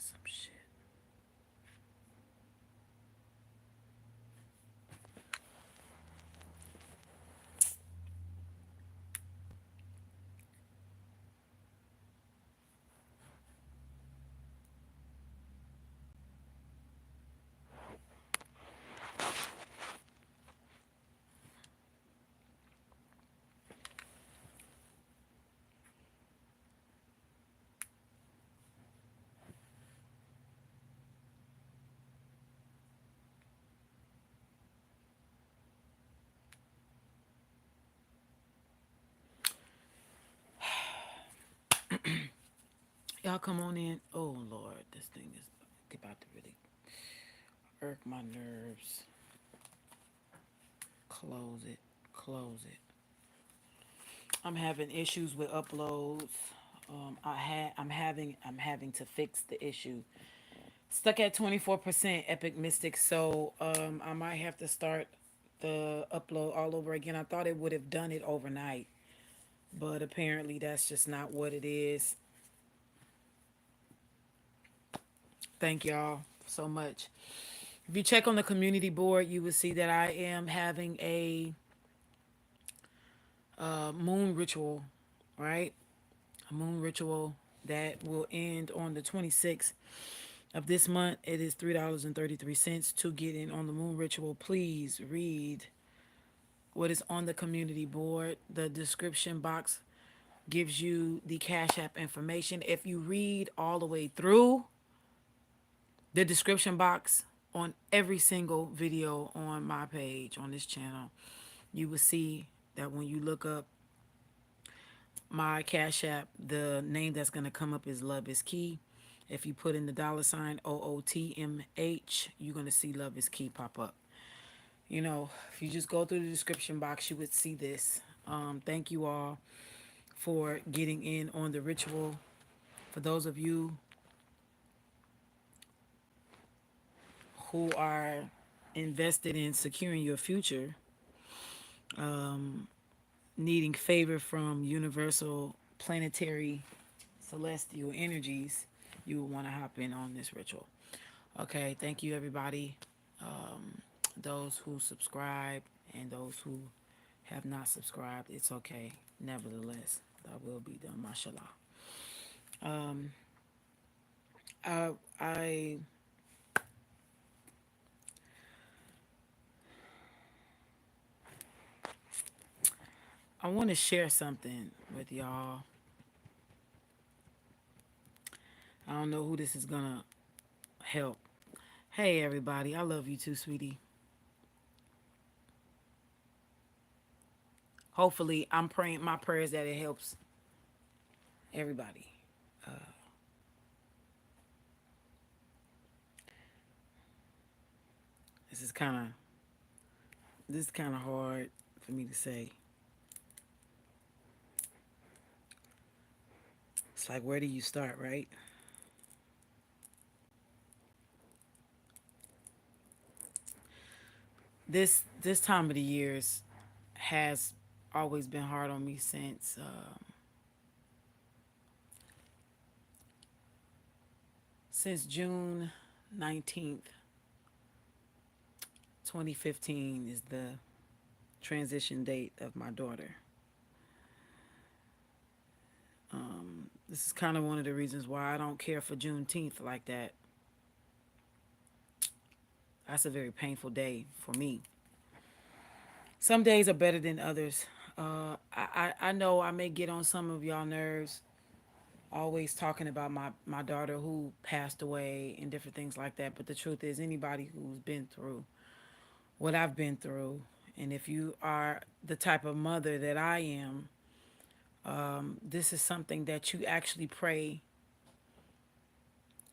Some shit. Y'all come on in. Oh Lord, this thing is about to really irk my nerves. Close it. Close it. I'm having issues with uploads. I'm having to fix the issue. Stuck at 24% Epic Mystic, so I might have to start the upload all over again. I thought it would have done it overnight, but apparently that's just not what it is. Thank y'all so much. If you check on the community board, you will see that I am having a moon ritual, right? A moon ritual that will end on the 26th of this month. It is $3.33 to get in on the moon ritual. Please read what is on the community board. The description box gives you the Cash App information. If you read all the way through the description box on every single video on my page on this channel, you will see that when you look up my Cash App, the name that's going to come up is Love is Key. If you put in the $ ootmh, you're going to see Love is Key pop up. You know, if you just go through the description box, you would see this. Thank you all for getting in on the ritual. For those of you who are invested in securing your future, needing favor from universal planetary celestial energies, you will want to hop in on this ritual. Okay, thank you everybody. Those who subscribe and those who have not subscribed, it's okay. Nevertheless, that will be done, mashallah. I I I want to share something with y'all. I don't know who this is gonna help. Hey everybody, I love you too, sweetie. Hopefully, I'm praying my prayers that it helps everybody. This is kind of this is kind of hard for me to say. It's like, where do you start, right? This time of the years has always been hard on me since June 19th, 2015 is the transition date of my daughter. This is kind of one of the reasons why I don't care for Juneteenth like that. That's a very painful day for me. Some days are better than others. I know I may get on some of y'all nerves always talking about my daughter who passed away and different things like that. But the truth is, anybody who's been through what I've been through, and if you are the type of mother that I am, this is something that you actually pray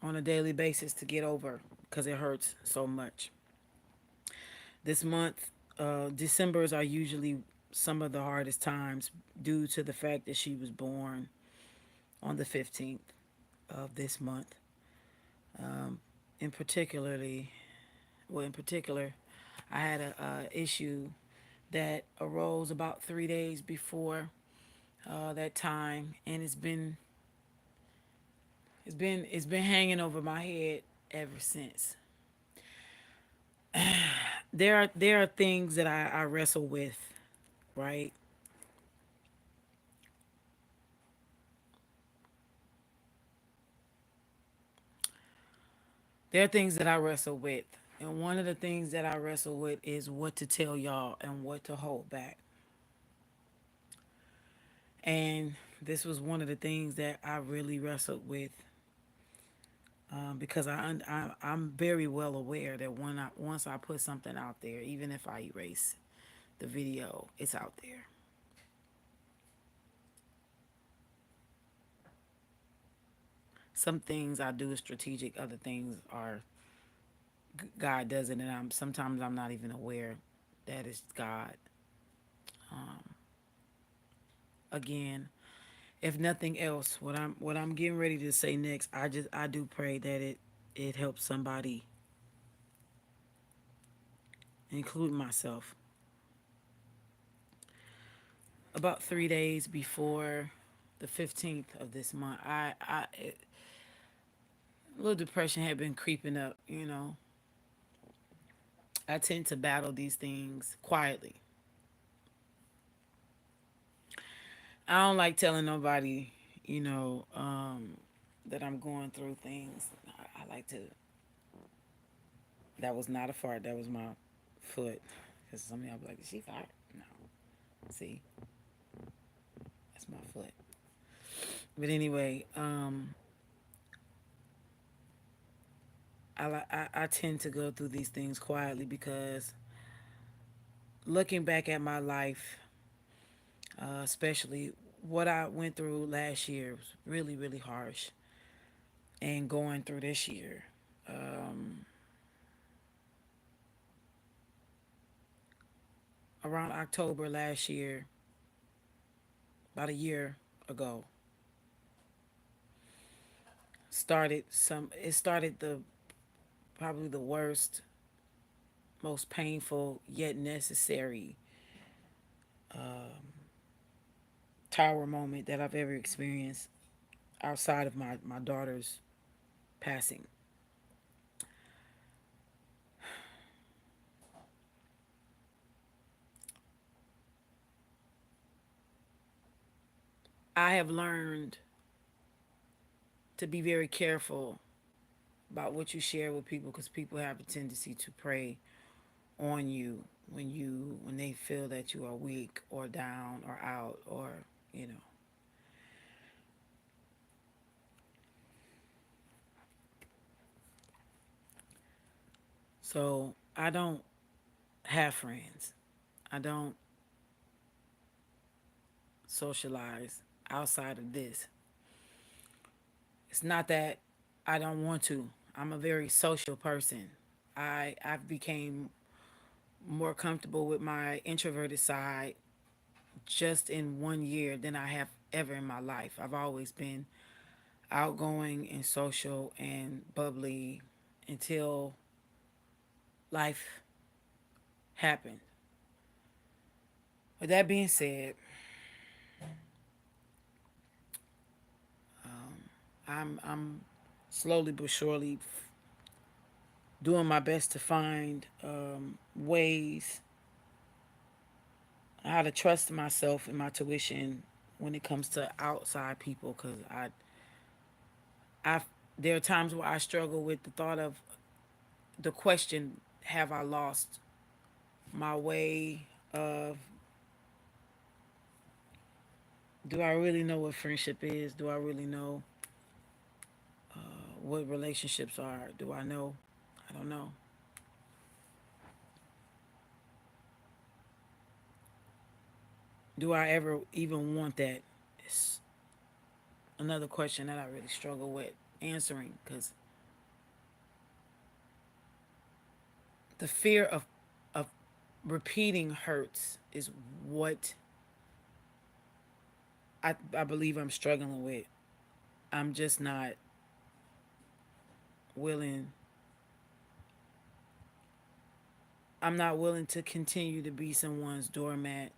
on a daily basis to get over because it hurts so much. This month, Decembers are usually some of the hardest times due to the fact that she was born on the 15th of this month. In particular, I had a issue that arose about 3 days before that time, and It's been hanging over my head ever since. There are things that I wrestle with, right? There are things that I wrestle with. And one of the things that I wrestle with is what to tell y'all and what to hold back. And this was one of the things that I really wrestled with, because I'm very well aware that once I put something out there, even if I erase the video, it's out there. Some things I do is strategic, other things are God does it, and I'm not even aware that it's God. Again, if nothing else, what I'm getting ready to say next, I do pray that it helps somebody, including myself. About 3 days before the 15th of this month, a little depression had been creeping up. I tend to battle these things quietly. I don't like telling nobody, you know, um, that I'm going through things. I like to. That was not a fart. That was my foot. Because some of y'all be like, "Is she fart?" No. See, that's my foot. But anyway, I tend to go through these things quietly because looking back at my life, especially what I went through last year, was really, really harsh. And going through this year, around October last year, about a year ago, it started the probably the worst, most painful yet necessary tower moment that I've ever experienced outside of my daughter's passing. I have learned to be very careful about what you share with people, because people have a tendency to prey on you when they feel that you are weak or down or out, or you know. So I don't have friends. I don't socialize outside of this. It's not that I don't want to. I'm a very social person. I've became more comfortable with my introverted side just in 1 year than I have ever in my life. I've always been outgoing and social and bubbly until life happened. With that being said, I'm slowly but surely doing my best to find ways how to trust myself and my tuition when it comes to outside people, because I there are times where I struggle with the thought of the question, have I lost my way of, do I really know what friendship is? Do I really know what relationships are? Do I know? I don't know. Do I ever even want that? It's another question that I really struggle with answering, because the fear of repeating hurts is what I believe I'm struggling with. I'm just not willing. I'm not willing to continue to be someone's doormat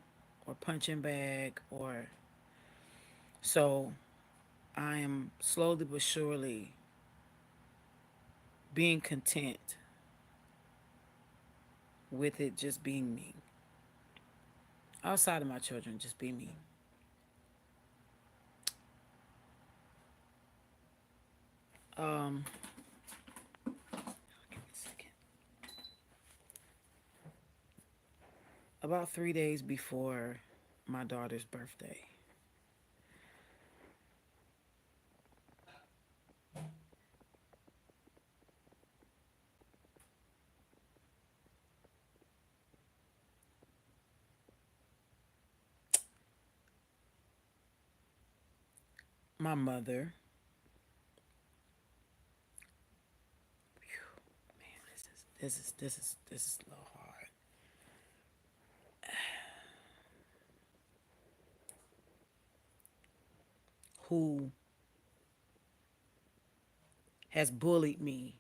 or punching bag, or so I am slowly but surely being content with it just being me. Outside of my children, just be me. Um, give me a second. About 3 days before my daughter's birthday, my mother, man, this is a little hard. Who has bullied me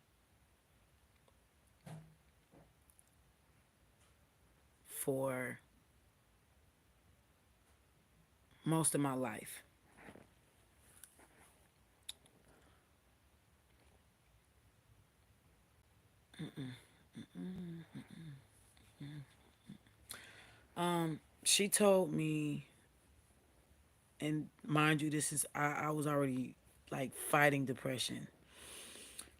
for most of my life. She told me, and mind you, this is I was already like fighting depression.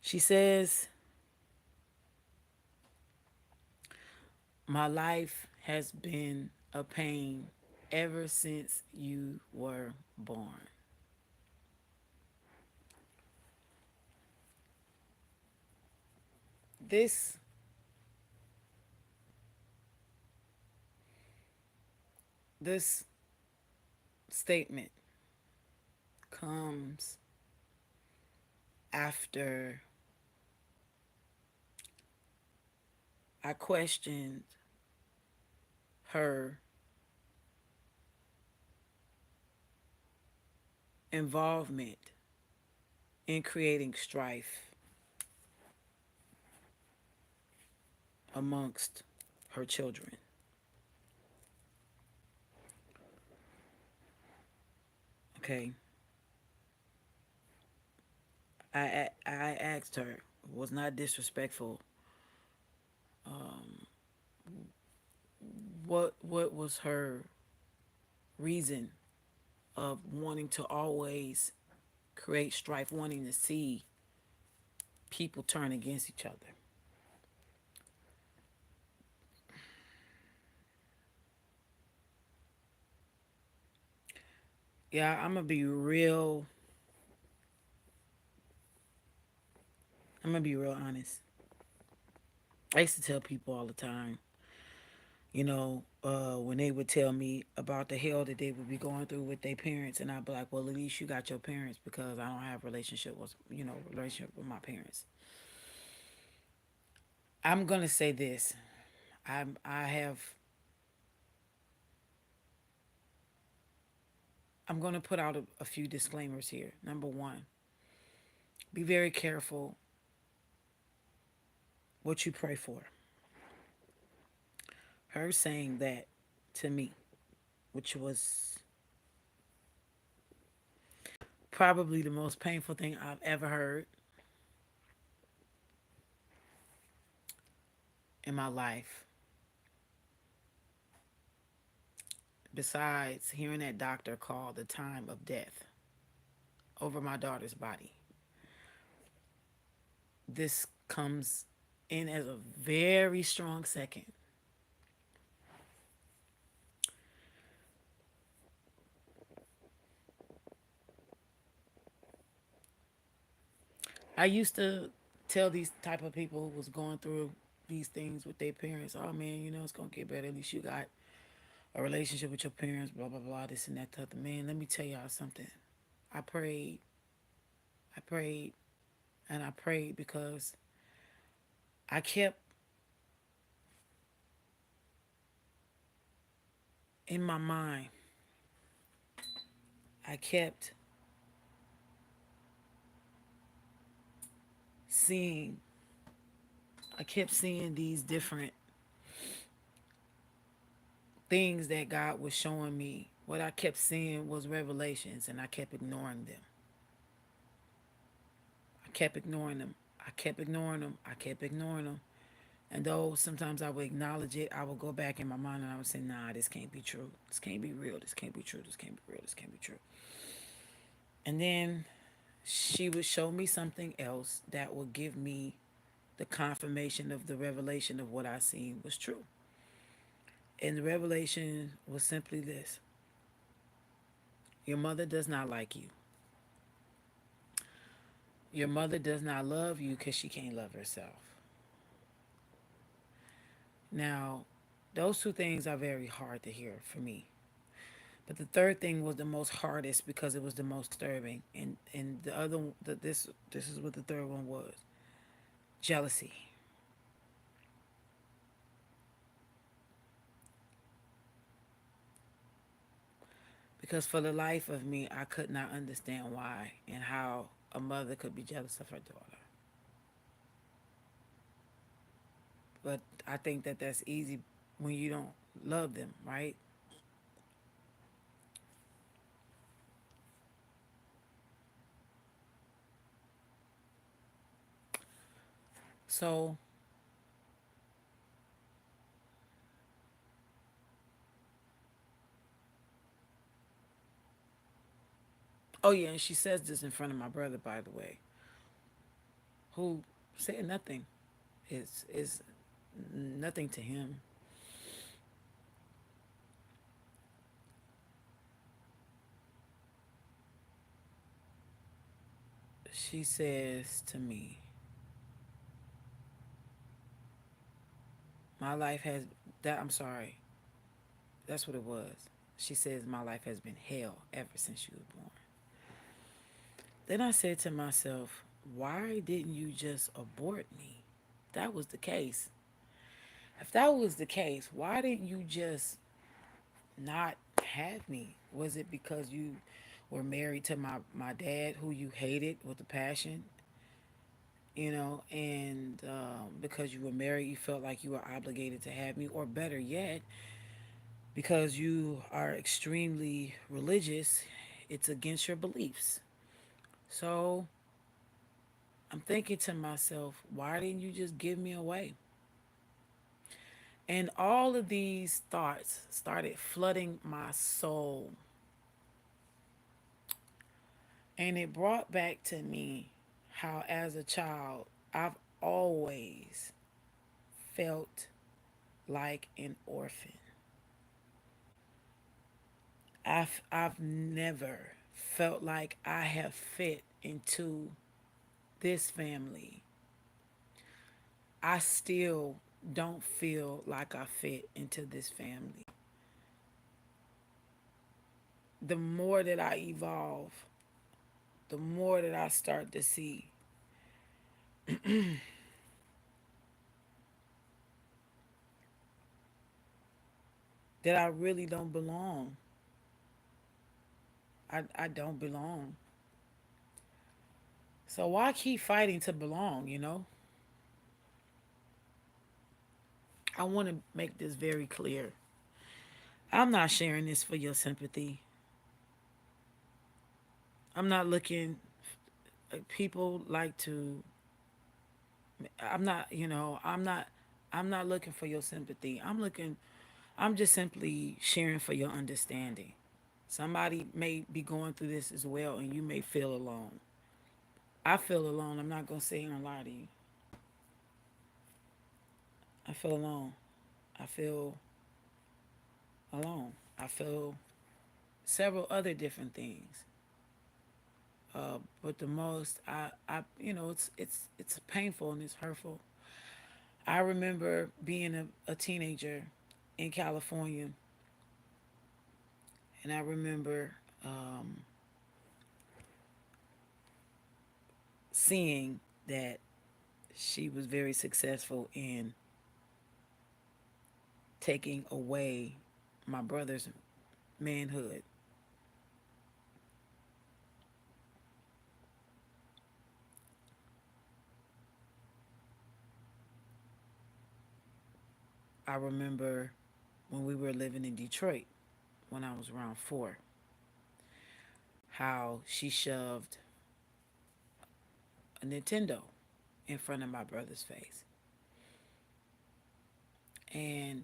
She says, my life has been a pain ever since you were born. This this statement comes after I questioned her involvement in creating strife amongst her children. Okay. I asked her, was not disrespectful, what was her reason of wanting to always create strife, wanting to see people turn against each other. Yeah, I'm gonna be real honest. I used to tell people all the time, when they would tell me about the hell that they would be going through with their parents, and I'd be like, well, at least you got your parents, because I don't have relationship with my parents. I'm gonna say this. I have I'm gonna put out a few disclaimers here. Number one, be very careful what you pray for. Her saying that to me, which was probably the most painful thing I've ever heard in my life, besides hearing that doctor call the time of death over my daughter's body. This comes in as a very strong second. I used to tell these type of people who was going through these things with their parents, oh man, it's gonna get better. At least you got a relationship with your parents, blah blah blah, this and that, the other. Man, let me tell y'all something. I prayed, I prayed, and I prayed because I kept in my mind, I kept seeing, I kept seeing these different things that God was showing me. What I kept seeing was revelations, and I kept ignoring them. kept ignoring them. I kept ignoring them. I kept ignoring them. And though sometimes I would acknowledge it, I would go back in my mind and I would say, nah, this can't be true. This can't be real. This can't be true. This can't be real. This can't be true. And then she would show me something else that would give me the confirmation of the revelation of what I seen was true. And the revelation was simply this: your mother does not like you. Your mother does not love you because she can't love herself. Now, those two things are very hard to hear for me. But the third thing was the most hardest because it was the most disturbing. And the other this is what the third one was: jealousy. Because for the life of me, I could not understand why and how a mother could be jealous of her daughter. But I think that that's easy when you don't love them, right? So, oh yeah, and she says this in front of my brother, by the way, who said nothing. Is nothing to him. She says to me, "My life has that." I'm sorry. That's what it was. She says, "My life has been hell ever since you were born." Then I said to myself, "Why didn't you just abort me? If that was the case. If that was the case, why didn't you just not have me? Was it because you were married to my dad, who you hated with a passion, and because you were married, you felt like you were obligated to have me, or better yet, because you are extremely religious, it's against your beliefs." So I'm thinking to myself, why didn't you just give me away? And all of these thoughts started flooding my soul. And it brought back to me how, as a child, I've always felt like an orphan. I've never felt like I have fit into this family. I still don't feel like I fit into this family. The more that I evolve, the more that I start to see that I really don't belong. I don't belong. So why keep fighting to belong, I want to make this very clear. I'm not sharing this for your sympathy. I'm not looking, people like to, I'm not, I'm not looking for your sympathy. I'm just simply sharing for your understanding. Somebody may be going through this as well, and you may feel alone. I feel alone. I'm not going to sit here and lie to you. I feel alone. I feel alone. I feel several other different things. But the most, it's painful and it's hurtful. I remember being a teenager in California, and I remember seeing that she was very successful in taking away my brother's manhood. I remember when we were living in Detroit when I was around 4, how she shoved a Nintendo in front of my brother's face. And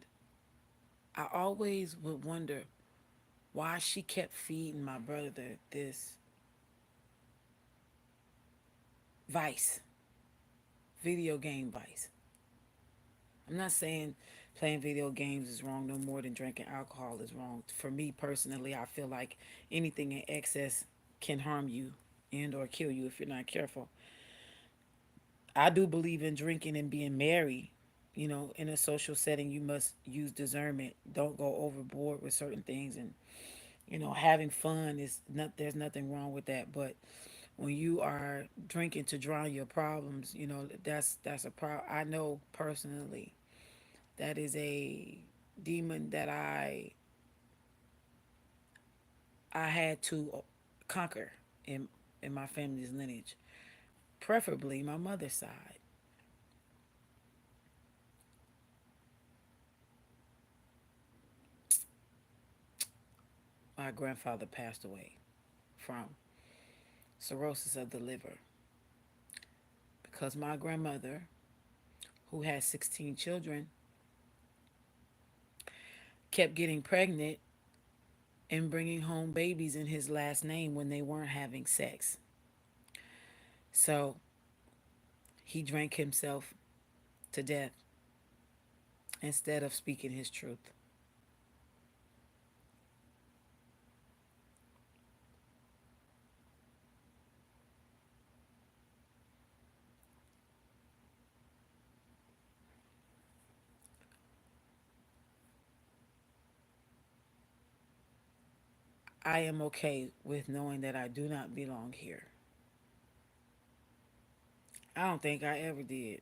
I always would wonder why she kept feeding my brother this vice, video game vice. I'm not saying playing video games is wrong no more than drinking alcohol is wrong. For me personally, I feel like anything in excess can harm you and or kill you if you're not careful. I do believe in drinking and being merry. You know, in a social setting, you must use discernment. Don't go overboard with certain things, and having fun is not. There's nothing wrong with that. But when you are drinking to drown your problems, that's a problem. I know personally that is a demon that I had to conquer in my family's lineage, preferably my mother's side. My grandfather passed away from cirrhosis of the liver because my grandmother, who had 16 children, kept getting pregnant and bringing home babies in his last name when they weren't having sex. So he drank himself to death instead of speaking his truth. I am okay with knowing that I do not belong here. I don't think I ever did.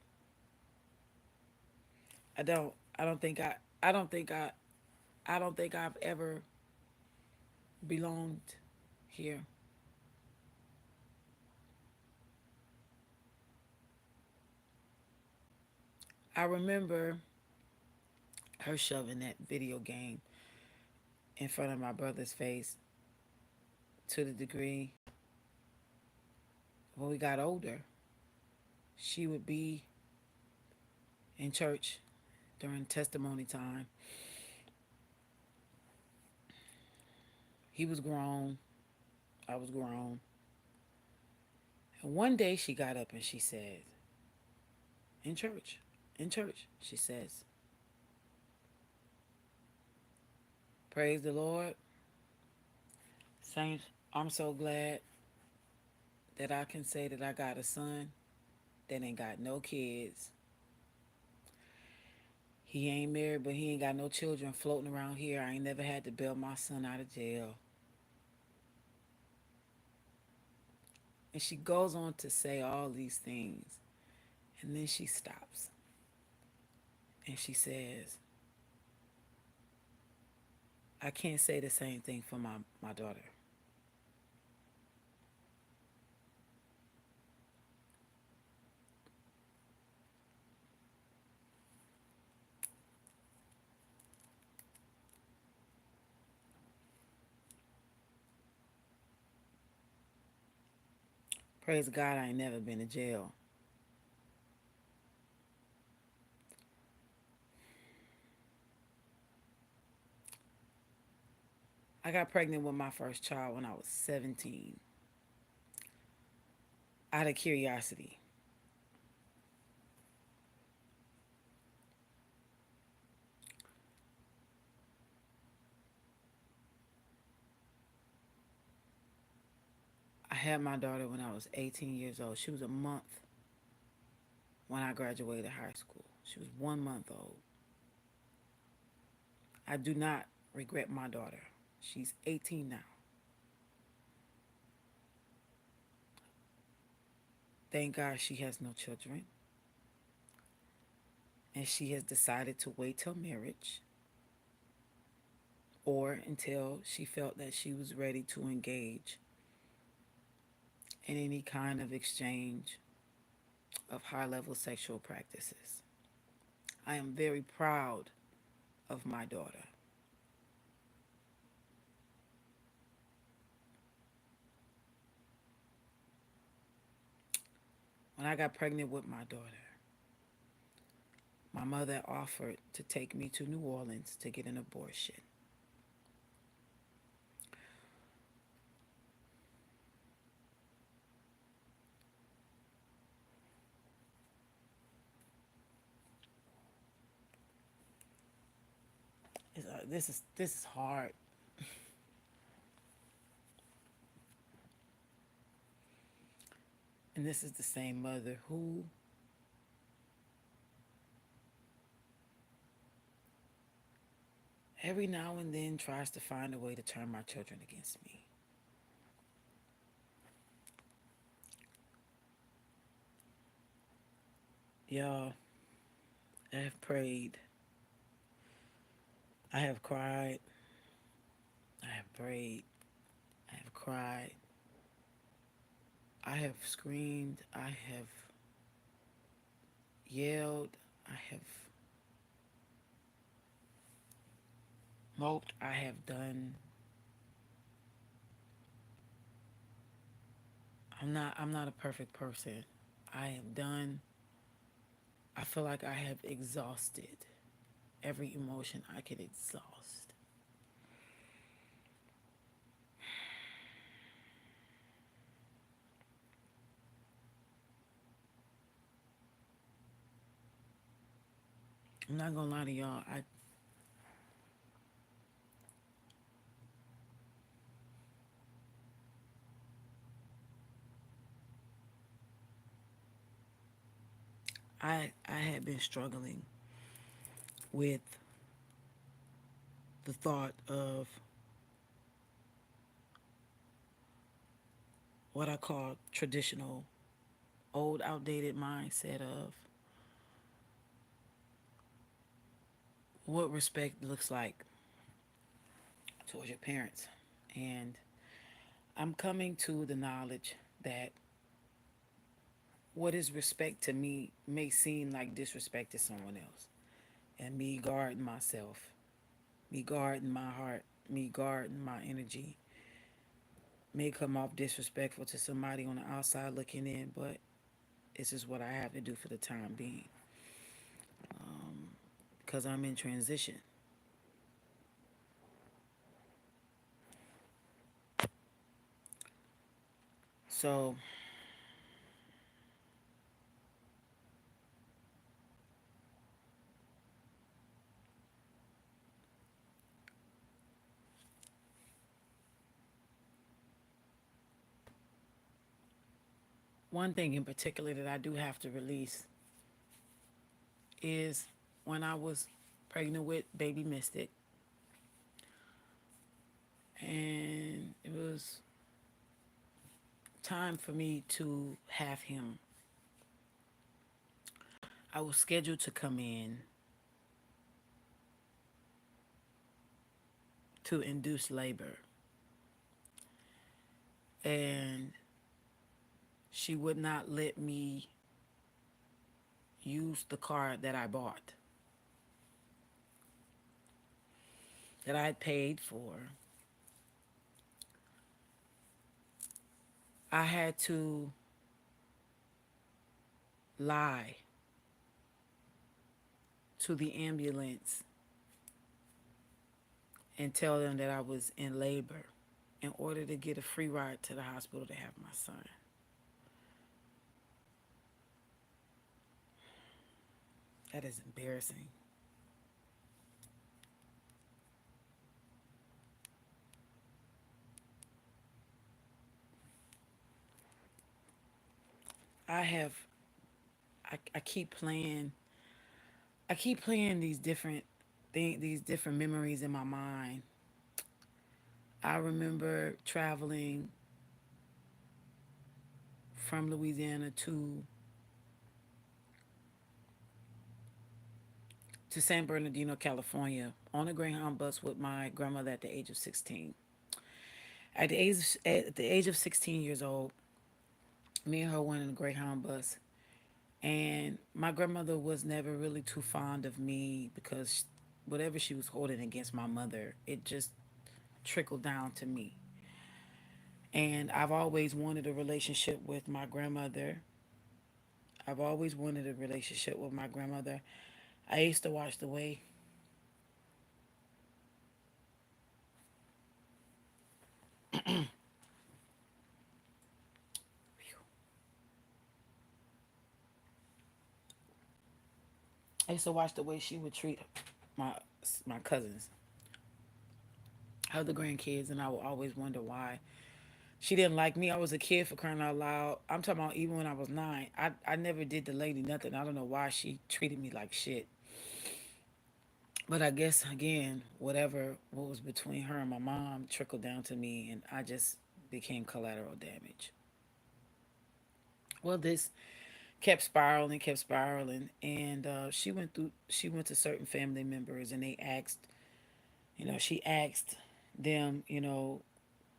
I don't. I don't think I. I don't think I. I don't think I've ever belonged here. I remember her shoving that video game in front of my brother's face to the degree when we got older, she would be in church during testimony time. He was grown, I was grown. And one day she got up and she said, in church, she says, praise the Lord. Saints, I'm so glad that I can say that I got a son that ain't got no kids. He ain't married, but he ain't got no children floating around here. I ain't never had to bail my son out of jail. And she goes on to say all these things. And then she stops. And she says, I can't say the same thing for my daughter. Praise God, I ain't never been to jail. I got pregnant with my first child when I was 17 out of curiosity. I had my daughter when I was 18 years old. She was a month when I graduated high school. She was 1 month old. I do not regret my daughter. She's 18 now. Thank God she has no children. And she has decided to wait till marriage or until she felt that she was ready to engage in any kind of exchange of high level sexual practices. I am very proud of my daughter. When I got pregnant with my daughter, my mother offered to take me to New Orleans to get an abortion. This is hard. And this is the same mother who every now and then tries to find a way to turn my children against me. Y'all, I have prayed. I have cried. I have prayed. I have cried. I have screamed. I have yelled. I have moped. I have done. I'm not a perfect person. I have done. I feel like I have exhausted every emotion I could exhaust. I'm not gonna lie to y'all. I had been struggling with the thought of what I call traditional, old, outdated mindset of what respect looks like towards your parents. And I'm coming to the knowledge that what is respect to me may seem like disrespect to someone else. And me guarding myself, me guarding my heart, me guarding my energy may come off disrespectful to somebody on the outside looking in, but this is what I have to do for the time being because I'm in transition. So, one thing in particular that I do have to release is when I was pregnant with baby Mystic, and it was time for me to have him. I was scheduled to come in to induce labor, and she would not let me use the card that I bought, that I had paid for. I had to lie to the ambulance and tell them that I was in labor in order to get a free ride to the hospital to have my son. That is embarrassing. I have I keep playing these different these different memories in my mind. I remember traveling from Louisiana to San Bernardino, California on a Greyhound bus with my grandmother at the age of 16. At the age of 16 years old, me and her went in a Greyhound bus, and my grandmother was never really too fond of me because whatever she was holding against my mother, it just trickled down to me. And I've always wanted a relationship with my grandmother, I've always wanted a relationship with my grandmother. I used to watch the way I used to watch the way she would treat my my cousins, other grandkids, and I would always wonder why she didn't like me. I was a kid, for crying out loud. I'm talking about even when I was 9. I never did the lady nothing. I don't know why she treated me like shit. But I guess again, whatever what was between her and my mom trickled down to me, and I just became collateral damage. Well, this kept spiraling, and she went to certain family members, and they asked, she asked them,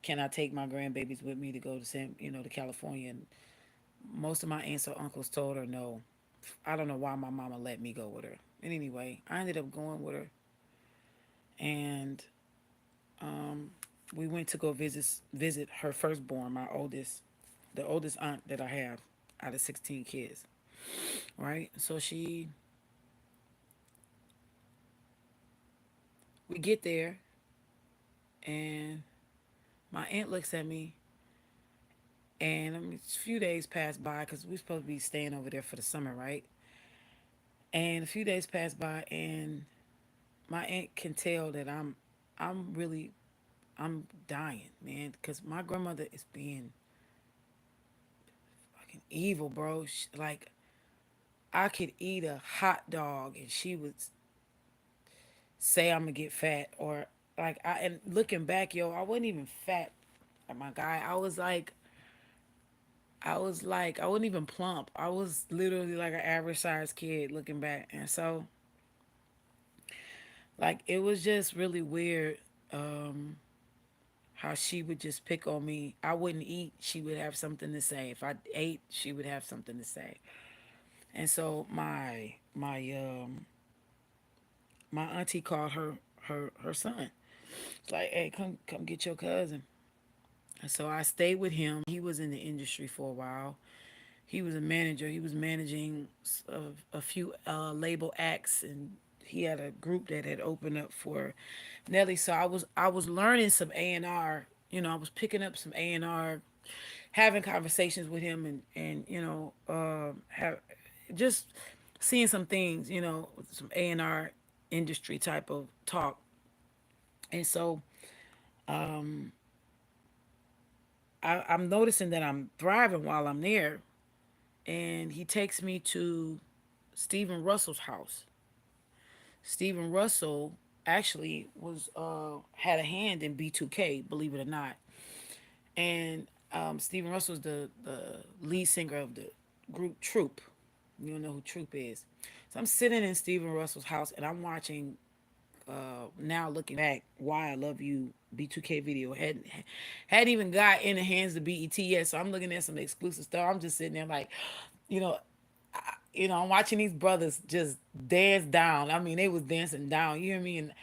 can I take my grandbabies with me to go to to California? And most of my aunts or uncles told her no. I don't know why my mama let me go with her. And anyway, I ended up going with her, and we went to go visit her firstborn, my oldest, the oldest aunt that I have out of 16 kids. Right? So we get there, and my aunt looks at me, and a few days pass by because we're supposed to be staying over there for the summer, right? And a few days pass by, and my aunt can tell that I'm really, I'm dying, man, because my grandmother is being fucking evil, bro. Like, I could eat a hot dog, and she would say I'm gonna get fat, or like, and looking back, yo, I wasn't even fat, my guy. I wasn't even plump. I was literally like an average sized kid looking back. And so, like, it was just really weird, how she would just pick on me. I wouldn't eat, she would have something to say. If I ate, she would have something to say. And so my auntie called her son. It's like, hey, come get your cousin. And so I stayed with him. He was in the industry for a while. He was a manager. He was managing a few label acts, and he had a group that had opened up for Nelly. So I was learning some A&R. I was picking up some A&R, having conversations with him, and have just seeing some things. Some A&R industry type of talk. And so I'm noticing that I'm thriving while I'm there, and he takes me to Stephen Russell's house. Stephen Russell actually was had a hand in B2K, believe it or not. And Stephen Russell's the lead singer of the group Troop. You don't know who Troop is. So I'm sitting in Stephen Russell's house, and I'm watching, now looking back, Why I Love You B2K video hadn't even got in the hands of BET yet. So I'm looking at some exclusive stuff. I'm just sitting there like, you know, I'm watching these brothers just dance down. I mean, they was dancing down. You hear me? And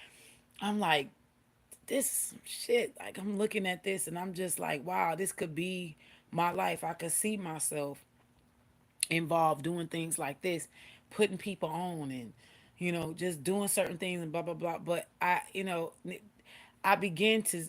I'm like, this shit. Like, I'm looking at this, and I'm just like, wow, this could be my life. I could see myself involved doing things like this, putting people on, and just doing certain things and blah blah blah. But I began to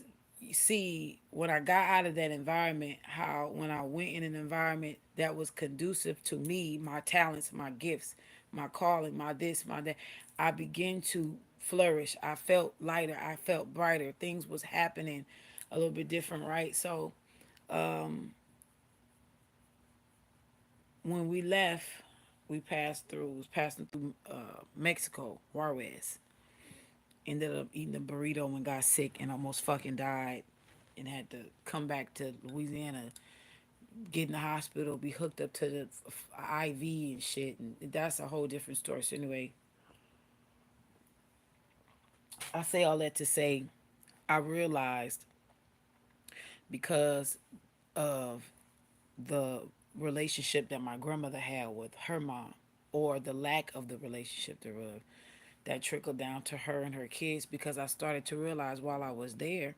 see, when I got out of that environment, how when I went in an environment that was conducive to me, my talents, my gifts, my calling, my this, my that, I began to flourish. I felt lighter. I felt brighter. Things was happening a little bit different, right? So when we left, we was passing through Mexico, Juarez. Ended up eating a burrito and got sick and almost fucking died, and had to come back to Louisiana, get in the hospital, be hooked up to the IV and shit. And that's a whole different story. So anyway, I say all that to say, I realized, because of the relationship that my grandmother had with her mom, or the lack of the relationship thereof, that trickled down to her and her kids, because I started to realize while I was there,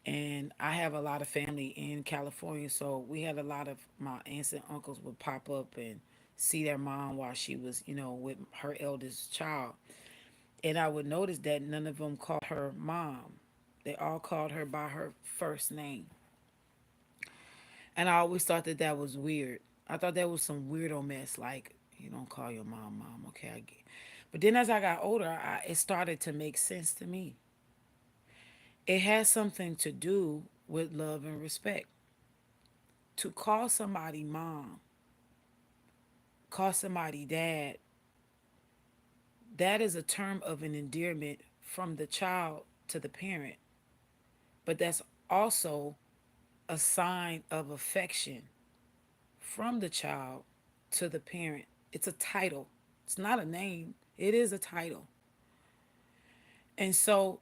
and I have a lot of family in California, so we had a lot of my aunts and uncles would pop up and see their mom while she was, with her eldest child. And I would notice that none of them called her mom. They all called her by her first name. And I always thought that that was weird. I thought that was some weirdo mess. Like, you don't call your mom mom. Okay, I get. But then as I got older, it started to make sense to me. It has something to do with love and respect. To call somebody mom, call somebody dad, that is a term of an endearment from the child to the parent. But that's also a sign of affection from the child to the parent. It's a title. It's not a name. It is a title. And so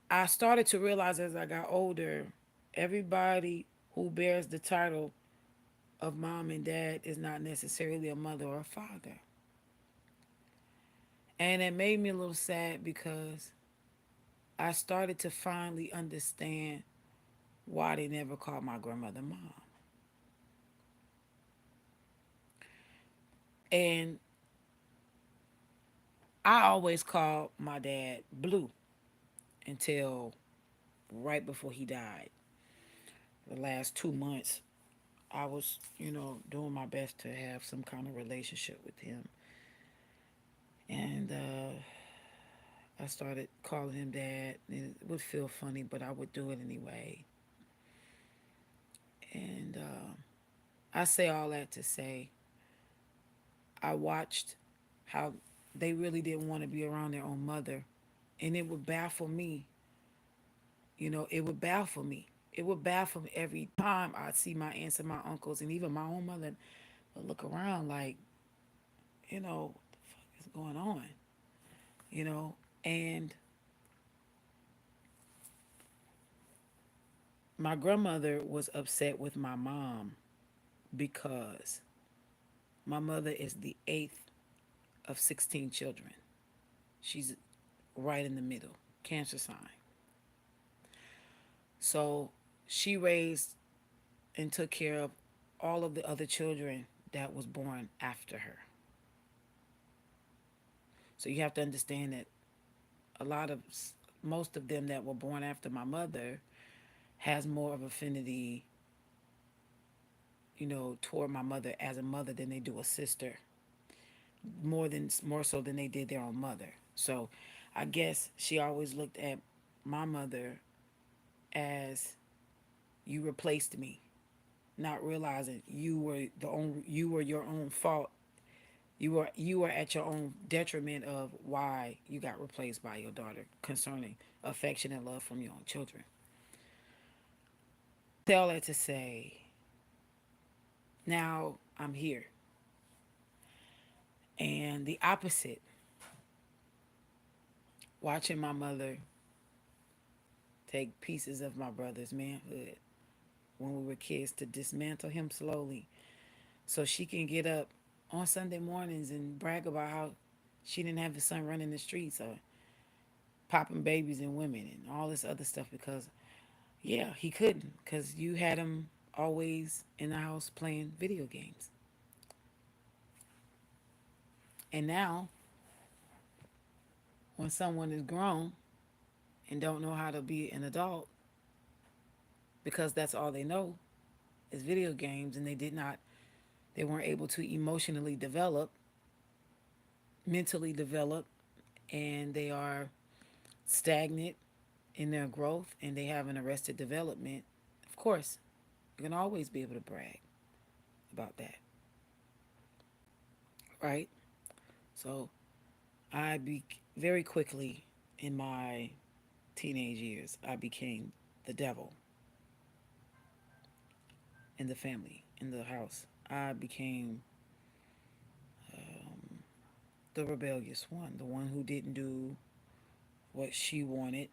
I started to realize as I got older, everybody who bears the title of mom and dad is not necessarily a mother or a father. And it made me a little sad because I started to finally understand why they never called my grandmother mom. And I always called my dad Blue until right before he died. The last 2 months, I was, doing my best to have some kind of relationship with him. And I started calling him dad. It would feel funny, but I would do it anyway. And I say all that to say I watched how they really didn't want to be around their own mother. And it would baffle me. It would baffle me. It would baffle me every time I'd see my aunts and my uncles and even my own mother would look around like, what the fuck is going on? You know? And my grandmother was upset with my mom because my mother is the eighth of 16 children. She's right in the middle, Cancer sign. So she raised and took care of all of the other children that was born after her. So you have to understand that a lot of most of them that were born after my mother has more of affinity, toward my mother as a mother than they do a sister. More so than they did their own mother. So I guess she always looked at my mother as you replaced me, not realizing you were your own fault. You were at your own detriment of why you got replaced by your daughter concerning affection and love from your own children. Tell that to say, now I'm here. And the opposite, watching my mother take pieces of my brother's manhood when we were kids to dismantle him slowly so she can get up on Sunday mornings and brag about how she didn't have his son running the streets or popping babies and women and all this other stuff because, yeah, he couldn't because you had him always in the house playing video games. And now, when someone is grown and don't know how to be an adult because that's all they know is video games and they weren't able to emotionally develop, mentally develop, and they are stagnant in their growth and they have an arrested development, of course, you're going to always be able to brag about that, right? So very quickly in my teenage years, I became the devil in the family, in the house. I became the rebellious one, the one who didn't do what she wanted.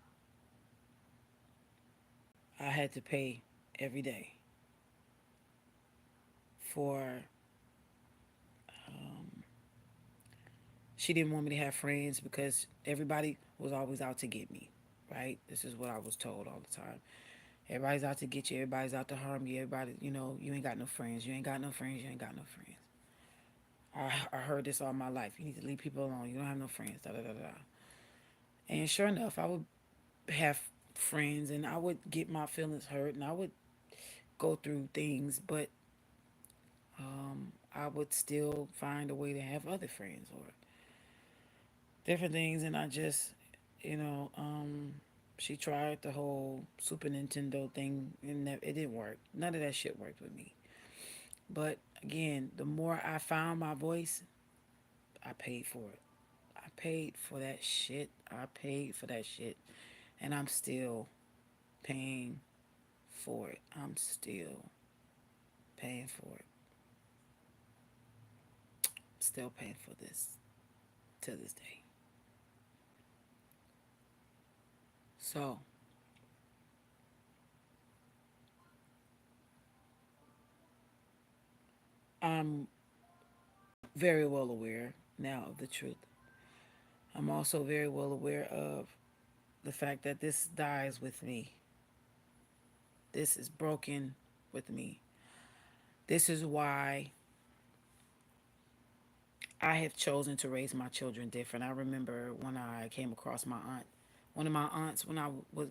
I had to pay every day for. She didn't want me to have friends because everybody was always out to get me, right? This is what I was told all the time. Everybody's out to get you. Everybody's out to harm you. Everybody, you ain't got no friends. You ain't got no friends. You ain't got no friends. I heard this all my life. You need to leave people alone. You don't have no friends. Da da da da. And sure enough, I would have friends, and I would get my feelings hurt, and I would go through things, but I would still find a way to have other friends or different things. And I just, you know, she tried the whole Super Nintendo thing, and it didn't work. None of that shit worked with me. But again, the more I found my voice, I paid for it. I paid for that shit. I paid for that shit. And I'm still paying for it. I'm still paying for it. Still paying for this to this day. So I'm very well aware now of the truth. I'm also very well aware of the fact that this dies with me. This is broken with me. This is why I have chosen to raise my children different. I remember when I came across my aunt. One of my aunts, when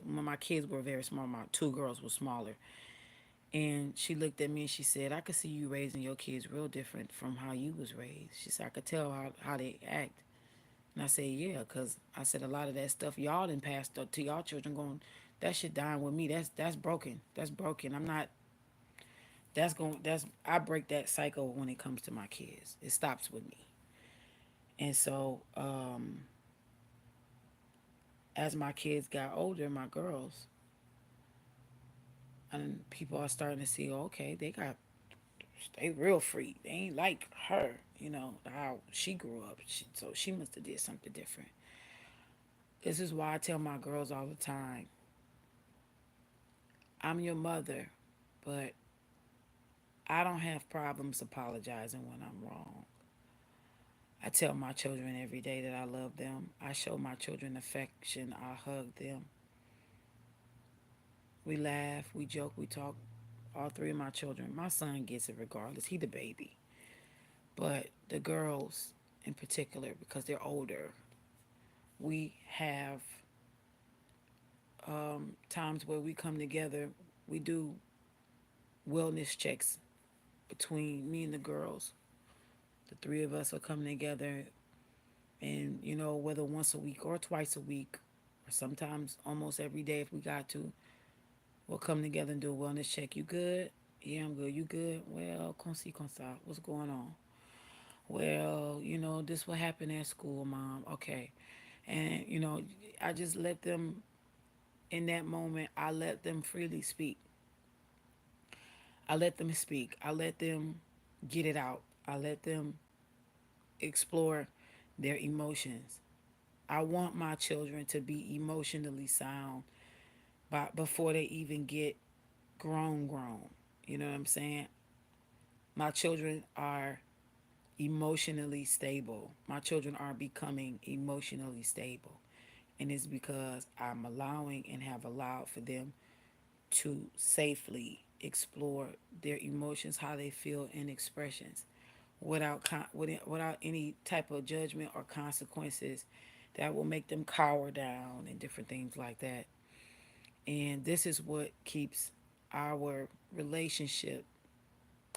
my kids were very small, my two girls were smaller, and she looked at me and she said, "I could see you raising your kids real different from how you was raised." She said, "I could tell how they act." And I said, "Yeah, cause I said a lot of that stuff y'all done passed up to y'all children. Going, that shit dying with me. That's broken. That's broken. I'm not. That's I break that cycle when it comes to my kids. It stops with me." And so, as my kids got older, my girls, and people are starting to see, oh, okay, they real free. They ain't like her, how she grew up. So she must have did something different. This is why I tell my girls all the time, I'm your mother, but I don't have problems apologizing when I'm wrong. I tell my children every day that I love them. I show my children affection. I hug them. We laugh, we joke, we talk. All three of my children. My son gets it regardless. He the baby. But the girls in particular, because they're older, we have times where we come together. We do wellness checks between me and the girls. The three of us will come together, and whether once a week or twice a week, or sometimes almost every day if we got to, we'll come together and do a wellness check. You good? Yeah, I'm good. You good? Well, con ça. What's going on? Well, this what happened at school, mom. Okay. And, I just let them, in that moment, I let them freely speak. I let them speak. I let them get it out. I let them explore their emotions. I want my children to be emotionally sound before they even get grown. You know what I'm saying? My children are emotionally stable. My children are becoming emotionally stable. And it's because I'm allowing and have allowed for them to safely explore their emotions, how they feel, and expressions without any type of judgment or consequences that will make them cower down and different things like that. And this is what keeps our relationship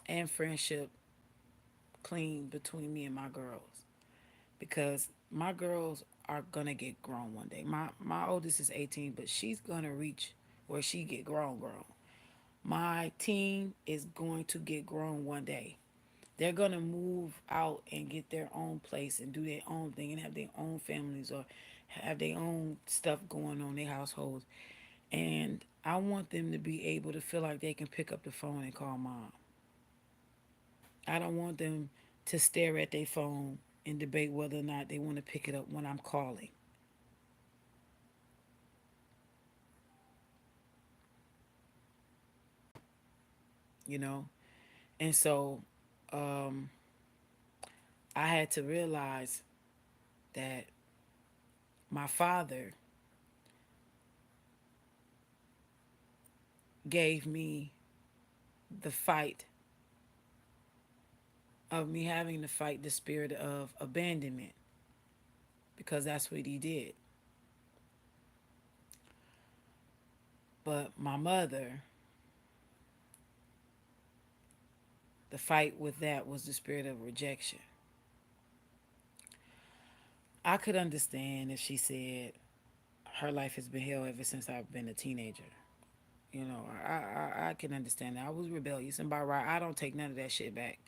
and friendship clean between me and my girls, because my girls are gonna get grown one day. My oldest is 18, but she's gonna reach where she get grown. My teen is going to get grown one day. They're gonna move out and get their own place and do their own thing and have their own families or have their own stuff going on in their households. And I want them to be able to feel like they can pick up the phone and call mom. I don't want them to stare at their phone and debate whether or not they want to pick it up when I'm calling, you know? And so um, I had to realize that my father gave me the fight of me having to fight the spirit of abandonment, because that's what he did. But my mother, the fight with that was the spirit of rejection. I could understand if she said her life has been hell ever since I've been a teenager. You know, I can understand that. I was rebellious, and by right, I don't take none of that shit back.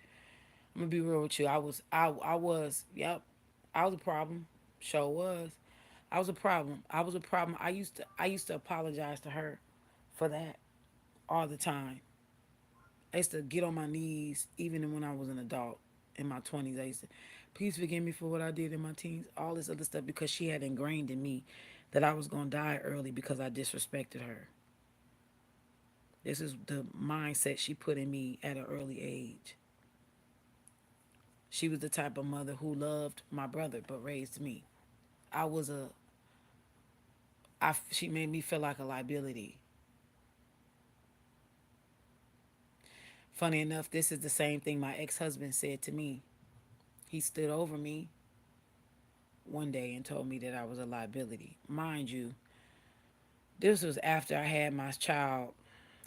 I'm gonna be real with you. Yep, I was a problem. Sure was. I was a problem. I was a problem. I used to apologize to her for that all the time. I used to get on my knees even when I was an adult in my 20s. I used to, please forgive me for what I did in my teens, all this other stuff, because she had ingrained in me that I was going to die early because I disrespected her. This is the mindset she put in me at an early age. She was the type of mother who loved my brother but raised me. I was a she made me feel like a liability. Funny enough, this is the same thing my ex-husband said to me. He stood over me one day and told me that I was a liability. Mind you, this was after I had my child.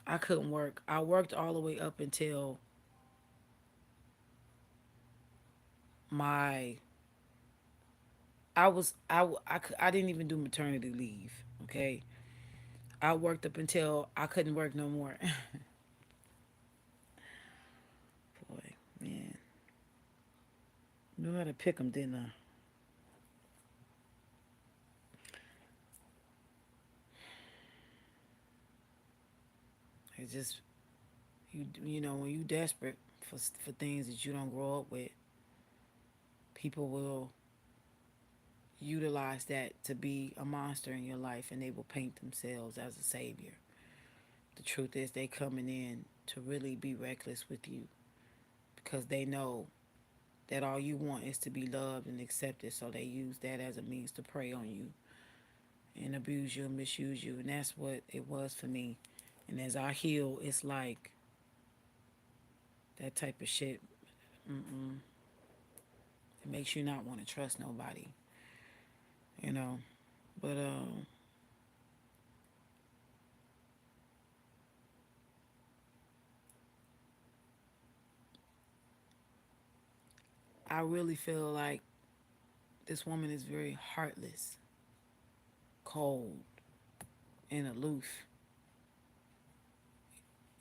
I couldn't work. I worked all the way up until my I didn't even do maternity leave, okay? I worked up until I couldn't work no more. Boy, man. Knew how to pick them, didn't I? It's just you know, when you desperate for things that you don't grow up with, people will utilize that to be a monster in your life, and they will paint themselves as a savior. The truth is, they coming in to really be reckless with you because they know that all you want is to be loved and accepted. So they use that as a means to prey on you and abuse you and misuse you. And that's what it was for me. And as I heal, it's like that type of shit. Mm-mm. It makes you not want to trust nobody, you know. But I really feel like this woman is very heartless, cold, and aloof.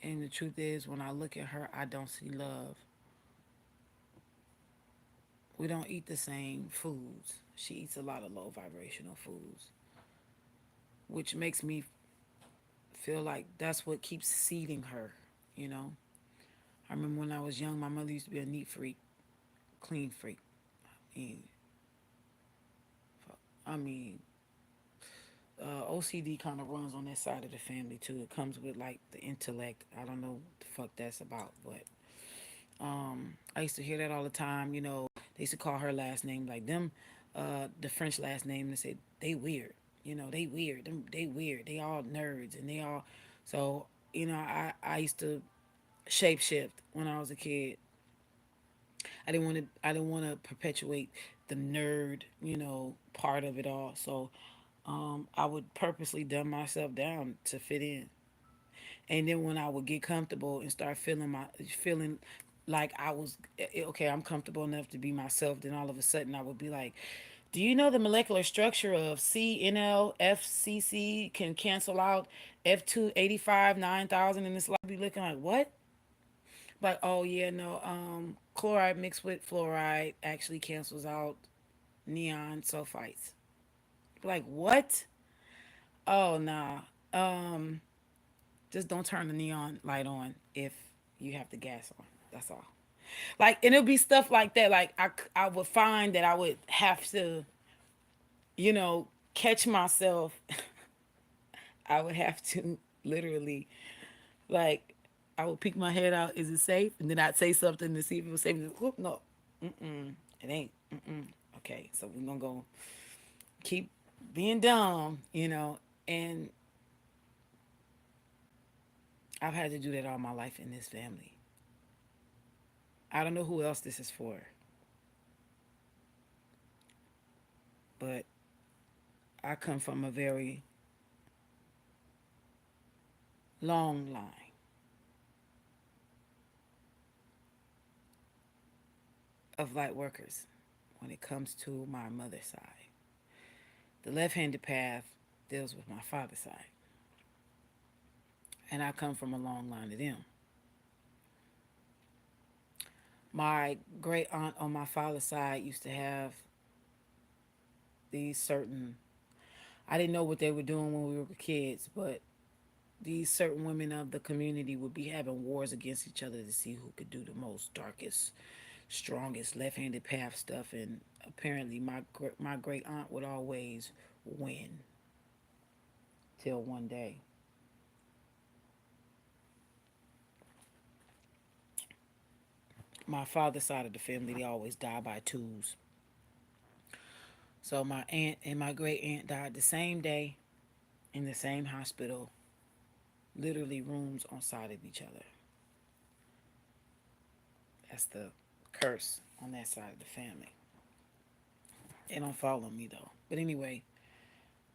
And the truth is, when I look at her, I don't see love. We don't eat the same foods. She eats a lot of low vibrational foods, which makes me feel like that's what keeps seeding her, you know? I remember when I was young, my mother used to be a neat freak, clean freak. And, I mean, OCD kind of runs on that side of the family too. It comes with like the intellect. I don't know what the fuck that's about, but I used to hear that all the time. You know, they used to call her last name like them, the French last name. They said they weird. You know, they weird. They weird. They all nerds and they all. So you know, I used to shapeshift when I was a kid. I didn't want to perpetuate the nerd, you know, part of it all. So I would purposely dumb myself down to fit in. And then when I would get comfortable and start feeling like I was okay, I'm comfortable enough to be myself, then all of a sudden I would be like, do you know the molecular structure of CNLFCC can cancel out F285 9000 in this life? Be looking like, what? Like, oh yeah, no, chloride mixed with fluoride actually cancels out neon sulfites. Like, what? Oh nah. Um just don't turn the neon light on if you have the gas on. That's all. Like, and it'll be stuff like that. Like, I would find that I would have to, you know, catch myself. I would have to literally, like, I would peek my head out. Is it safe? And then I'd say something to see if it was safe. Whoop, no, it ain't. Okay, so we're gonna go keep being dumb, you know. And I've had to do that all my life in this family. I don't know who else this is for, but I come from a very long line of light workers when it comes to my mother's side. The left handed path deals with my father's side, and I come from a long line of them. My great aunt on my father's side used to have these certain, I didn't know what they were doing when we were kids, but these certain women of the community would be having wars against each other to see who could do the most darkest, strongest left-handed path stuff. And apparently, my great aunt would always win. Till one day, my father's side of the family, they always die by twos. So my aunt and my great aunt died the same day in the same hospital, literally rooms on side of each other. That's the curse on that side of the family. They don't follow me though. But anyway,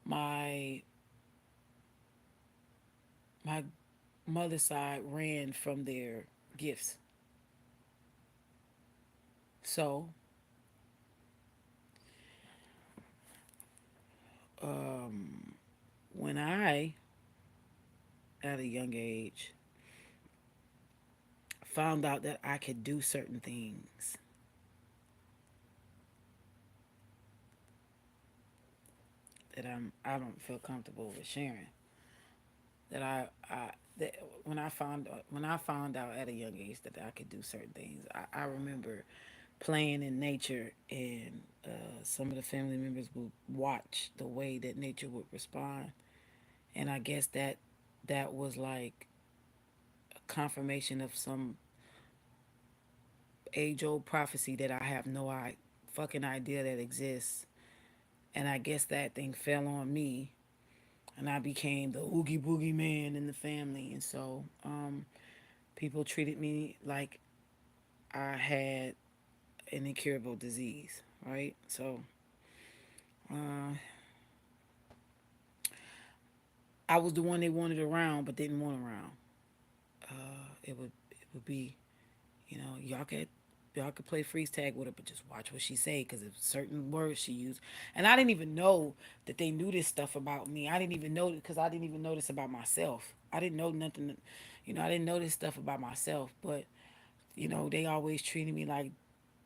my my mother's side ran from their gifts. So when I, at a young age, found out that I could do certain things that I don't feel comfortable with sharing, that that when I found out at a young age that I could do certain things, I remember playing in nature, and some of the family members would watch the way that nature would respond, and I guess that was like a confirmation of some age old prophecy that I have no fucking idea that exists, and I guess that thing fell on me, and I became the oogie boogie man in the family, and so people treated me like I had an incurable disease, right? So I was the one they wanted around but didn't want around. It would be, y'all could play freeze tag with her, but just watch what she say, because of certain words she used. And I didn't even know that they knew this stuff about me. I didn't even know it because I didn't even know this about myself. I didn't know nothing. I didn't know this stuff about myself. But they always treated me like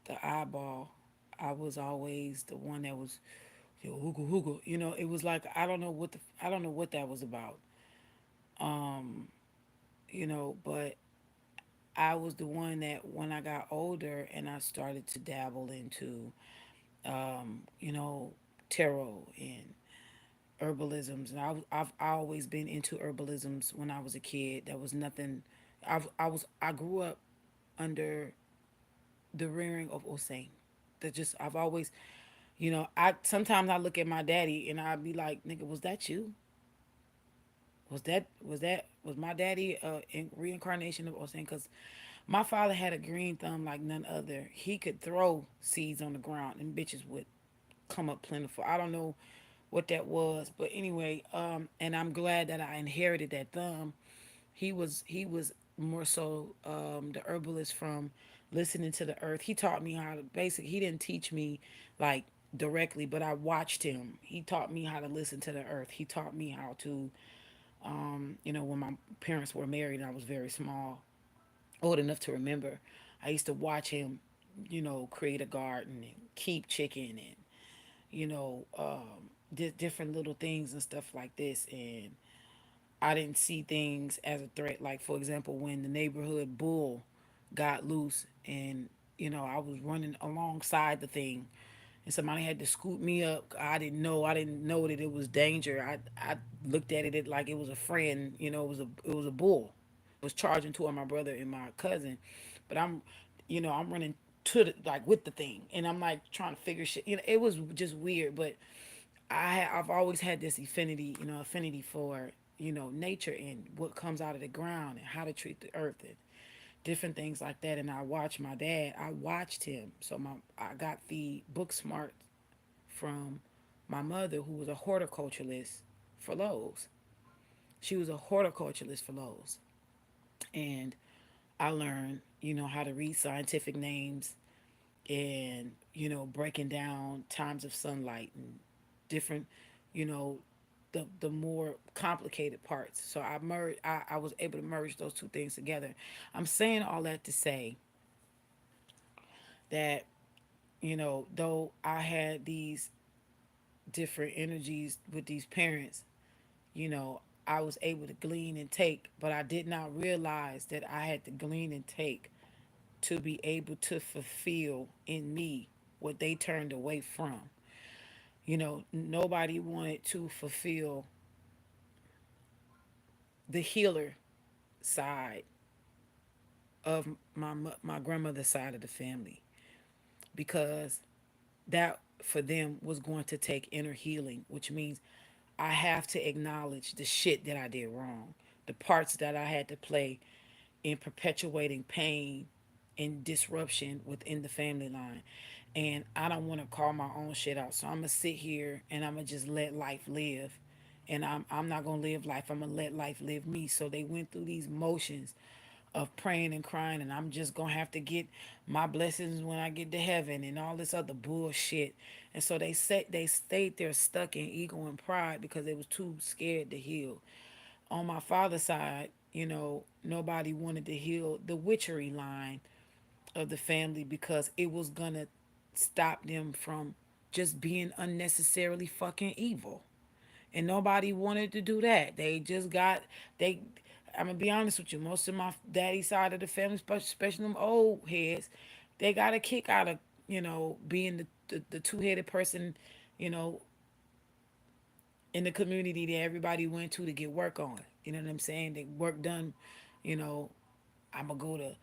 the eyeball. I was always the one that was, hooga hooga. It was like I don't know what that was about. But I was the one that when I got older and I started to dabble into, you know, tarot and herbalisms, and I've always been into herbalisms when I was a kid. That was nothing. I grew up under the rearing of Osane. That just I've always, I sometimes I look at my daddy and I'd be like, nigga, was that you? Was my daddy in reincarnation of Osane? Because my father had a green thumb like none other. He could throw seeds on the ground and bitches would come up plentiful. I don't know what that was, but anyway, and I'm glad that I inherited that thumb. He was more so the herbalist from listening to the earth. He taught me how to he didn't teach me like directly, but I watched him. He taught me how to listen to the earth. He taught me how to when my parents were married and I was very small, old enough to remember, I used to watch him, create a garden and keep chicken and, different little things and stuff like this. And I didn't see things as a threat. Like, for example, when the neighborhood bull got loose and, I was running alongside the thing and somebody had to scoop me up. I didn't know that it was danger. I looked at it like it was a friend. It was a bull. Was charging toward my brother and my cousin, but I'm running to like with the thing, and I'm like trying to figure shit. It was just weird, but I've always had this affinity for nature and what comes out of the ground and how to treat the earth and different things like that. And I watched my dad. I watched him. So I got the book smart from my mother, who was a horticulturalist for Lowe's. She was a horticulturalist for Lowe's, and I learned, how to read scientific names, and breaking down times of sunlight and different, you know the more complicated parts. So I was able to merge those two things together. I'm saying all that to say that, though I had these different energies with these parents, I was able to glean and take, but I did not realize that I had to glean and take to be able to fulfill in me what they turned away from. Nobody wanted to fulfill the healer side of my grandmother's side of the family, because that for them was going to take inner healing, which means I have to acknowledge the shit that I did wrong, the parts that I had to play in perpetuating pain and disruption within the family line. And I don't want to call my own shit out. So I'm going to sit here and I'm going to just let life live. And I'm not going to live life. I'm going to let life live me. So they went through these motions of praying and crying, and I'm just going to have to get my blessings when I get to heaven and all this other bullshit. And so they stayed there stuck in ego and pride because they was too scared to heal. On my father's side, nobody wanted to heal the witchery line of the family because it was gonna stop them from just being unnecessarily fucking evil. And nobody wanted to do that. They I'm gonna be honest with you, most of my daddy side of the family, especially them old heads, they got a kick out of, being the two-headed person, you know, in the community that everybody went to get work on. You know what I'm saying? The work done, you know, I'm gonna go to,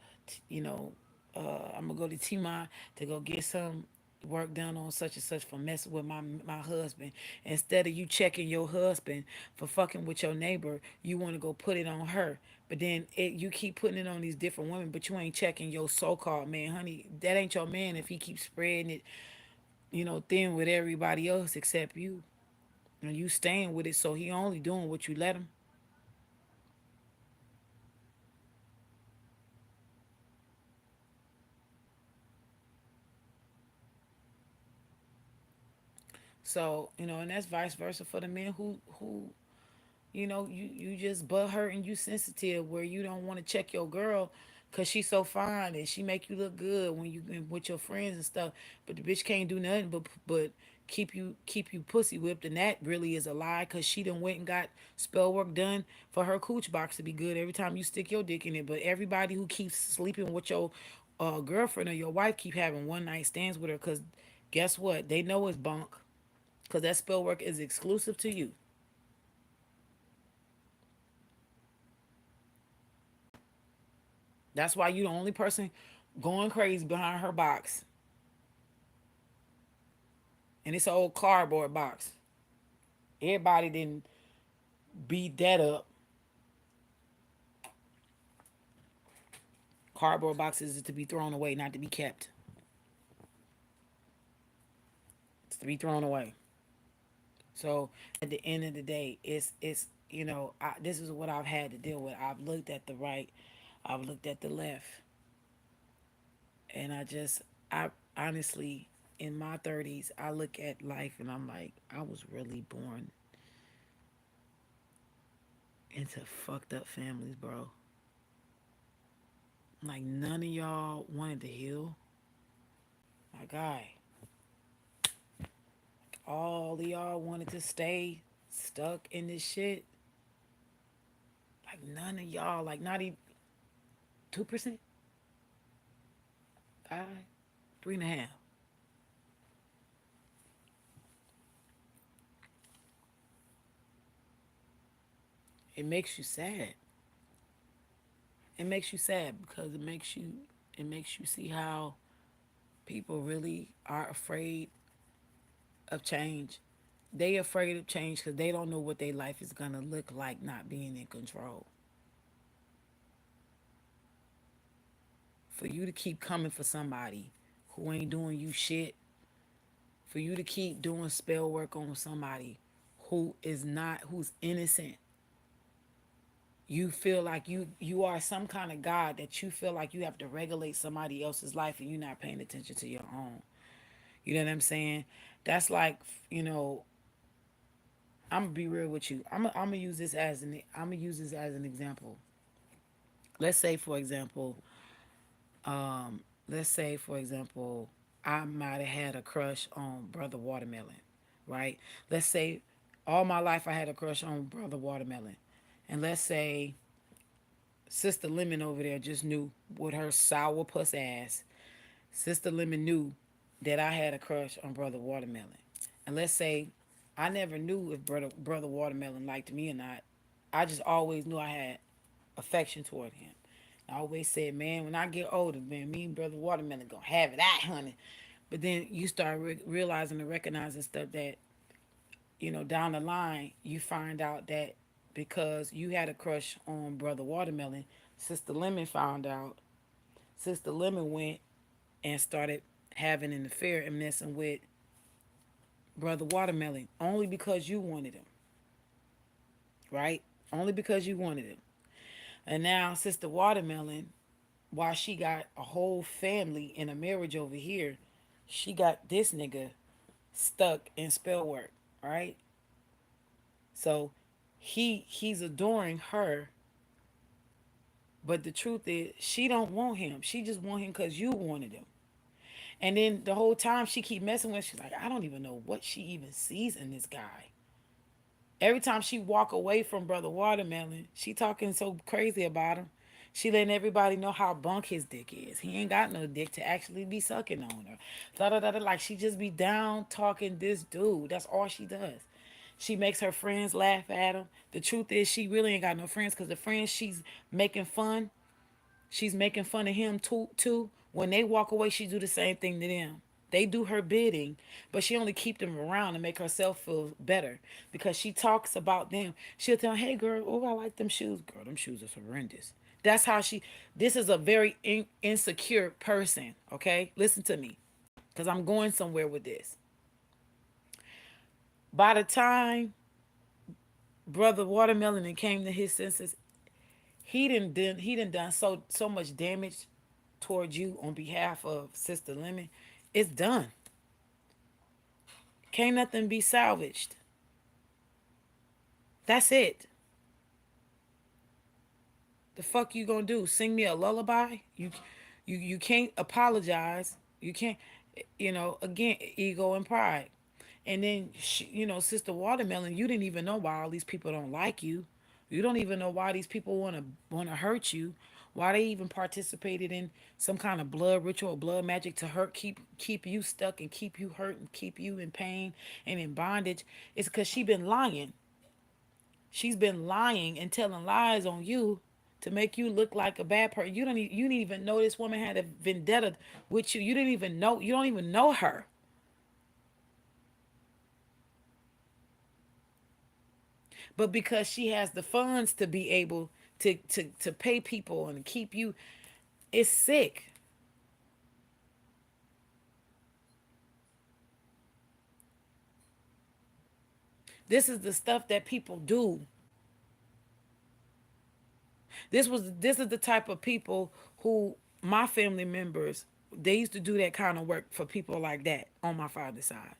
you know, I'm gonna go to Tima to go get some work done on such and such for messing with my husband. Instead of you checking your husband for fucking with your neighbor, you want to go put it on her. But then you keep putting it on these different women, but you ain't checking your so-called man, honey. That ain't your man if he keeps spreading it, thin with everybody else except you. And you staying with it, so he only doing what you let him. So, and that's vice versa for the men who you just butt hurt and you sensitive where you don't want to check your girl because she's so fine and she make you look good when you with your friends and stuff, but the bitch can't do nothing but keep you pussy whipped, and that really is a lie because she done went and got spell work done for her cooch box to be good every time you stick your dick in it. But everybody who keeps sleeping with your girlfriend or your wife keep having one night stands with her because guess what, they know it's bunk because that spell work is exclusive to you. That's why you the only person going crazy behind her box. And it's an old cardboard box. Everybody didn't beat that up. Cardboard boxes is to be thrown away, not to be kept. It's to be thrown away. So at the end of the day, it's this is what I've had to deal with. I've looked at the right, I've looked at the left, and I honestly, in my 30s, I look at life and I'm like, I was really born into fucked up families, bro. Like none of y'all wanted to heal. My guy, all of y'all wanted to stay stuck in this shit. Like none of y'all, like not even 2%, 5, 3.5. It makes you sad. It makes you sad because it makes you see how people really are afraid of change. They afraid of change because they don't know what their life is gonna look like not being in control. for you to keep coming for somebody who ain't doing you shit, for you to keep doing spell work on somebody who's innocent. You feel like you are some kind of god that you feel like you have to regulate somebody else's life and you're not paying attention to your own. You know what I'm saying? That's like, you know, I'm gonna be real with you. I'm gonna use this as an example. Let's say for example, let's say for example, I might have had a crush on Brother Watermelon, right? Let's say all my life I had a crush on Brother Watermelon. And let's say Sister Lemon over there just knew with her sour puss ass. Sister Lemon knew that I had a crush on Brother Watermelon. And let's say I never knew if Brother Watermelon liked me or not. I just always knew I had affection toward him. I always said, man, when I get older, man, me and Brother Watermelon gonna have it out, honey. But then you start realizing and recognizing stuff that, you know, down the line, you find out that because you had a crush on Brother Watermelon, Sister Lemon found out. Sister Lemon went and started having an affair and messing with Brother Watermelon only because you wanted him, right? Only because you wanted him. And now Sister Watermelon, while she got a whole family in a marriage over here, she got this nigga stuck in spell work, right? So he's adoring her, but the truth is she don't want him. She just want him because you wanted him. And then the whole time she keep messing with, she's like, I don't even know what she even sees in this guy. Every time she walk away from Brother Watermelon, she talking so crazy about him. She letting everybody know how bunk his dick is. He ain't got no dick to actually be sucking on her. Da da da da. Like she just be down talking this dude. That's all she does. She makes her friends laugh at him. The truth is, she really ain't got no friends because the friends making fun, she's making fun of him too. When they walk away, she do the same thing to them. They do her bidding, but she only keep them around to make herself feel better because she talks about them. She'll tell, "Hey girl, oh I like them shoes. Girl, them shoes are horrendous." That's how she. This is a very insecure person. Okay, listen to me, because I'm going somewhere with this. By the time Brother Watermelon came to his senses, he done so much damage towards you on behalf of Sister Lemon. It's done. Can't nothing be salvaged. That's it. The fuck you gonna do? Sing me a lullaby? You can't apologize. You can't. You know, again, ego and pride. And then, Sister Watermelon, you didn't even know why all these people don't like you. You don't even know why these people wanna hurt you. Why they even participated in some kind of blood ritual, blood magic to hurt, keep you stuck and keep you hurt and keep you in pain and in bondage. It's because she been lying. She's been lying and telling lies on you to make you look like a bad person. You didn't even know this woman had a vendetta with you. You don't even know her. But because she has the funds to be able to pay people and keep you, it's sick. This is the stuff that people do. This is the type of people who my family members, they used to do that kind of work for people like that on my father's side.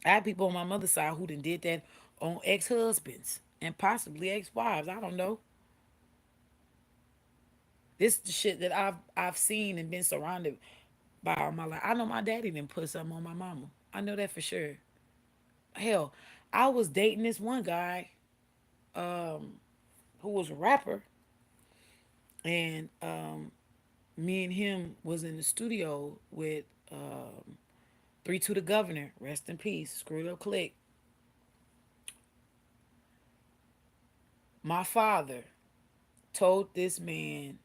I had people on my mother's side who did that on ex-husbands and possibly ex-wives. I don't know. This is the shit that I've seen and been surrounded by all my life. I know my daddy didn't put something on my mama. I know that for sure. Hell, I was dating this one guy who was a rapper, and me and him was in the studio with 3 to the Governor, rest in peace, screwed up click. My father told this man,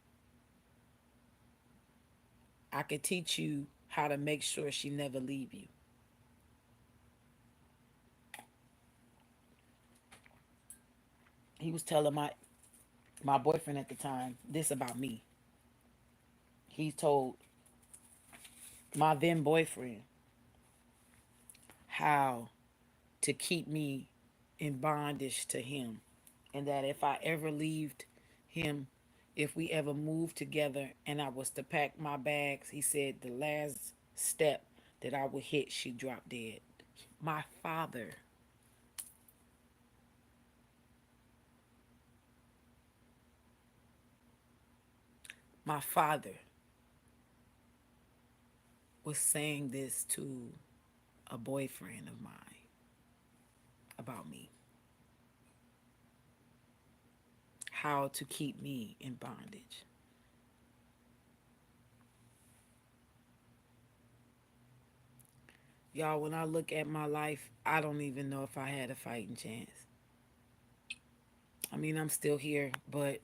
I could teach you how to make sure she never leave you. He was telling my boyfriend at the time this about me. He told my then boyfriend how to keep me in bondage to him, and that if I ever left him, if we ever moved together and I was to pack my bags, he said the last step that I would hit, she dropped dead. My father, my father was saying this to a boyfriend of mine about me, how to keep me in bondage. Y'all, when I look at my life, I don't even know if I had a fighting chance. I mean, I'm still here, but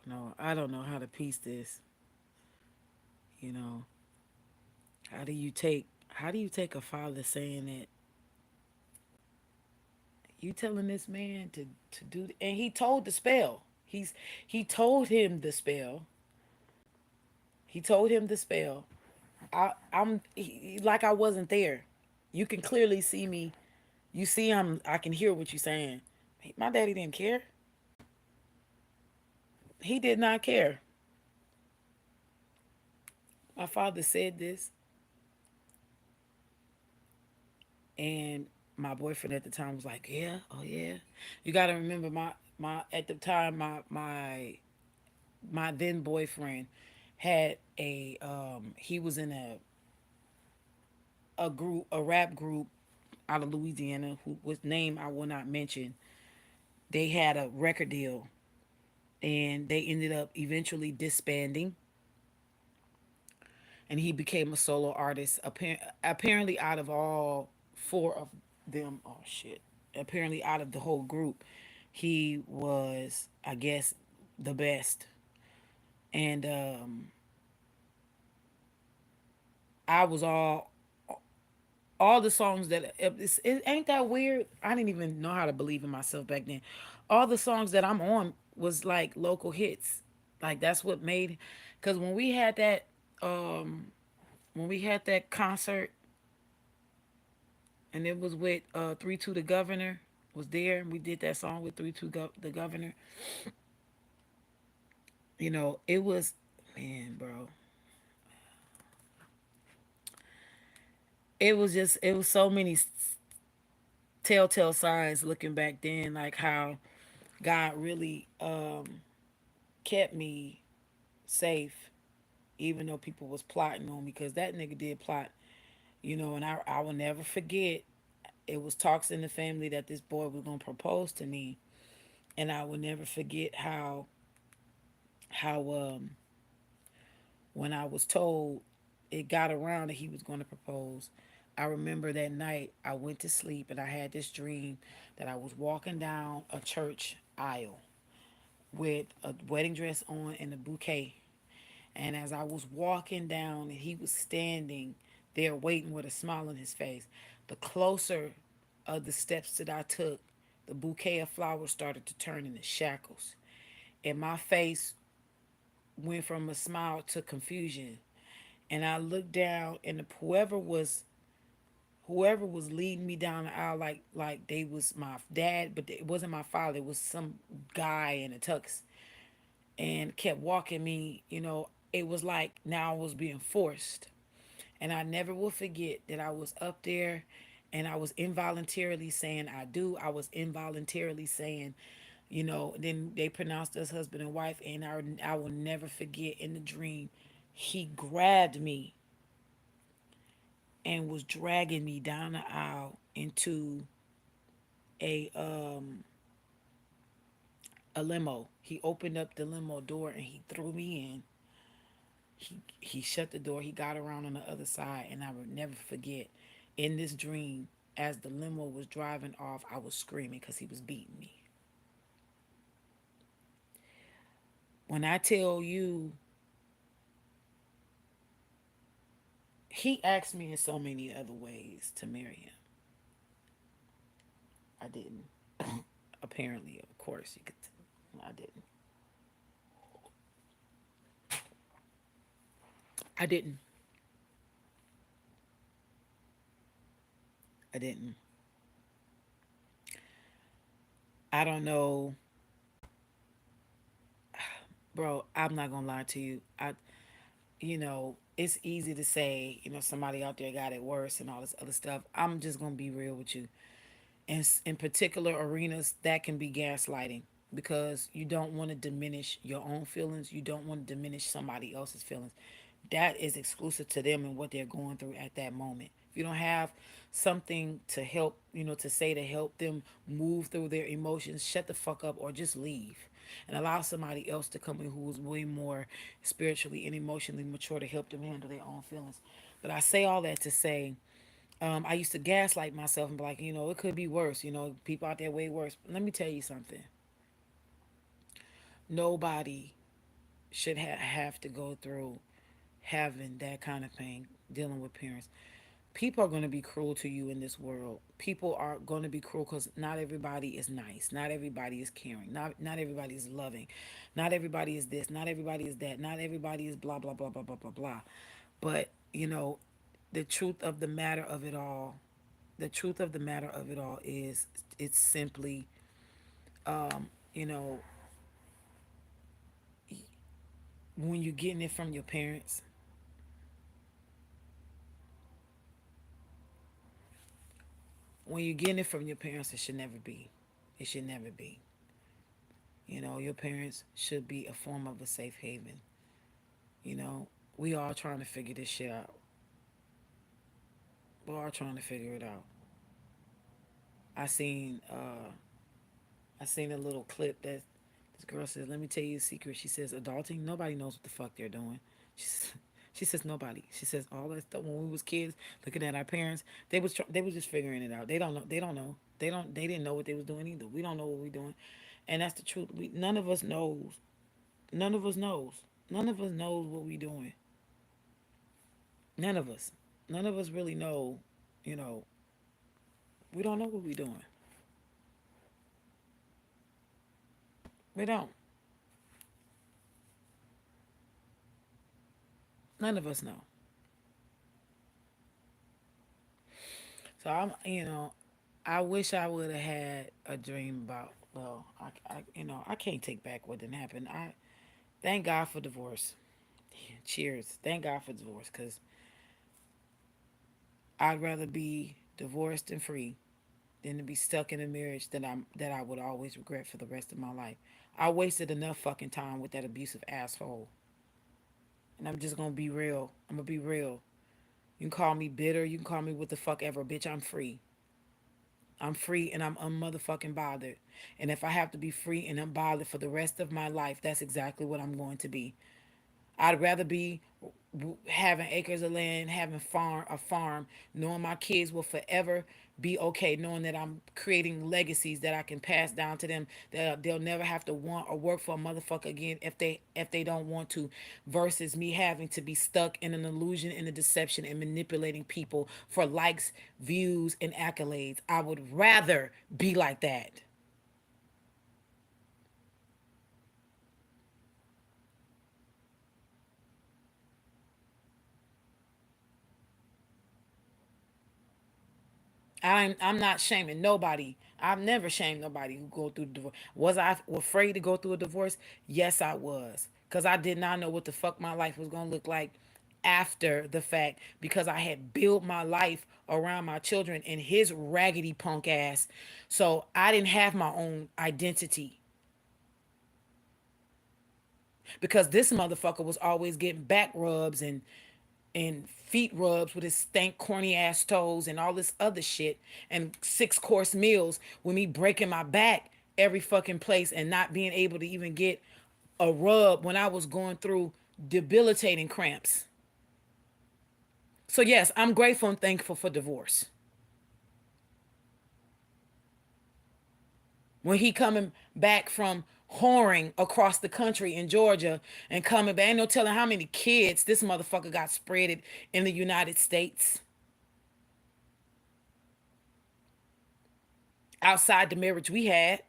no, I don't know how to piece this. You know, how do you take a father saying that you telling this man to do, and he told the spell. He told him the spell. He told him the spell. Like I wasn't there. You can clearly see me. You see, I can hear what you're saying. My daddy didn't care. He did not care. My father said this, and my boyfriend at the time was like, "Yeah, oh yeah." You got to remember, my at the time, my then boyfriend had he was in a rap group out of Louisiana, who was name I will not mention. They had a record deal, and they ended up eventually disbanding, and he became a solo artist. Apparently, out of all four of them, oh shit! Apparently, out of the whole group, he was, I guess, the best. And I was all the songs that it ain't that weird. I didn't even know how to believe in myself back then. All the songs that I'm on was like local hits. Like that's what made, because um when we had that concert, and it was with 3-2 the Governor was there, and we did that song with 3-2 the Governor. It was, man, bro. It was so many telltale signs looking back then, like how God really kept me safe, even though people was plotting on me, because that nigga did plot. And I will never forget, it was talks in the family that this boy was gonna propose to me, and I will never forget how when I was told it got around that he was going to propose. I remember that night I went to sleep and I had this dream that I was walking down a church aisle with a wedding dress on and a bouquet. And as I was walking down, and he was standing there waiting with a smile on his face. The closer of the steps that I took, the bouquet of flowers started to turn into shackles. And my face went from a smile to confusion. And I looked down, and whoever was leading me down the aisle, like they was my dad, but it wasn't my father. It was some guy in a tux, and kept walking me. It was like now I was being forced. And I never will forget that I was up there, and I was involuntarily saying I do. I was involuntarily saying, then they pronounced us husband and wife. And I will never forget, in the dream, he grabbed me and was dragging me down the aisle into a limo. He opened up the limo door and he threw me in. He shut the door. He got around on the other side, and I would never forget. In this dream, as the limo was driving off, I was screaming because he was beating me. When I tell you, he asked me in so many other ways to marry him. I didn't. Apparently, of course, you could. I didn't. I didn't. I didn't. I don't know, bro. I'm not gonna lie to you. It's easy to say, somebody out there got it worse and all this other stuff. I'm just gonna be real with you. In particular arenas, that can be gaslighting because you don't want to diminish your own feelings. You don't want to diminish somebody else's feelings. That is exclusive to them and what they're going through at that moment. If you don't have something to help, to say to help them move through their emotions, shut the fuck up or just leave and allow somebody else to come in who is way more spiritually and emotionally mature to help them handle their own feelings. But I say all that to say, I used to gaslight myself and be like, it could be worse. People out there way worse. Let me tell you something. Nobody should have to go through having that kind of pain, dealing with parents. People are going to be cruel to you in this world. People are going to be cruel because not everybody is nice. Not everybody is caring. Not everybody is loving. Not everybody is this. Not everybody is that. Not everybody is blah, blah, blah, blah, blah, blah, blah. But, the truth of the matter of it all, the truth of the matter of it all is it's simply, you know, when you're getting it from your parents, when you're getting it from your parents, it should never be. It should never be. Your parents should be a form of a safe haven. You know, we all trying to figure this shit out. We're all trying to figure it out. I seen I seen a little clip that this girl says, "Let me tell you a secret." She says, "Adulting, nobody knows what the fuck they're doing." She says, she says nobody. She says all that stuff when we was kids, looking at our parents, they was just figuring it out. They don't know. They don't know. They didn't know what they was doing either. We don't know what we're doing, and that's the truth. None of us knows. None of us knows. None of us knows what we're doing. None of us. None of us really know. You know, we don't know what we're doing. We don't. None of us know. So I wish I would have had a dream about. Well, I can't take back what didn't happen. I thank God for divorce. Cheers. Thank God for divorce, cause I'd rather be divorced and free than to be stuck in a marriage that I would always regret for the rest of my life. I wasted enough fucking time with that abusive asshole, and I'm just gonna be real. I'm gonna be real. You can call me bitter. You can call me what the fuck ever, bitch. I'm free. I'm free and I'm unmotherfucking bothered. And if I have to be free and unbothered for the rest of my life, that's exactly what I'm going to be. I'd rather be having acres of land, having farm, knowing my kids will forever be okay, knowing that I'm creating legacies that I can pass down to them, that they'll never have to want or work for a motherfucker again if they don't want to, versus me having to be stuck in an illusion and a deception and manipulating people for likes, views, and accolades. I would rather be like that. I'm not shaming nobody. I've never shamed nobody who go through divorce. Was I afraid to go through a divorce? Yes, I was. Because I did not know what the fuck my life was going to look like after the fact, because I had built my life around my children and his raggedy punk ass. So I didn't have my own identity because this motherfucker was always getting back rubs and feet rubs with his stank corny ass toes and all this other shit, and 6-course meals with me breaking my back every fucking place and not being able to even get a rub when I was going through debilitating cramps. So yes, I'm grateful and thankful for divorce. When he coming back from whoring across the country in Georgia and coming back. Ain't no telling how many kids this motherfucker got spreaded in the United States outside the marriage we had.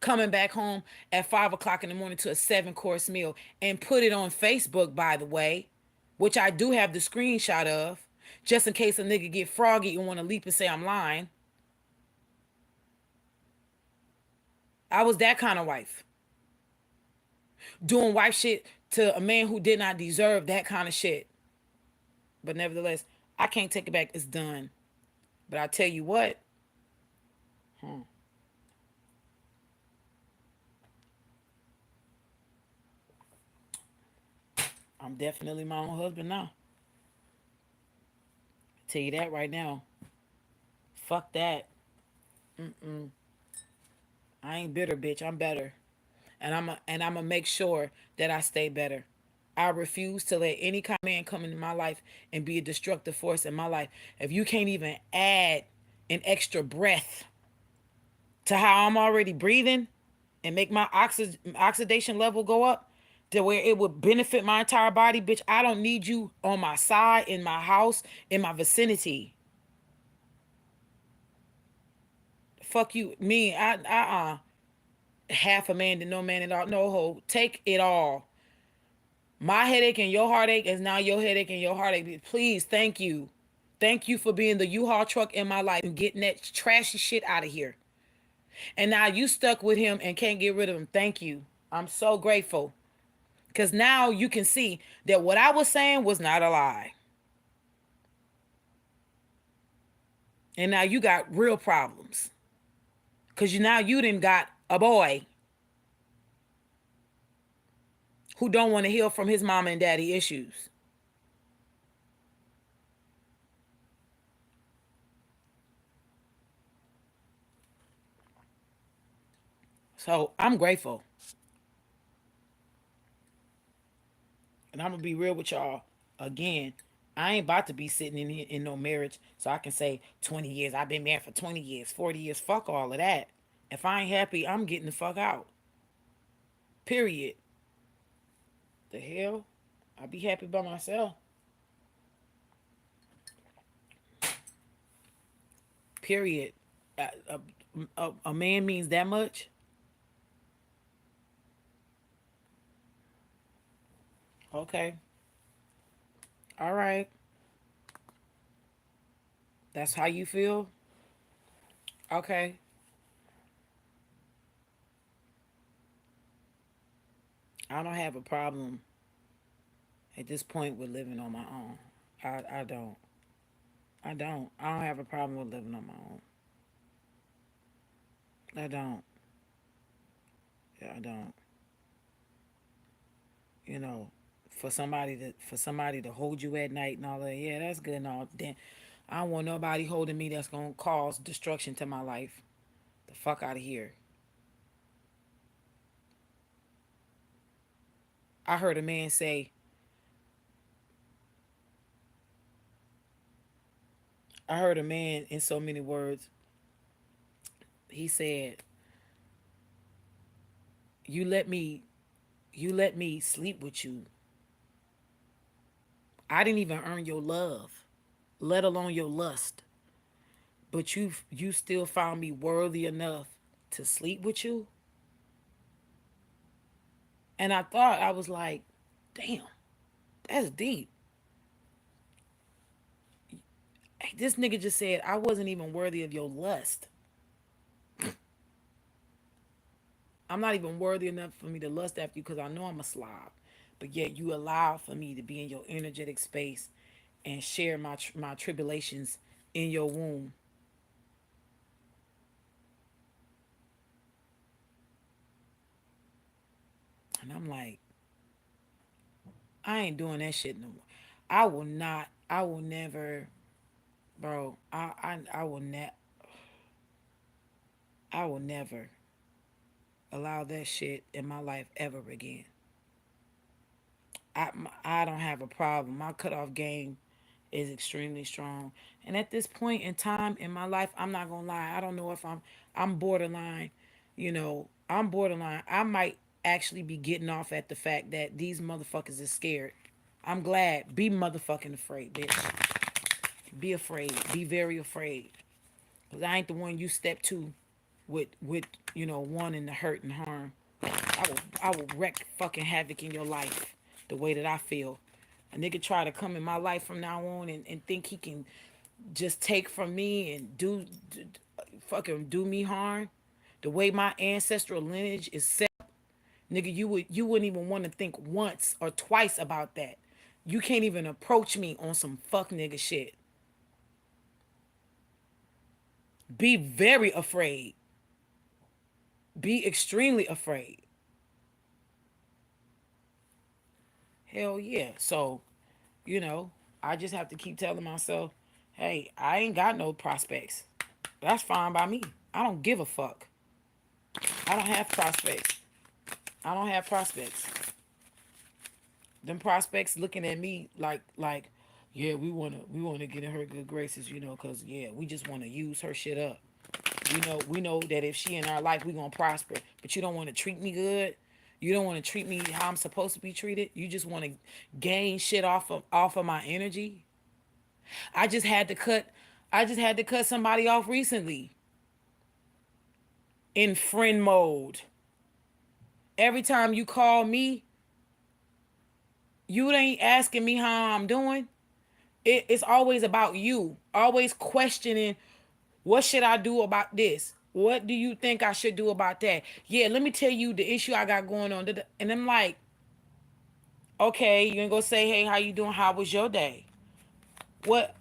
Coming back home at 5 o'clock in the morning to a 7 course meal and put it on Facebook, by the way, which I do have the screenshot of, just in case a nigga get froggy and want to leap and say I'm lying. I was that kind of wife. Doing wife shit to a man who did not deserve that kind of shit. But nevertheless, I can't take it back. It's done. But I tell you what, I'm definitely my own husband now. Tell you that right now. Fuck that. I ain't bitter, bitch. I'm better. And I'm gonna make sure that I stay better. I refuse to let any kind of man come into my life and be a destructive force in my life. If you can't even add an extra breath to how I'm already breathing and make my oxidation level go up to where it would benefit my entire body, bitch, I don't need you on my side, in my house, in my vicinity. Fuck you. Me, half a man to no man at all. No ho. Take it all. My headache and your heartache is now your headache and your heartache. Please, thank you. Thank you for being the U-Haul truck in my life and getting that trashy shit out of here. And now you stuck with him and can't get rid of him. Thank you. I'm so grateful. Because now you can see that what I was saying was not a lie. And now you got real problems. Because you done got a boy who don't want to heal from his mama and daddy issues. So I'm grateful. And I'm going to be real with y'all. Again, I ain't about to be sitting in no marriage so I can say 20 years. I've been married for 20 years, 40 years. Fuck all of that. If I ain't happy, I'm getting the fuck out. Period. The hell? I'll be happy by myself. Period. A man means that much? Okay. All right. That's how you feel? Okay. I don't have a problem at this point with living on my own. I don't. I don't. I don't have a problem with living on my own. I don't. Yeah, I don't. You know, for somebody to hold you at night and all that, yeah, that's good and all. Then I don't want nobody holding me that's gonna cause destruction to my life. The fuck out of here. I heard a man say, I heard a man in so many words, he said, You let me you let me sleep with you. I didn't even earn your love, let alone your lust. But you still found me worthy enough to sleep with you? And I thought, I was like, damn, that's deep. This nigga just said I wasn't even worthy of your lust. I'm not even worthy enough for me to lust after you because I know I'm a slob. But yet you allow for me to be in your energetic space and share my tribulations in your womb. And I'm like, I ain't doing that shit no more. I will not. I will never, bro. I will not. I will never allow that shit in my life ever again. I don't have a problem. My cutoff game is extremely strong. And at this point in time in my life, I'm not gonna lie, I don't know if I'm borderline, I'm borderline. I might actually be getting off at the fact that these motherfuckers is scared. I'm glad. Be motherfucking afraid, bitch. Be afraid. Be very afraid. Cause I ain't the one you step to with wanting to hurt and harm. I will wreak fucking havoc in your life the way that I feel. A nigga try to come in my life from now on and think he can just take from me and fucking do me harm. The way my ancestral lineage is set, nigga, you wouldn't even want to think once or twice about that. You can't even approach me on some fuck nigga shit. Be very afraid. Be extremely afraid. Hell yeah. So, you know, I just have to keep telling myself, hey, I ain't got no prospects. That's fine by me. I don't give a fuck. I don't have prospects. I don't have prospects. Them prospects looking at me like, yeah, we wanna get in her good graces, cause yeah, we just wanna use her shit up. We know that if she in our life, we gonna prosper. But you don't want to treat me good. You don't want to treat me how I'm supposed to be treated. You just want to gain shit off of my energy. I just had to cut. I just had to cut somebody off recently in friend mode. Every time you call me, you ain't asking me how I'm doing. It's always about you. Always questioning, what should I do about this? What do you think I should do about that? Yeah, let me tell you the issue I got going on. And I'm like, okay, you ain't gonna say, hey, how you doing? How was your day? What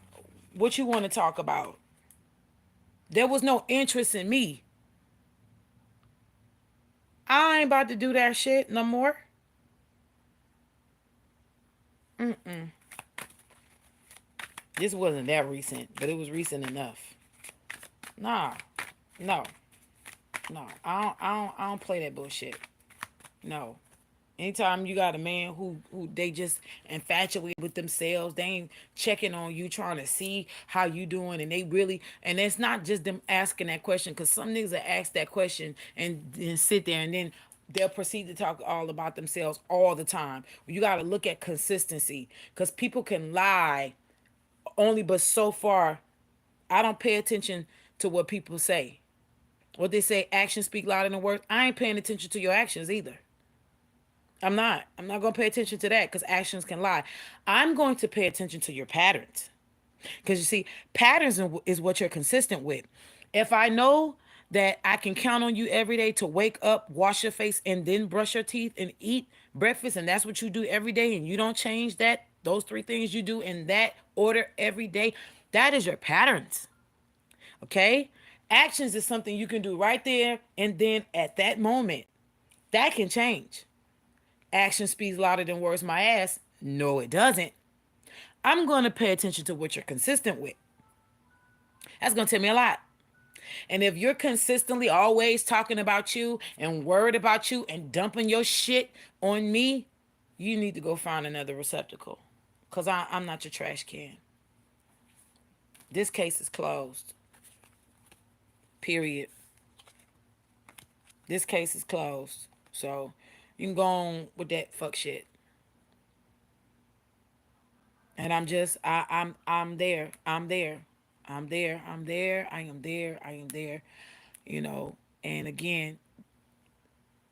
what you want to talk about? There was no interest in me. I ain't about to do that shit no more. This wasn't that recent, but it was recent enough. Nah, no, no. I don't play that bullshit. No. Anytime you got a man who they just infatuated with themselves, they ain't checking on you, trying to see how you doing, and they really, and it's not just them asking that question, because some niggas that ask that question and then sit there and then they'll proceed to talk all about themselves all the time. You got to look at consistency, because people can lie only but so far. I don't pay attention to what people say. What they say, actions speak louder than words. I ain't paying attention to your actions either. I'm not. I'm not going to pay attention to that because actions can lie. I'm going to pay attention to your patterns. Because you see, patterns is what you're consistent with. If I know that I can count on you every day to wake up, wash your face, and then brush your teeth and eat breakfast, and that's what you do every day, and you don't change that, those three things you do in that order every day, that is your patterns. Okay? Actions is something you can do right there and then at that moment. That can change. Action speaks louder than words, my ass. No, it doesn't. I'm going to pay attention to what you're consistent with. That's going to tell me a lot. And if you're consistently always talking about you and worried about you and dumping your shit on me, you need to go find another receptacle. Because I'm not your trash can. This case is closed. Period. This case is closed. So you can go on with that fuck shit. And I'm there. I'm there. I'm there. I'm there. I am there. I am there. You know, and again,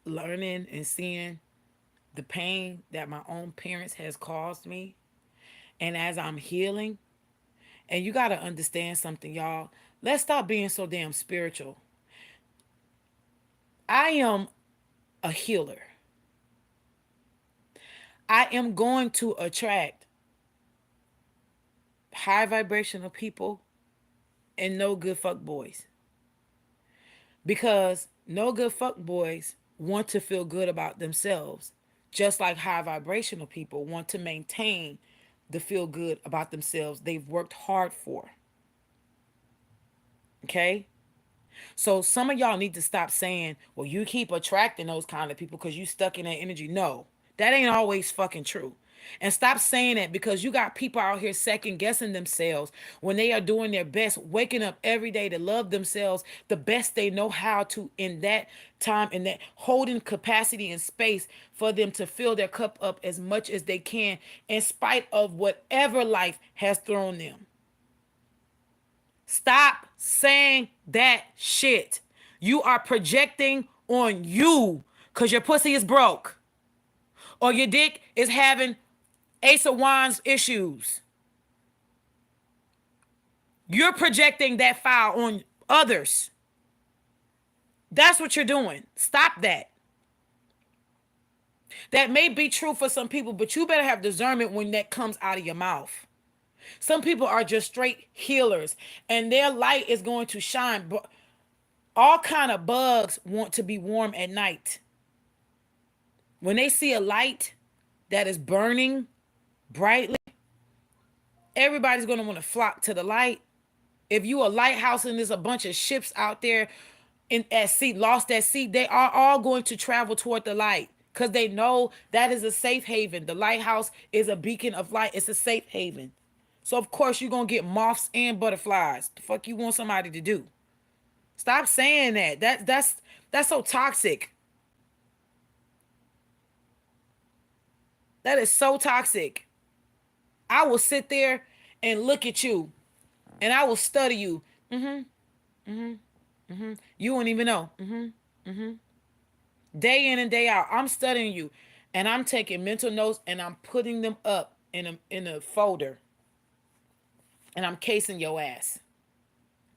learning and seeing the pain that my own parents has caused me. And as I'm healing, and you got to understand something, y'all. Let's stop being so damn spiritual. I am a healer. I am going to attract high vibrational people and no good fuck boys. Because no good fuck boys want to feel good about themselves, just like high vibrational people want to maintain the feel good about themselves they've worked hard for. Okay? So some of y'all need to stop saying, well, you keep attracting those kind of people because you stuck in that energy. No, that ain't always fucking true. And stop saying that, because you got people out here second guessing themselves when they are doing their best, waking up every day to love themselves the best they know how to in that time, in that holding capacity and space for them to fill their cup up as much as they can in spite of whatever life has thrown them. Stop saying that shit. You are projecting on you because your pussy is broke or your dick is having Ace of Wands issues. You're projecting that file on others. That's what you're doing. Stop that. That may be true for some people, but you better have discernment when that comes out of your mouth. Some people are just straight healers and their light is going to shine. But all kind of bugs want to be warm at night. When they see a light that is burning brightly, everybody's going to want to flock to the light. If you a lighthouse and there's a bunch of ships out there at sea, lost at sea, they are all going to travel toward the light because they know that is a safe haven. The lighthouse is a beacon of light. It's a safe haven. So of course you're going to get moths and butterflies. The fuck you want somebody to do? Stop saying that. That's so toxic. That is so toxic. I will sit there and look at you and I will study you. You won't even know. Day in and day out, I'm studying you and I'm taking mental notes and I'm putting them up in a folder and I'm casing your ass.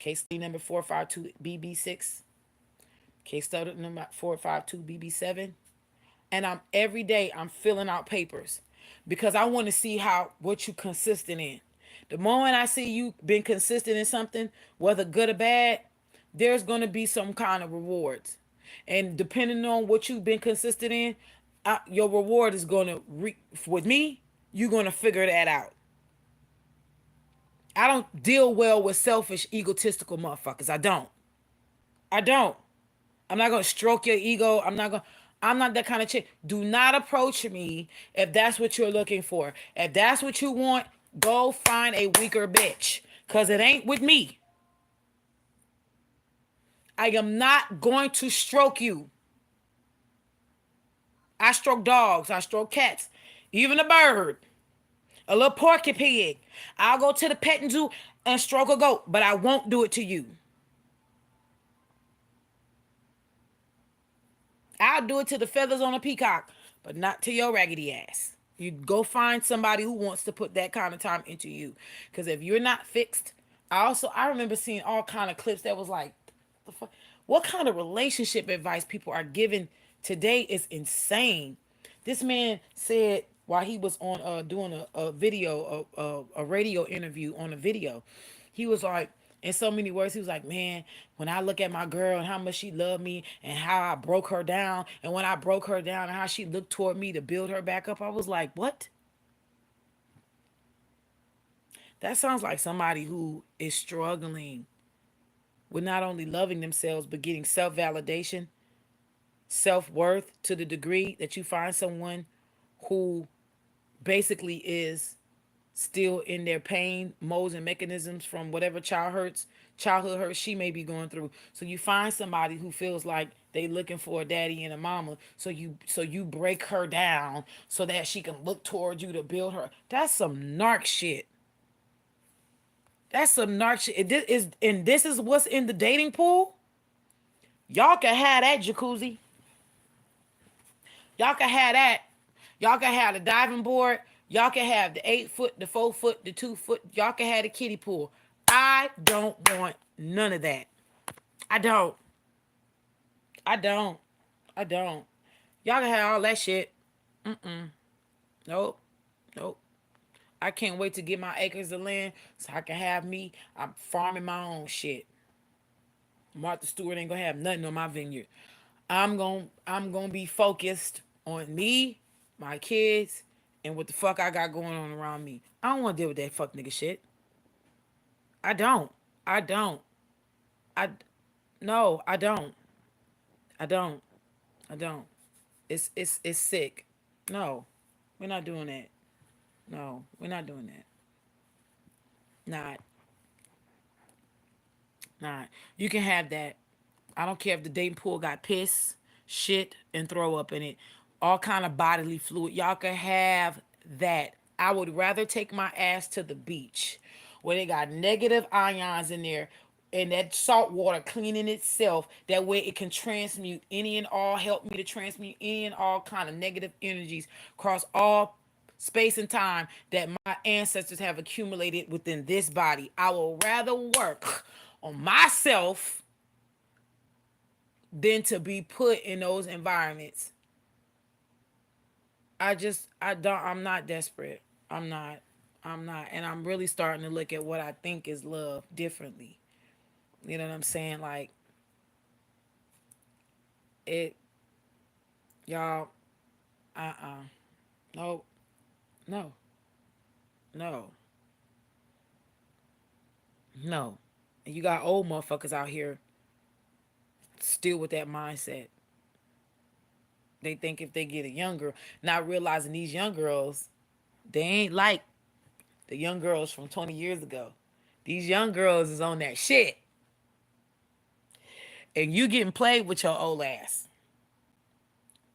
Case study number 452 BB6. Case study number 452 BB7. And I'm every day I'm filling out papers because I want to see what you consistent in. The moment I see you been consistent in something, whether good or bad, there's going to be some kind of rewards. And depending on what you've been consistent in, your reward is going to with me, you're going to figure that out. I don't deal well with selfish, egotistical motherfuckers. I don't. I don't. I'm not going to stroke your ego. I'm not that kind of chick. Do not approach me if that's what you're looking for. If that's what you want, go find a weaker bitch. Because it ain't with me. I am not going to stroke you. I stroke dogs. I stroke cats. Even a bird. A little porky pig. I'll go to the petting zoo and stroke a goat. But I won't do it to you. I'll do it to the feathers on a peacock, but not to your raggedy ass. You go find somebody who wants to put that kind of time into you. Because if you're not fixed, I remember seeing all kind of clips that was like, the fuck? What kind of relationship advice people are giving today is insane. This man said while he was on doing a video, a radio interview on a video, he was like, in so many words, he was like, man, when I look at my girl and how much she loved me and how I broke her down, and when I broke her down and how she looked toward me to build her back up, I was like, what? That sounds like somebody who is struggling with not only loving themselves, but getting self-validation, self-worth to the degree that you find someone who basically is still in their pain modes and mechanisms from whatever childhood hurt she may be going through. So you find somebody who feels like they looking for a daddy and a mama. So you break her down so that she can look towards you to build her. That's some narc shit. That's some narc shit. This is what's in the dating pool. Y'all can have that jacuzzi. Y'all can have that. Y'all can have the diving board. Y'all can have the 8 foot, the 4 foot, the 2 foot. Y'all can have the kiddie pool. I don't want none of that. I don't. I don't. I don't. Y'all can have all that shit. Nope. Nope. I can't wait to get my acres of land so I can have me. I'm farming my own shit. Martha Stewart ain't gonna have nothing on my vineyard. I'm gonna be focused on me, my kids, and what the fuck I got going on around me. I don't want to deal with that fuck nigga shit. I don't. I don't. I no. I don't. I don't. I don't. It's sick. No, we're not doing that. No, we're not doing that. Not, not. You can have that. I don't care if the dating pool got piss, shit, and throw up in it. All kind of bodily fluid. Y'all can have that. I would rather take my ass to the beach where they got negative ions in there and that salt water cleaning itself. That way it can transmute any and all, help me to transmute any and all kind of negative energies across all space and time that my ancestors have accumulated within this body. I will rather work on myself than to be put in those environments. I'm not desperate. I'm not. I'm not. And I'm really starting to look at what I think is love differently. You know what I'm saying? Like, it, y'all, no, no, no, no. And you got old motherfuckers out here still with that mindset. They think if they get a younger, not realizing these young girls, they ain't like the young girls from 20 years ago. These young girls is on that shit. And you getting played with your old ass.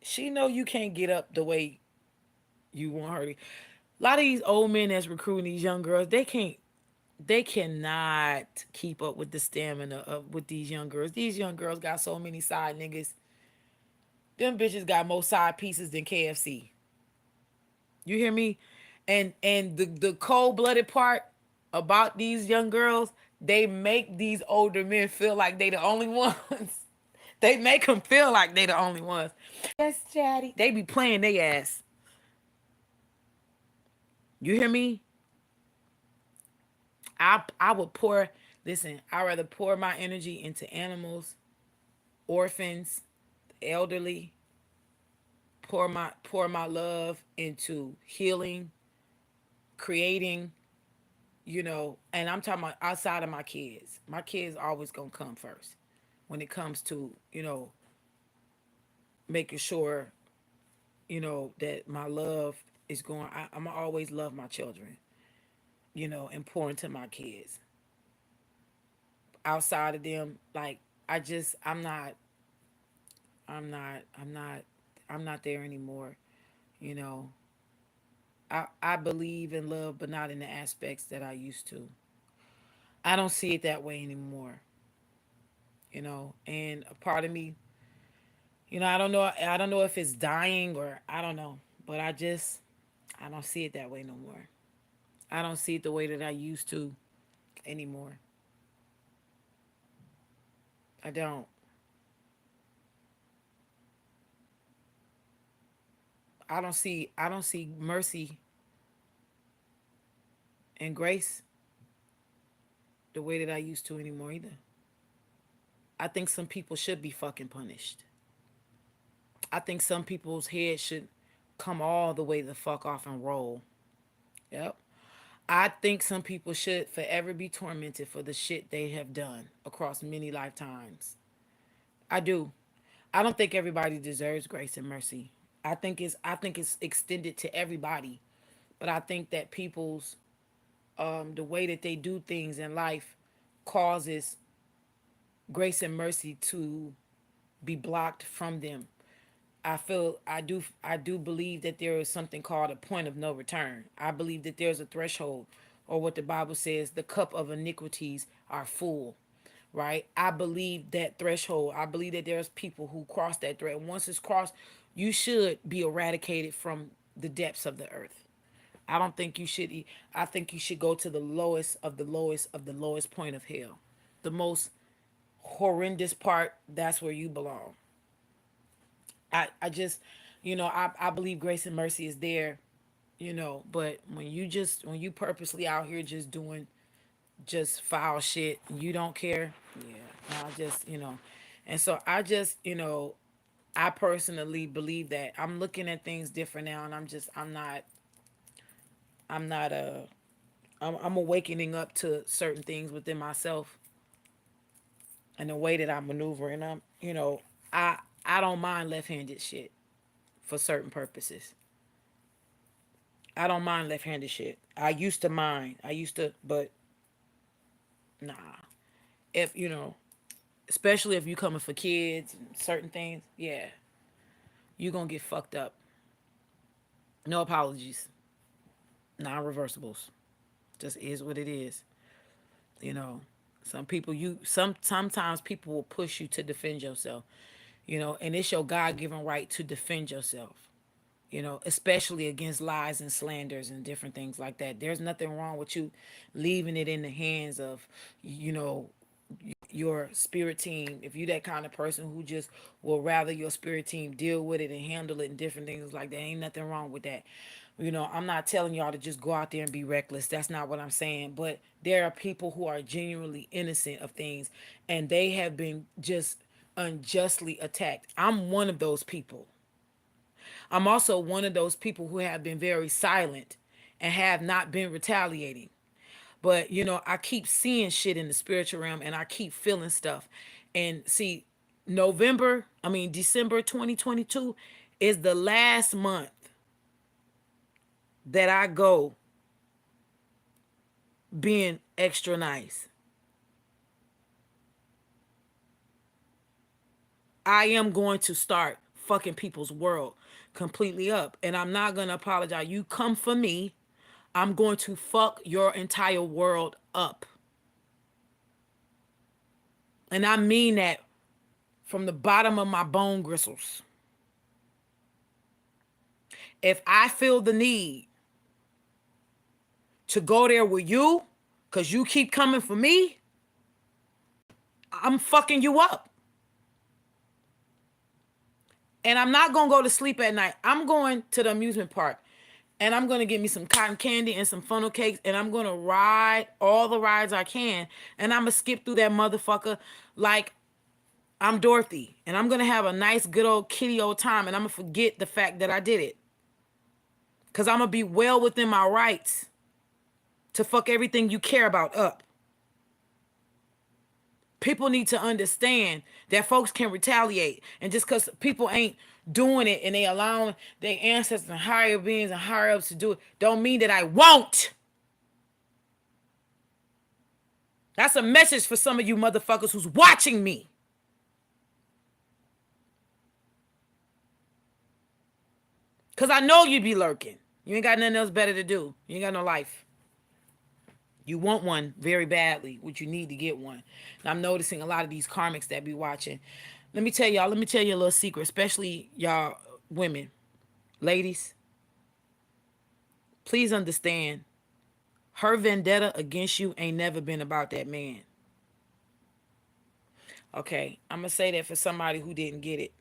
She know you can't get up the way you want her to. A lot of these old men that's recruiting these young girls, they cannot keep up with the stamina of with these young girls. These young girls got so many side niggas. Them bitches got more side pieces than KFC. You hear me? And the cold blooded part about these young girls, they make these older men feel like they the only ones. They make them feel like they the only ones. Yes, Chatty. They be playing their ass. You hear me? I would pour. Listen, I rather pour my energy into animals, orphans, elderly. Pour my love into healing, creating. And I'm talking about outside of my kids. My kids always gonna come first when it comes to making sure that my love is going. I'm gonna always love my children. And pour into my kids. Outside of them, like I'm not, I'm not, I'm not, I'm not there anymore. You know, I believe in love, but not in the aspects that I used to. I don't see it that way anymore. And a part of me, I don't know if it's dying or I don't know, but I don't see it that way no more. I don't see it the way that I used to anymore. I don't. I don't see mercy and grace the way that I used to anymore either. I think some people should be fucking punished. I think some people's heads should come all the way the fuck off and roll. Yep. I think some people should forever be tormented for the shit they have done across many lifetimes. I do. I don't think everybody deserves grace and mercy. I think it's extended to everybody. But I think that people's the way that they do things in life causes grace and mercy to be blocked from them. I do believe that there is something called a point of no return. I believe that there's a threshold, or what the Bible says, the cup of iniquities are full. Right? I believe that threshold. I believe that there's people who cross that thread. Once it's crossed, you should be eradicated from the depths of the earth. I don't think you should. I think you should go to the lowest of the lowest of the lowest point of hell, the most horrendous part. That's where you belong. I just, I believe grace and mercy is there, but when you purposely out here just doing just foul shit, you don't care. Yeah, I just, and so I personally believe that I'm looking at things different now, and I'm not I'm awakening up to certain things within myself and the way that I maneuver, and I I don't mind left-handed shit for certain purposes. I don't mind left-handed shit. I used to mind. I used to, but nah. If you know, especially if you coming for kids and certain things, yeah, you gonna get fucked up. No apologies. Non-reversibles. Just is what it is. You know, some people sometimes people will push you to defend yourself. You know, and it's your God-given right to defend yourself. You know, especially against lies and slanders and different things like that. There's nothing wrong with you leaving it in the hands of, you know, your spirit team. If you that kind of person who just will rather your spirit team deal with it and handle it and different things like that, ain't nothing wrong with that. You know, I'm not telling y'all to just go out there and be reckless. That's not what I'm saying. But there are people who are genuinely innocent of things and they have been just unjustly attacked. I'm one of those people. I'm also one of those people who have been very silent and have not been retaliating. But, you know, I keep seeing shit in the spiritual realm and I keep feeling stuff. And see, December 2022 is the last month that I go being extra nice. I am going to start fucking people's world completely up. And I'm not going to apologize. You come for me, I'm going to fuck your entire world up. And I mean that from the bottom of my bone gristles. If I feel the need to go there with you, because you keep coming for me, I'm fucking you up. And I'm not going to go to sleep at night. I'm going to the amusement park. And I'm going to get me some cotton candy and some funnel cakes. And I'm going to ride all the rides I can. And I'm going to skip through that motherfucker like I'm Dorothy. And I'm going to have a nice, good old kitty old time. And I'm going to forget the fact that I did it. Because I'm going to be well within my rights to fuck everything you care about up. People need to understand that folks can retaliate. And just because people ain't doing it and they allowing their ancestors and higher beings and higher ups to do it, don't mean that I won't. That's a message for some of you motherfuckers who's watching me. Because I know you be lurking. You ain't got nothing else better to do. You ain't got no life. You want one very badly, which you need to get one. And I'm noticing a lot of these karmics that be watching. Let me tell you a little secret, especially y'all women. Ladies, please understand, her vendetta against you ain't never been about that man. Okay, I'm going to say that for somebody who didn't get it.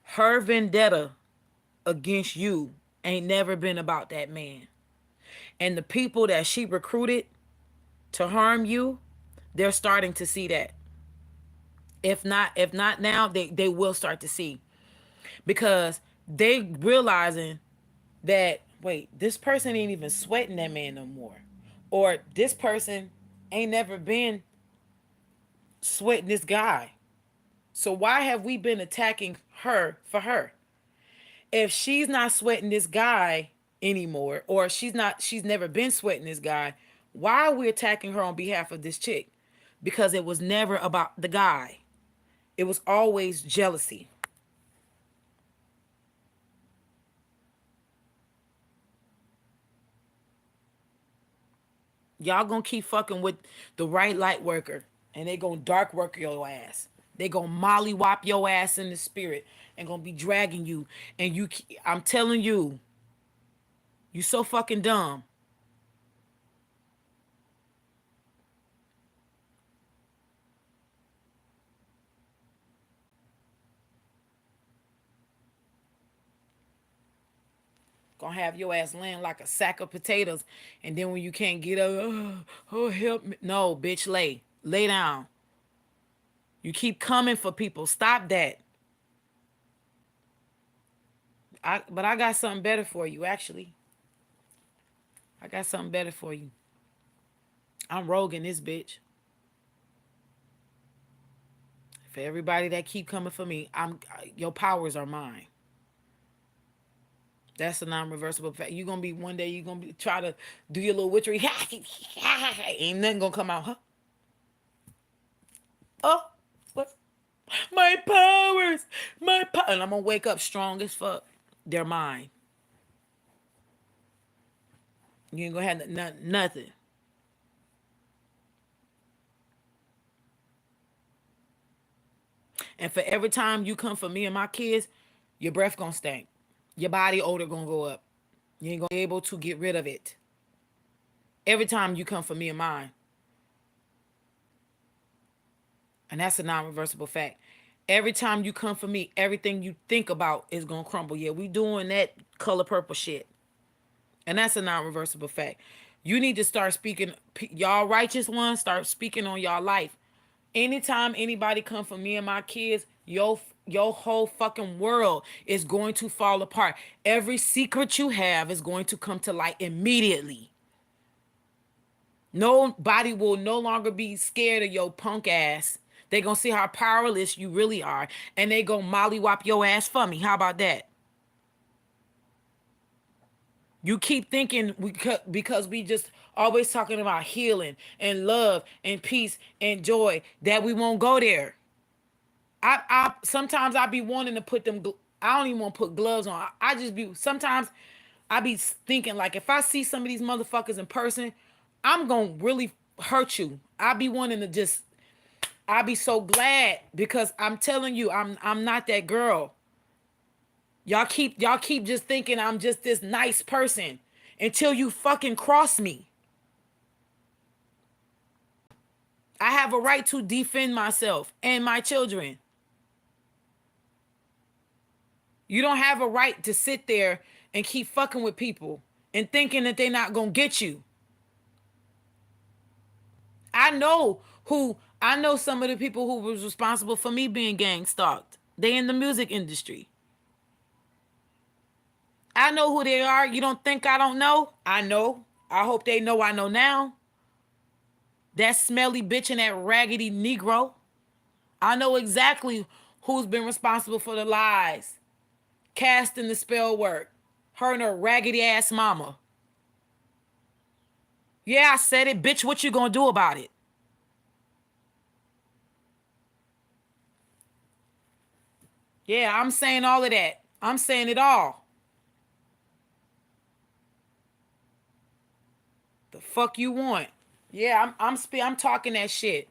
Her vendetta against you ain't never been about that man. And the people that she recruited to harm you, they're starting to see that. If not now, they will start to see. Because they realizing that, wait, this person ain't even sweating that man no more. Or this person ain't never been sweating this guy. So why have we been attacking her for her? If she's not sweating this guy anymore, or she's never been sweating this guy, why are we attacking her on behalf of this chick? Because it was never about the guy. It was always jealousy. Y'all gonna keep fucking with the right light worker, and they gonna dark work your ass. They gonna mollywop your ass in the spirit and gonna be dragging you. And I'm telling you, you so fucking dumb. Gonna have your ass laying like a sack of potatoes, and then when you can't get up, oh help me. No, bitch, lay down. You keep coming for people. Stop that. But I got something better for you, actually. I got something better for you. I'm roguing this bitch. For everybody that keep coming for me, your powers are mine. That's a non-reversible fact. You're gonna be one day. You're gonna be try to do your little witchery. Ain't nothing gonna come out, huh? Oh, what? My powers, my power, and I'm gonna wake up strong as fuck. They're mine. You ain't gonna have nothing. And for every time you come for me and my kids, your breath gonna stink. Your body odor gonna go up. You ain't gonna be able to get rid of it. Every time you come for me and mine. And that's a non-reversible fact. Every time you come for me, everything you think about is gonna crumble. Yeah, we doing that color purple shit. And that's a non-reversible fact. You need to start speaking, y'all righteous ones, start speaking on y'all life. Anytime anybody come for me and my kids, your whole fucking world is going to fall apart. Every secret you have is going to come to light immediately. Nobody will no longer be scared of your punk ass. They gonna see how powerless you really are, and they gonna mollywop your ass for me. How about that? You keep thinking because we just always talking about healing and love and peace and joy that we won't go there. I sometimes I be wanting to put them. I don't even want to put gloves on. I just be sometimes I be thinking like if I see some of these motherfuckers in person, I'm gonna really hurt you. I be wanting to just. I be so glad because I'm telling you, I'm not that girl. Y'all keep just thinking I'm just this nice person until you fucking cross me. I have a right to defend myself and my children. You don't have a right to sit there and keep fucking with people and thinking that they're not gonna get you. I know I know some of the people who was responsible for me being gang stalked. They in the music industry. I know who they are. You don't think I don't know? I know. I hope they know I know now. That smelly bitch and that raggedy Negro. I know exactly who's been responsible for the lies, casting the spell work. Her and her raggedy ass mama. Yeah, I said it. Bitch, what you gonna do about it? Yeah, I'm saying all of that. I'm saying it all. The fuck you want? Yeah, I'm talking that shit.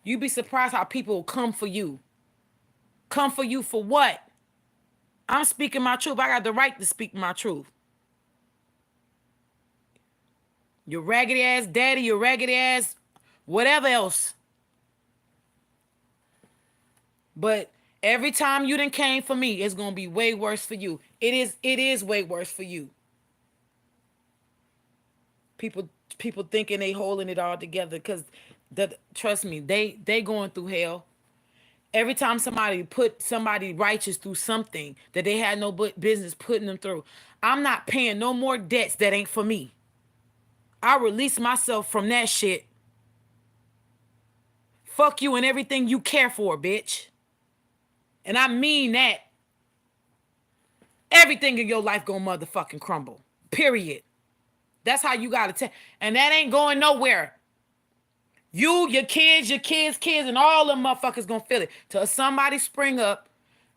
You be surprised how people will come for you. Come for you for what? I'm speaking my truth. I got the right to speak my truth. Your raggedy ass daddy, your raggedy ass whatever else. But every time you done came for me, it's gonna be way worse for you. It is way worse for you. People people thinking they holding it all together because trust me, they going through hell. Every time somebody put somebody righteous through something that they had no business putting them through, I'm not paying no more debts that ain't for me. I release myself from that shit. Fuck you and everything you care for, bitch. And I mean that. Everything in your life gonna motherfucking crumble. Period. That's how you gotta tell. And that ain't going nowhere. You, your kids, and all them motherfuckers gonna feel it. Till somebody spring up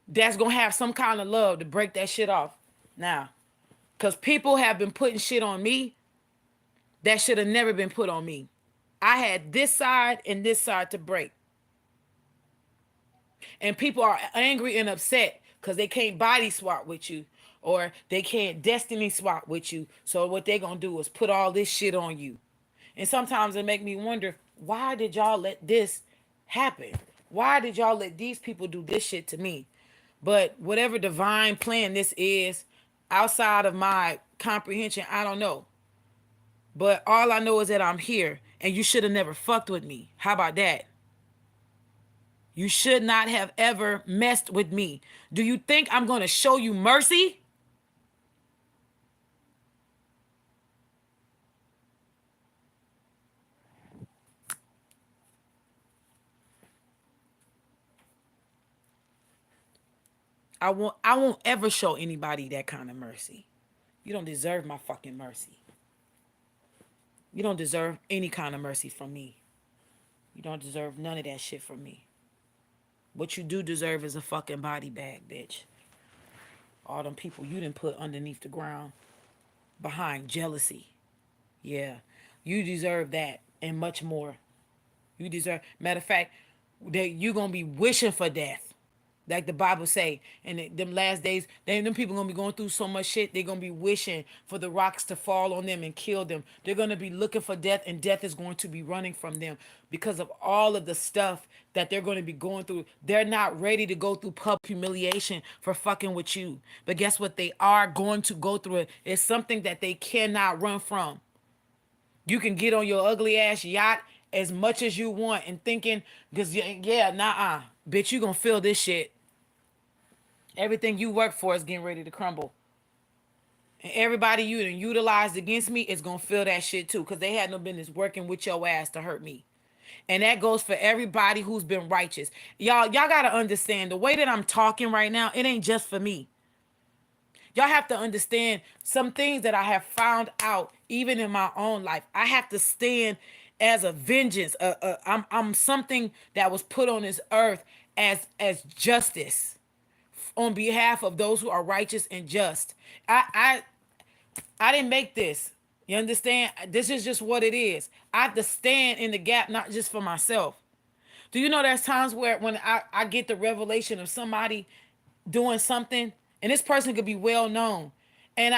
that's gonna have some kind of love to break that shit off. Now, because people have been putting shit on me that should have never been put on me. I had this side and this side to break. And people are angry and upset because they can't body swap with you or they can't destiny swap with you. So what they gonna do is put all this shit on you. And sometimes it make me wonder, why did y'all let this happen? Why did y'all let these people do this shit to me? But whatever divine plan this is, outside of my comprehension, I don't know. But all I know is that I'm here and you should have never fucked with me. How about that? You should not have ever messed with me. Do you think I'm going to show you mercy? I won't ever show anybody that kind of mercy. You don't deserve my fucking mercy. You don't deserve any kind of mercy from me. You don't deserve none of that shit from me. What you do deserve is a fucking body bag, bitch. All them people you didn't put underneath the ground behind jealousy. Yeah. You deserve that and much more. You deserve, matter of fact, that you gonna be wishing for death. Like the Bible say, and them last days, them people gonna be going through so much shit. They're gonna be wishing for the rocks to fall on them and kill them. They're gonna be looking for death, and death is going to be running from them because of all of the stuff that they're going to be going through. They're not ready to go through public humiliation for fucking with you. But guess what? They are going to go through it. It's something that they cannot run from. You can get on your ugly ass yacht as much as you want and thinking, because yeah, nah, bitch, you gonna feel this shit. Everything you work for is getting ready to crumble. And everybody you done utilized against me is gonna feel that shit too, because they had no business working with your ass to hurt me. And that goes for everybody who's been righteous. Y'all gotta understand the way that I'm talking right now, it ain't just for me. Y'all have to understand some things that I have found out, even in my own life. I have to stand as a vengeance. I'm something that was put on this earth as justice on behalf of those who are righteous and just. I didn't make this. You understand? This is just what it is. I have to stand in the gap, not just for myself. Do you know there's times where when I get the revelation of somebody doing something, and this person could be well known, and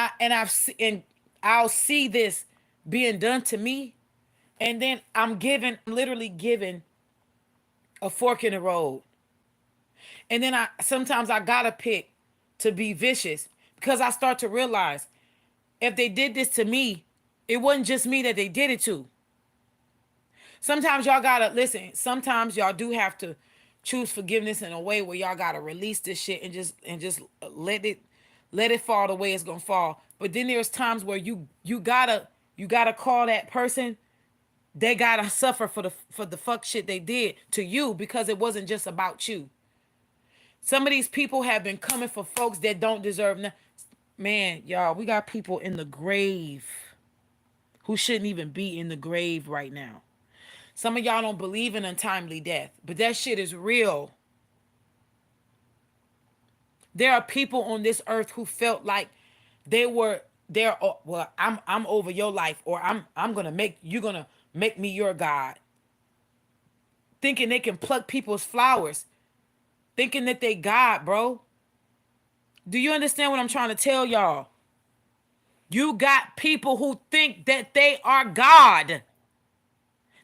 I'll see this being done to me, and then I'm literally given a fork in the road. And then sometimes I gotta pick to be vicious because I start to realize if they did this to me, it wasn't just me that they did it to. Sometimes y'all gotta listen. Sometimes y'all do have to choose forgiveness in a way where y'all gotta release this shit and just let it fall the way it's gonna fall. But then there's times where you gotta call that person. They gotta suffer for the fuck shit they did to you because it wasn't just about you. Some of these people have been coming for folks that don't deserve nothing. Man, y'all, we got people in the grave who shouldn't even be in the grave right now. Some of y'all don't believe in untimely death, but that shit is real. There are people on this earth who felt like well, I'm over your life, or you're gonna make me your God. Thinking they can pluck people's flowers, thinking that they God, bro. Do you understand what I'm trying to tell y'all? You got people who think that they are God,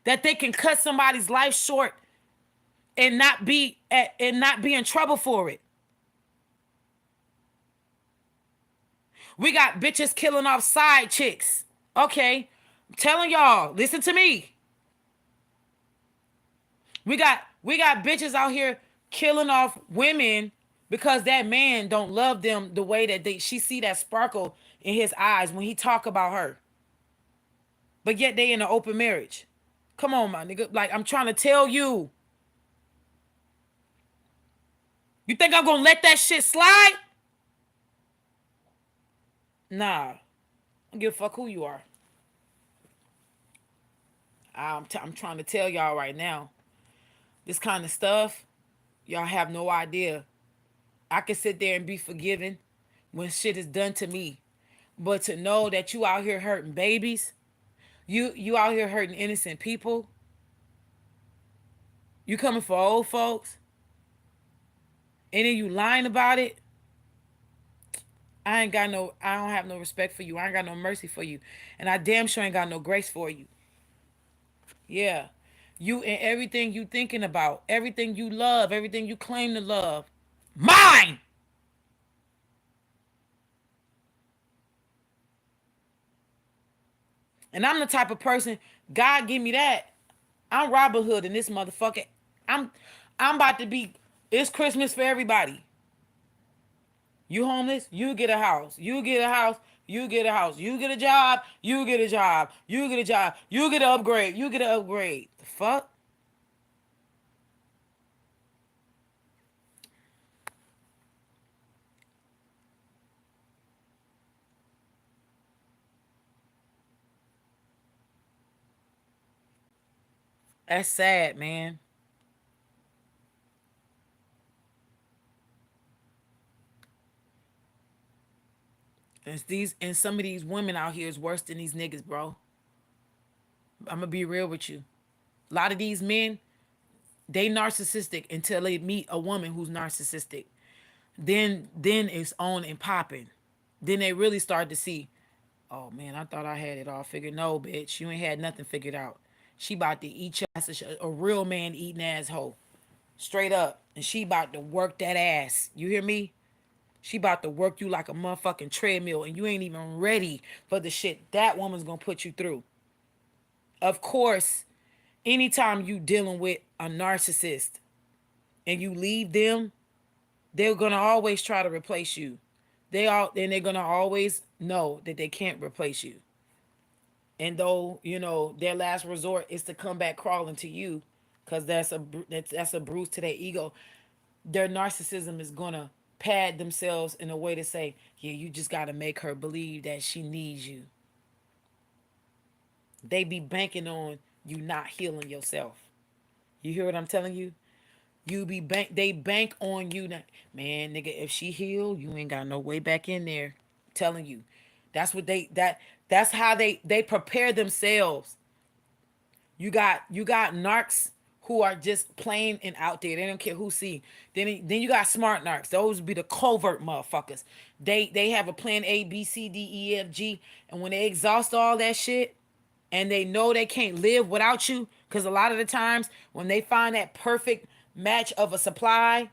that they can cut somebody's life short and not be in trouble for it. We got bitches killing off side chicks. Okay, I'm telling y'all, listen to me. We got bitches out here killing off women because that man don't love them the way that she see that sparkle in his eyes when he talk about her. But yet they in an open marriage. Come on, my nigga. Like, I'm trying to tell you. You think I'm gonna let that shit slide? Nah. I don't give a fuck who you are. I'm trying to tell y'all right now. This kind of stuff, y'all have no idea. I can sit there and be forgiven when shit is done to me. But to know that you out here hurting babies, you out here hurting innocent people, you coming for old folks, and then you lying about it, I don't have no respect for you. I ain't got no mercy for you. And I damn sure ain't got no grace for you. Yeah. You and everything you thinking about, everything you love, everything you claim to love. Mine! And I'm the type of person, God give me that. I'm Robin Hood in this motherfucker. I'm about to be, it's Christmas for everybody. You homeless, you get a house. You get a house, you get a house. You get a job, you get a job. You get a job, you get an upgrade. You get an upgrade. The fuck? That's sad, man. And some of these women out here is worse than these niggas, bro. I'm gonna be real with you. A lot of these men, they narcissistic until they meet a woman who's narcissistic. Then it's on and popping. Then they really start to see, oh man, I thought I had it all figured. No, bitch, you ain't had nothing figured out. She about to eat your ass, a real man eating asshole. Straight up. And she about to work that ass. You hear me? She about to work you like a motherfucking treadmill, and you ain't even ready for the shit that woman's gonna put you through. Of course, anytime you dealing with a narcissist and you leave them, they're gonna always try to replace you. They're gonna always know that they can't replace you. And though their last resort is to come back crawling to you, because that's a bruise to their ego. Their narcissism is gonna pad themselves in a way to say, yeah, you just gotta make her believe that she needs you. They be banking on you not healing yourself. You hear what I'm telling you? They bank on you not, man, nigga, if she heal, you ain't got no way back in there. I'm telling you. That's how they prepare themselves. You got narcs who are just plain and out there. They don't care who see. Then you got smart narcs. Those be the covert motherfuckers. They have a plan A, B, C, D, E, F, G, and when they exhaust all that shit, and they know they can't live without you, because a lot of the times when they find that perfect match of a supply,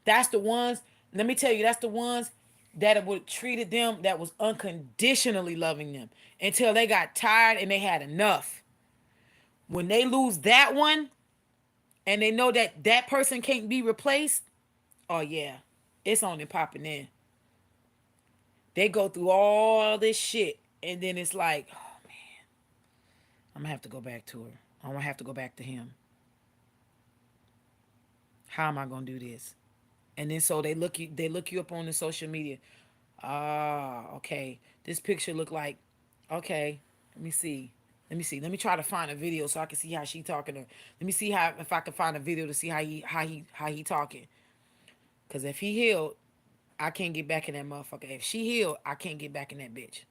that's the ones. Let me tell you, that's the ones that would treated them, that was unconditionally loving them until they got tired and they had enough. When they lose that one and they know that that person can't be replaced, oh yeah, it's on and popping in. They go through all this shit and then it's like, oh man, I'm gonna have to go back to her. I'm gonna have to go back to him. How am I gonna do this? And then so they look you up on the social media. Ah, okay. This picture look like, okay. Let me see. Let me see. Let me try to find a video so I can see how she talking to. Let me see how if I can find a video to see how he talking. Cause if he healed, I can't get back in that motherfucker. If she healed, I can't get back in that bitch.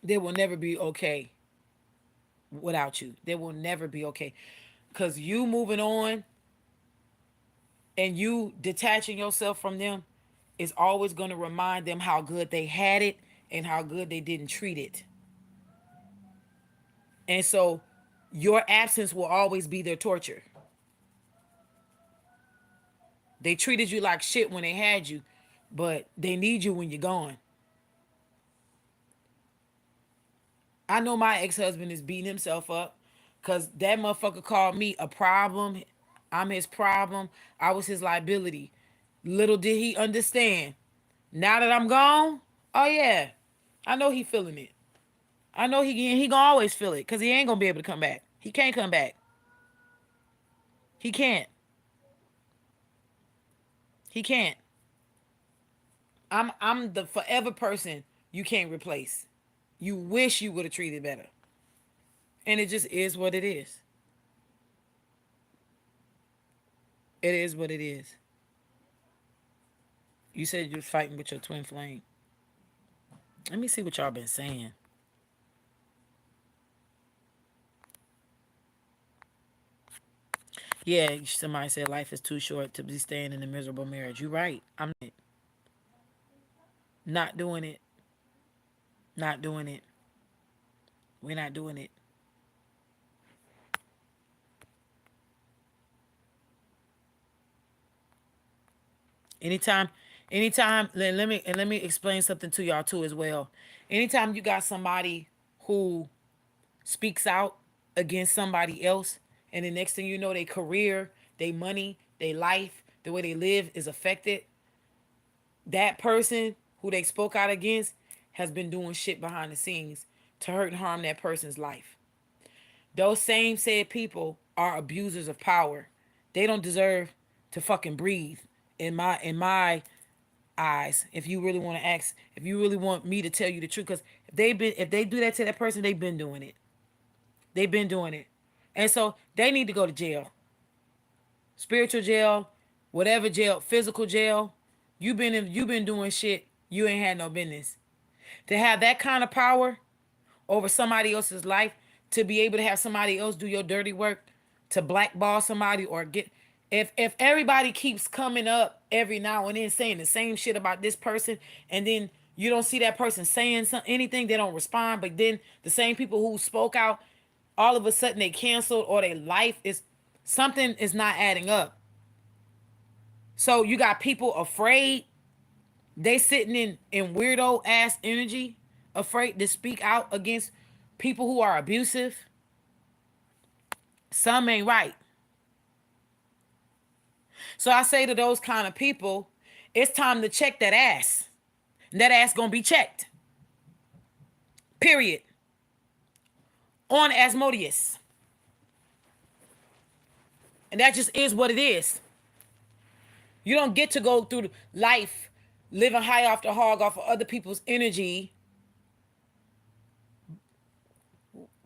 They will never be okay without you. They will never be okay. Cause you moving on and you detaching yourself from them is always going to remind them how good they had it and how good they didn't treat it. And so your absence will always be their torture. They treated you like shit when they had you, but they need you when you're gone. I know my ex-husband is beating himself up because that motherfucker called me a problem. I'm his problem. I was his liability. Little did he understand. Now that I'm gone, oh yeah, I know he feeling it. I know he gonna always feel it because he ain't gonna be able to come back. He can't come back. He can't. He can't. I'm the forever person you can't replace. You wish you would have treated better. And it just is what it is. It is what it is. You said you was fighting with your twin flame. Let me see what y'all been saying. Yeah, somebody said life is too short to be staying in a miserable marriage. You're right. I'm not doing it. Not doing it. We're not doing it. Anytime, anytime. Let me explain something to y'all too as well. Anytime you got somebody who speaks out against somebody else, and the next thing you know, their career, their money, their life, the way they live is affected. That person who they spoke out against has been doing shit behind the scenes to hurt and harm that person's life. Those same said people are abusers of power. They don't deserve to fucking breathe in my eyes. If you really want to ask, if you really want me to tell you the truth, because if they do that to that person, they've been doing it. They've been doing it, and so they need to go to jail, spiritual jail, whatever jail, physical jail. You've been doing shit you ain't had no business. To have that kind of power over somebody else's life, to be able to have somebody else do your dirty work, to blackball somebody or get, if everybody keeps coming up every now and then saying the same shit about this person, and then you don't see that person saying anything, they don't respond, but then the same people who spoke out, all of a sudden they canceled, or their life is, something is not adding up. So you got people afraid. They sitting in weirdo ass energy, afraid to speak out against people who are abusive. Some ain't right. So I say to those kind of people, it's time to check that ass. And that ass gonna be checked. Period. On Asmodeus. And that just is what it is. You don't get to go through life living high off the hog off of other people's energy,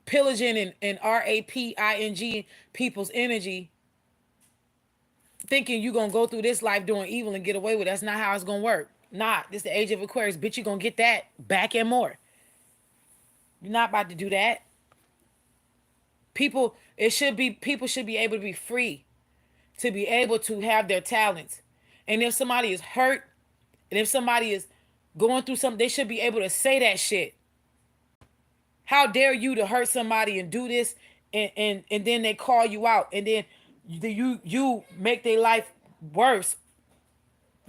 pillaging and raping people's energy, thinking you're going to go through this life doing evil and get away with it. That's not how it's going to work. Nah, this the age of Aquarius. Bitch, you're going to get that back and more. You're not about to do that. People should be able to be free, to be able to have their talents. And if somebody is hurt, and if somebody is going through something, they should be able to say that shit. How dare you to hurt somebody and do this, and then they call you out, and then you make their life worse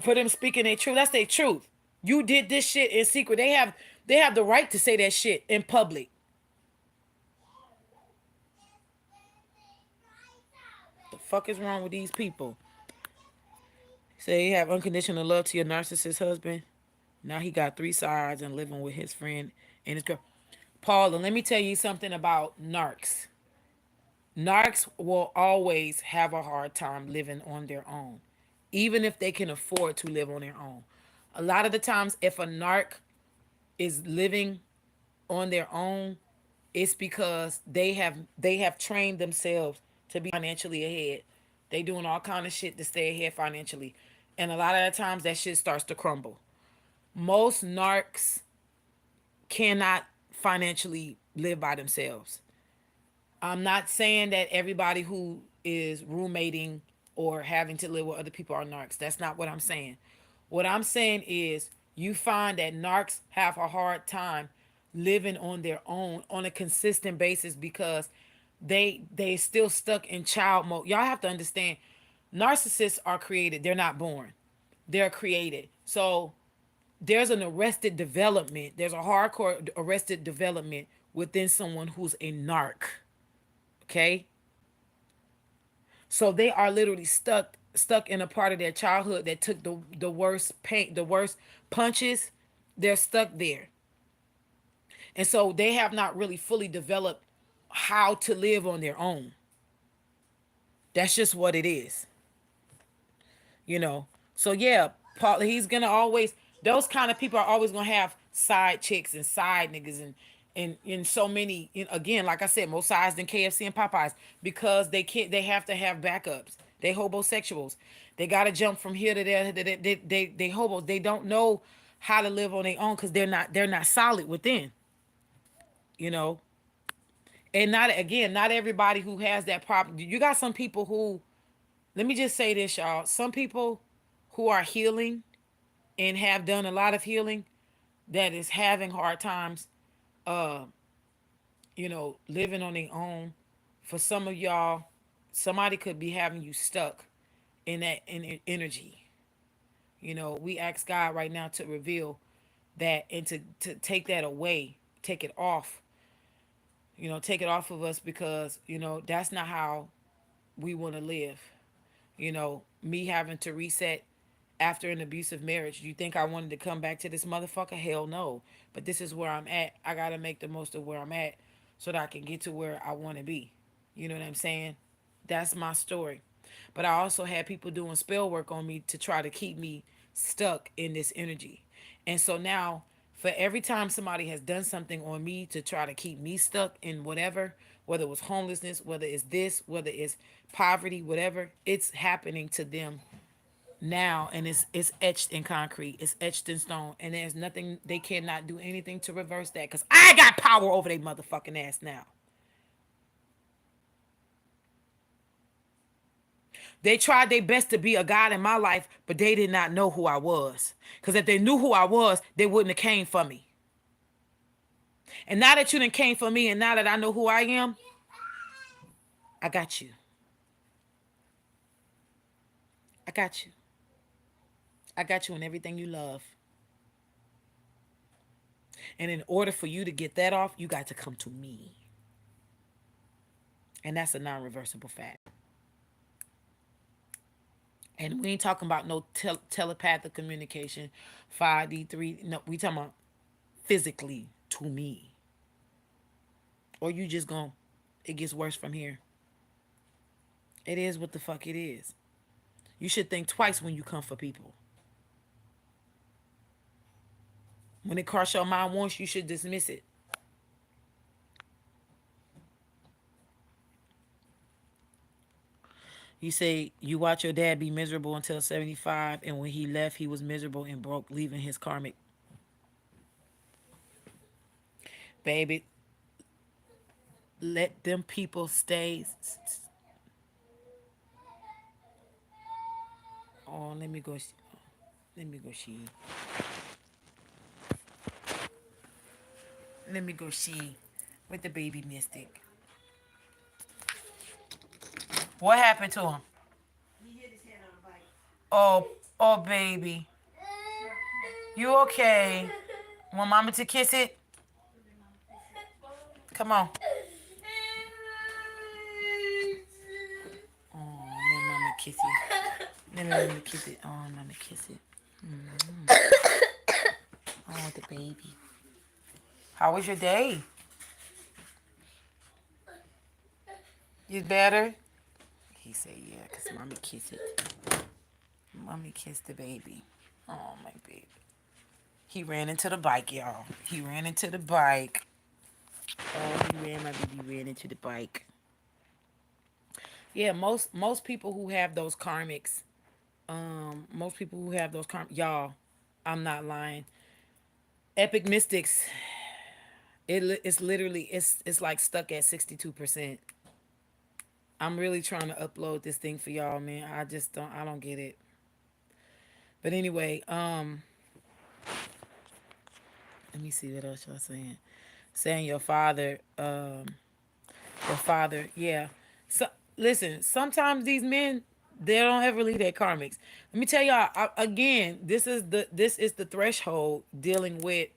for them speaking their truth. That's their truth. You did this shit in secret. They have the right to say that shit in public. The fuck is wrong with these people? Say you have unconditional love to your narcissist husband. Now he got 3 sides and living with his friend and his girl. Paula, let me tell you something about narcs. Narcs will always have a hard time living on their own, even if they can afford to live on their own. A lot of the times, if a narc is living on their own, it's because they have trained themselves to be financially ahead. They doing all kind of shit to stay ahead financially, and a lot of the times that shit starts to crumble. Most narcs cannot financially live by themselves. I'm not saying that everybody who is roommating or having to live with other people are narcs. That's not what I'm saying. What I'm saying is you find that narcs have a hard time living on their own on a consistent basis because they still stuck in child mode. Y'all have to understand, narcissists are created. They're not born. They're created. So there's an arrested development. There's a hardcore arrested development within someone who's a narc. Okay? So they are literally stuck in a part of their childhood that took the worst pain, the worst punches. They're stuck there. And so they have not really fully developed how to live on their own. That's just what it is. You know. So yeah, Paul, he's gonna always, those kind of people are always gonna have side chicks and side niggas and in so many, again, like I said, more sides than KFC and Popeyes, because they have to have backups. They hobosexuals. They gotta jump from here to there. They hobos. They don't know how to live on their own because they're not solid within. You know. And not everybody who has that problem. You got some people who, let me just say this, y'all. Some people who are healing and have done a lot of healing that is having hard times, uh, living on their own. For some of y'all, somebody could be having you stuck in that energy. We ask God right now to reveal that and to take that away, take it off. Take it off of us because, that's not how we want to live. Me having to reset after an abusive marriage. You think I wanted to come back to this motherfucker? Hell no. But this is where I'm at. I got to make the most of where I'm at so that I can get to where I want to be. You know what I'm saying? That's my story. But I also had people doing spell work on me to try to keep me stuck in this energy. And so now, for every time somebody has done something on me to try to keep me stuck in whatever, whether it was homelessness, whether it's this, whether it's poverty, whatever, it's happening to them now, and it's etched in concrete, it's etched in stone, and there's nothing, they cannot do anything to reverse that, because I got power over their motherfucking ass now. They tried their best to be a god in my life, but they did not know who I was. Because if they knew who I was, they wouldn't have came for me. And now that you done came for me, and now that I know who I am, I got you. I got you. I got you in everything you love. And in order for you to get that off, you got to come to me. And that's a non-reversible fact. And we ain't talking about no telepathic communication, 5D, 3. No, we talking about physically to me. Or you just going, it gets worse from here. It is what the fuck it is. You should think twice when you come for people. When it cross your mind once, you should dismiss it. You say you watch your dad be miserable until 75, and when he left, he was miserable and broke, leaving his karmic. Baby, let them people stay. Oh, let me go. Let me go see. Let me go see with the baby mystic. What happened to him? He hit his head on a bike. Oh, oh, baby. You okay? Want mama to kiss it? Come on. Oh, let mama kiss it. Let me kiss it. Oh, mama kiss it. Oh, the baby. How was your day? You better? He said, yeah, because mommy kiss it. Mommy kissed the baby. Oh, my baby. He ran into the bike, y'all. He ran into the bike. Oh, my baby ran into the bike. Yeah, most people who have those karmics, y'all, I'm not lying. Epic mystics, it's literally, it's like stuck at 62%. I'm really trying to upload this thing for y'all, man. I don't get it. But anyway, let me see what else y'all saying. Saying your father, yeah. So listen, sometimes these men, they don't ever leave their karmics. Let me tell y'all again. This is the threshold dealing with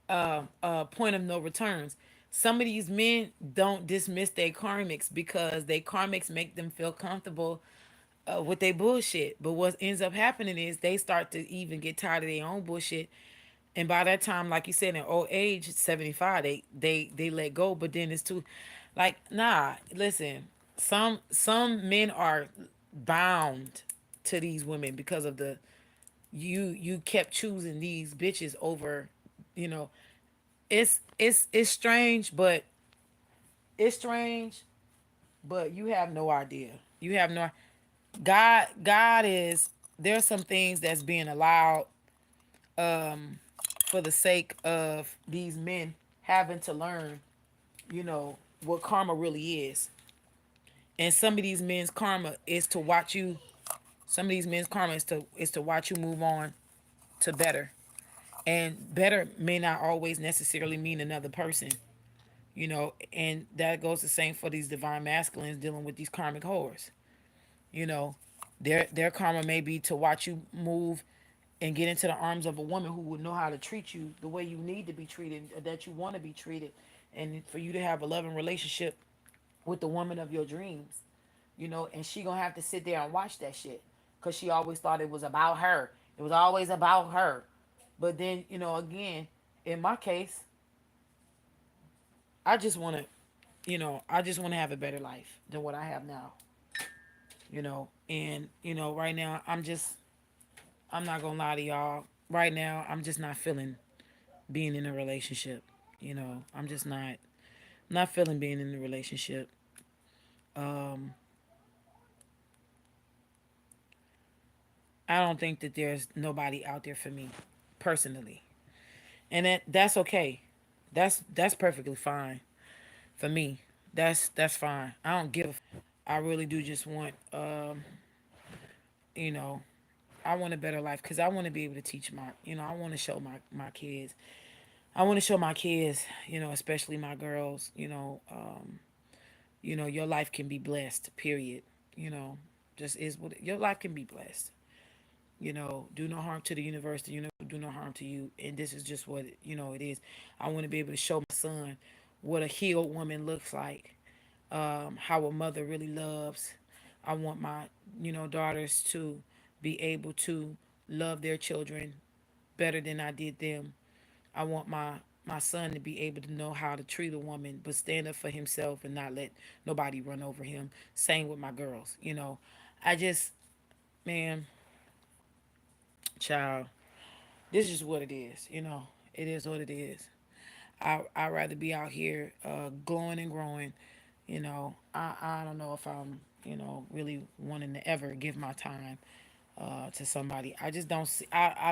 point of no returns. Some of these men don't dismiss their karmics because their karmics make them feel comfortable with their bullshit. But what ends up happening is they start to even get tired of their own bullshit. And by that time, like you said, in old age, 75, they let go. But then it's too, like, nah. Listen, some men are bound to these women because of the you kept choosing these bitches over, you know. It's strange, but it's strange, but you have no idea. You have no. God is, there's some things that's being allowed for the sake of these men having to learn, what karma really is. And some of these men's karma is to watch you. Some of these men's karma is to watch you move on to better. And better may not always necessarily mean another person, and that goes the same for these divine masculines dealing with these karmic whores. You know, their karma may be to watch you move and get into the arms of a woman who would know how to treat you the way you need to be treated, or that you want to be treated, and for you to have a loving relationship with the woman of your dreams. And she gonna have to sit there and watch that shit because she always thought it was about her. It was always about her. But then, again, in my case, I just want to, I just want to have a better life than what I have now. And right now I'm not gonna lie to y'all. Right now, I'm just not feeling being in a relationship. You know, I'm just not feeling being in a relationship. Um, I don't think that there's nobody out there for me, personally, and that's okay. That's perfectly fine for me. That's fine. I don't give. I really do just want, you know, I want a better life because I want to be able to teach my, I want to show my kids. I want to show my kids, especially my girls, your life can be blessed. Period. You know, just is what your life can be blessed. Do no harm to the universe. The universe do no harm to you, and this is just what it is. I want to be able to show my son what a healed woman looks like, how a mother really loves. I want my daughters to be able to love their children better than I did them. I want my son to be able to know how to treat a woman, but stand up for himself and not let nobody run over him. Same with my girls. I just, man, child, this is what it is. It is what it is. I'd rather be out here glowing and growing. I don't know if I'm really wanting to ever give my time to somebody. I just don't see. I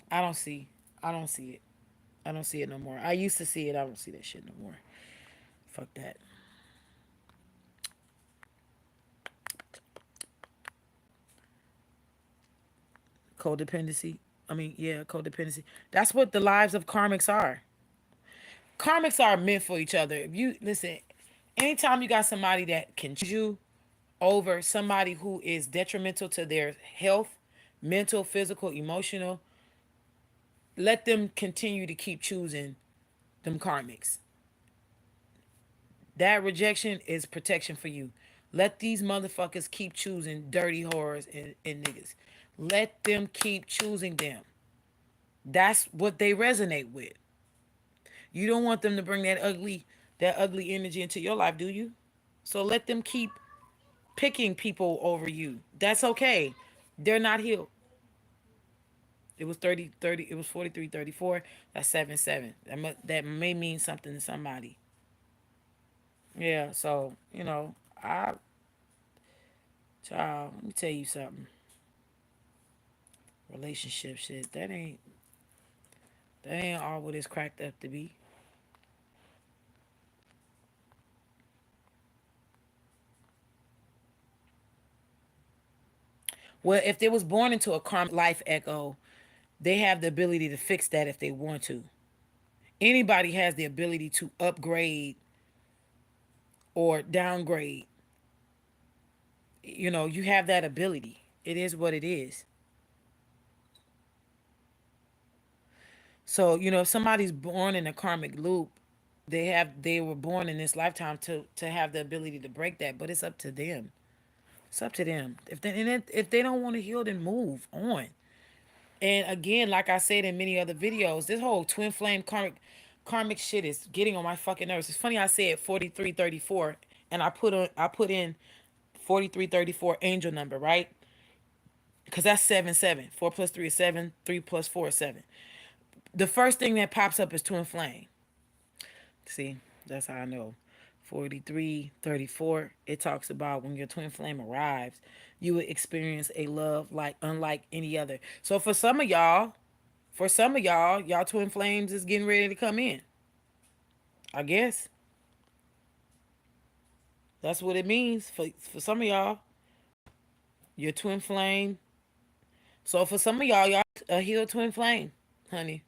don't see. I don't see it. I don't see it no more. I used to see it. I don't see that shit no more. Fuck that. Codependency. I mean, yeah, codependency. That's what the lives of karmics are. Karmics are meant for each other. If you listen, anytime you got somebody that can choose you over somebody who is detrimental to their health, mental, physical, emotional, let them continue to keep choosing them karmics. That rejection is protection for you. Let these motherfuckers keep choosing dirty whores and niggas. Let them keep choosing them. That's what they resonate with. You don't want them to bring that ugly energy into your life, do you? So let them keep picking people over you. That's okay. They're not healed. It was 30. It was 43-34. That's 7-7. That may mean something to somebody. Yeah, so, I child, let me tell you something. Relationship shit. That ain't all what it's cracked up to be. Well, if they was born into a karmic life echo, they have the ability to fix that if they want to. Anybody has the ability to upgrade or downgrade. You have that ability. It is what it is. So, if somebody's born in a karmic loop, they were born in this lifetime to have the ability to break that, but it's up to them. It's up to them. If they don't want to heal, then move on. And again, like I said in many other videos, this whole twin flame karmic shit is getting on my fucking nerves. It's funny I said 43-34 and I put in 43-34 angel number, right? Because that's 7-7. 4 plus 3 is 7. 3 plus 4 is 7. The first thing that pops up is twin flame. See, that's how I know. 43-34, it talks about when your twin flame arrives, you will experience a love like unlike any other. So for some of y'all, y'all twin flames is getting ready to come in. I guess that's what it means for some of y'all. Your twin flame. So for some of y'all a healed twin flame, honey.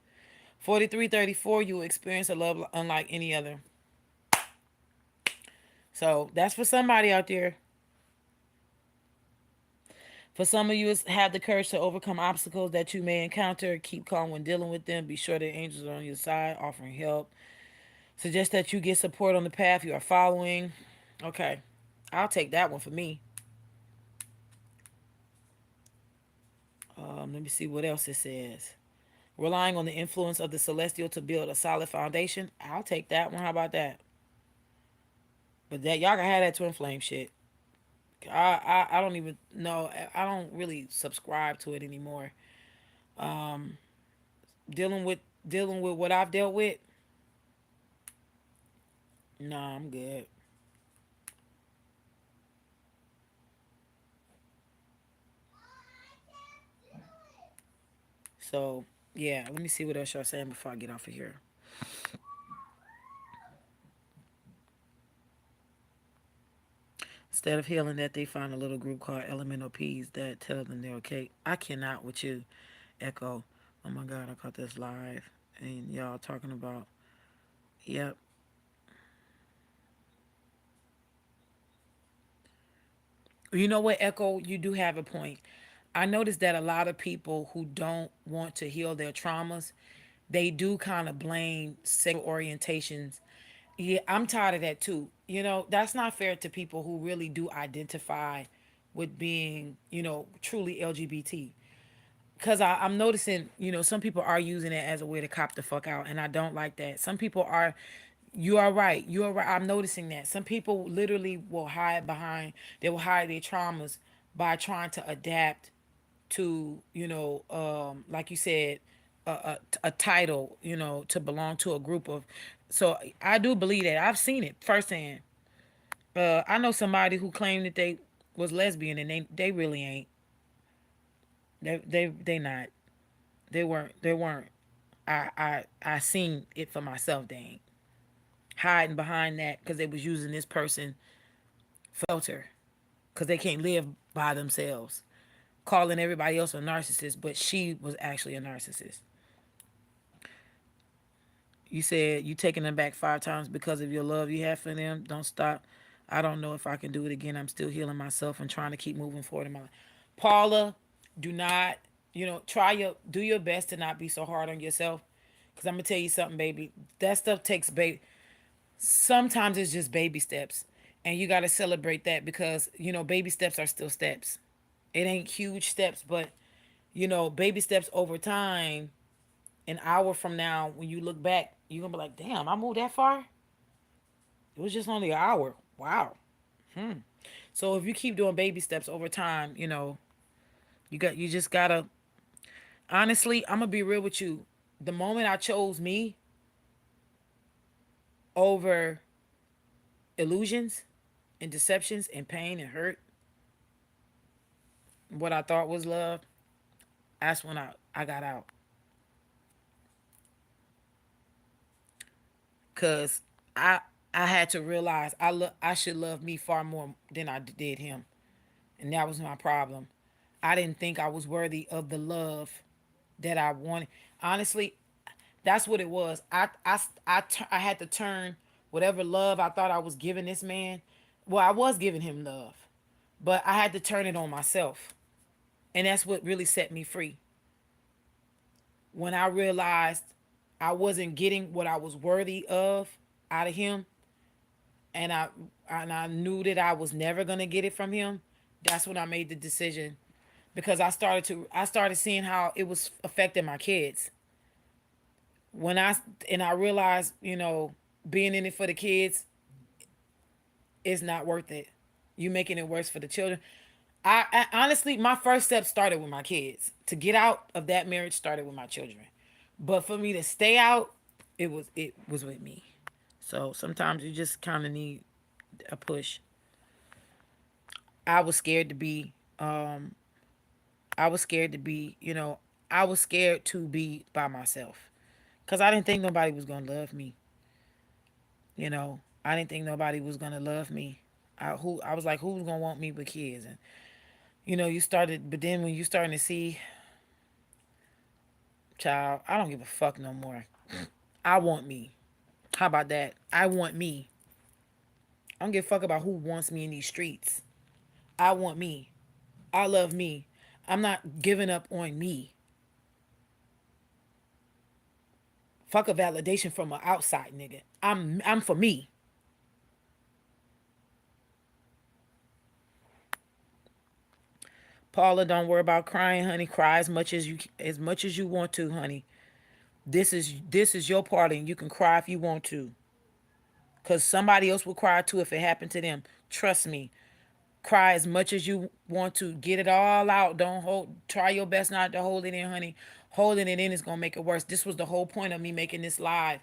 43-34, you will experience a love unlike any other. So that's for somebody out there. For some of you, it's have the courage to overcome obstacles that you may encounter. Keep calm when dealing with them. Be sure the angels are on your side, offering help. Suggest that you get support on the path you are following. Okay, I'll take that one for me. Let me see what else it says. Relying on the influence of the celestial to build a solid foundation. I'll take that one. How about that? But that y'all can have that twin flame shit. I don't even know. I don't really subscribe to it anymore. Dealing with what I've dealt with, nah, I'm good. So yeah, let me see what else y'all saying before I get off of here. Instead of healing that, they find a little group called Elemental Peas that tell them they're okay. I cannot with you, Echo. Oh my God, I caught this live. And y'all talking about, yep. You know what, Echo? You do have a point. I noticed that a lot of people who don't want to heal their traumas, they do kind of blame sexual orientations. Yeah, I'm tired of that too. That's not fair to people who really do identify with being, truly LGBT. Because I'm noticing, some people are using it as a way to cop the fuck out, and I don't like that. Some people are. You are right. You are right. I'm noticing that some people literally will hide behind. They will hide their traumas by trying to adapt to, like you said, a title, to belong to a group of. So I do believe that I've seen it firsthand. I know somebody who claimed that they was lesbian and they really ain't. They not. They weren't. I seen it for myself. They ain't hiding behind that because they was using this person filter because they can't live by themselves, calling everybody else a narcissist, but she was actually a narcissist. You said you taking them back 5 times because of your love you have for them. Don't stop. I don't know if I can do it again. I'm still healing myself and trying to keep moving forward in my life. Paula, do not, do your best to not be so hard on yourself. Cause I'm gonna tell you something, baby. That stuff takes sometimes it's just baby steps. And you gotta celebrate that because, baby steps are still steps. It ain't huge steps, but baby steps over time. An hour from now, when you look back, you're gonna be like, damn, I moved that far? It was just only an hour. Wow. So if you keep doing baby steps over time, you just gotta honestly, I'm gonna be real with you. The moment I chose me over illusions and deceptions and pain and hurt, what I thought was love, that's when I got out. Cause I I had to realize I should love me far more than I did him. And that was my problem. I didn't think I was worthy of the love that I wanted. Honestly, that's what it was. I had to turn whatever love I thought I was giving this man. Well, I was giving him love, but I had to turn it on myself. And that's what really set me free. When I realized I wasn't getting what I was worthy of out of him, and I knew that I was never gonna get it from him, that's when I made the decision because I started seeing how it was affecting my kids. When I realized, being in it for the kids is not worth it. You making it worse for the children. I honestly, my first step started with my kids. To get out of that marriage started with my children. But for me to stay out, it was with me. So sometimes you just kind of need a push. I was scared to be I was scared to be, I was scared to be by myself. Cuz I didn't think nobody was going to love me, I didn't think nobody was going to love me. I was like, who's going to want me with kids? And you started, but then when you starting to see, child, I don't give a fuck no more. I want me. How about that? I want me. I don't give a fuck about who wants me in these streets. I want me. I love me. I'm not giving up on me. Fuck a validation from an outside nigga. I'm for me. Paula, don't worry about crying, honey. Cry as much as you want to, honey. This is your part, and you can cry if you want to, cause somebody else will cry too if it happened to them. Trust me. Cry as much as you want to. Get it all out. Don't hold. Try your best not to hold it in, honey. Holding it in is gonna make it worse. This was the whole point of me making this live,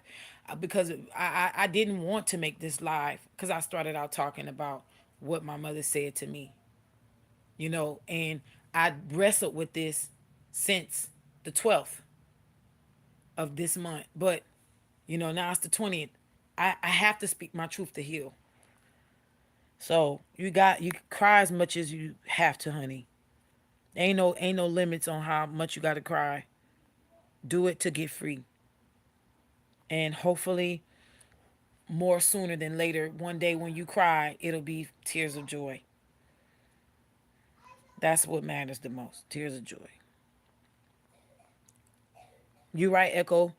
because I didn't want to make this live because I started out talking about what my mother said to me, and I wrestled with this since the 12th of this month. But now it's the 20th. I have to speak my truth to heal. So you can cry as much as you have to, honey. Ain't no limits on how much you gotta cry. Do it to get free. And hopefully more sooner than later, one day when you cry, it'll be tears of joy. That's what matters the most. Tears of joy. You right, Echo.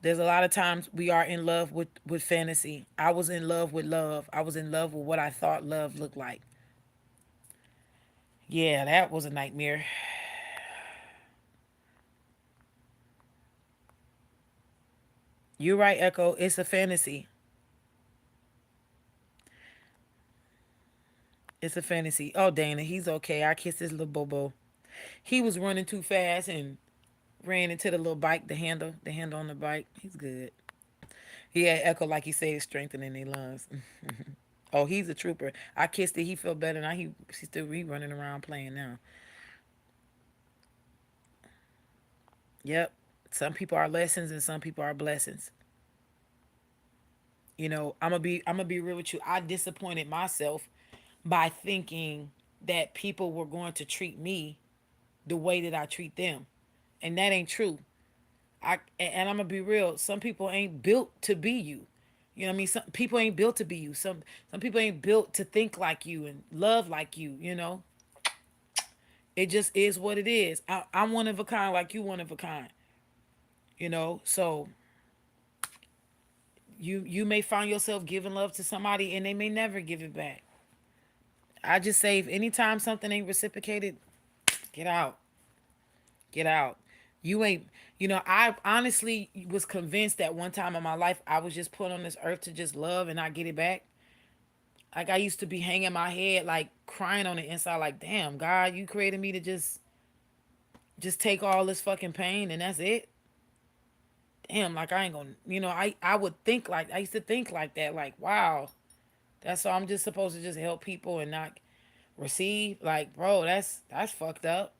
There's a lot of times we are in love with fantasy. I was in love with love. I was in love with what I thought love looked like. Yeah, that was a nightmare. You're right, Echo. It's a fantasy. It's a fantasy. Oh, Dana, he's okay. I kissed his little bobo. He was running too fast and ran into the little bike, the handle on the bike. He's good. He had Echo, like he said, strengthening their lungs. Oh, he's a trooper. I kissed it. He felt better. Now he's still running around playing now. Yep. Some people are lessons and some people are blessings. I'm gonna be real with you. I disappointed myself by thinking that people were going to treat me the way that I treat them. And that ain't true. And I'm gonna be real. Some people ain't built to be you. You know what I mean? Some people ain't built to be you. Some people ain't built to think like you and love like you. It just is what it is. I'm one of a kind, like you one of a kind. So you may find yourself giving love to somebody and they may never give it back. I just say if anytime something ain't reciprocated, get out. Get out. You ain't, I honestly was convinced that one time in my life I was just put on this earth to just love and not get it back. Like I used to be hanging my head, like crying on the inside, like, damn, God, you created me to just take all this fucking pain and that's it. Damn, like I ain't gonna, I would think like, I used to think like that, like, wow, that's all I'm just supposed to just help people and not receive. Like, bro, that's fucked up.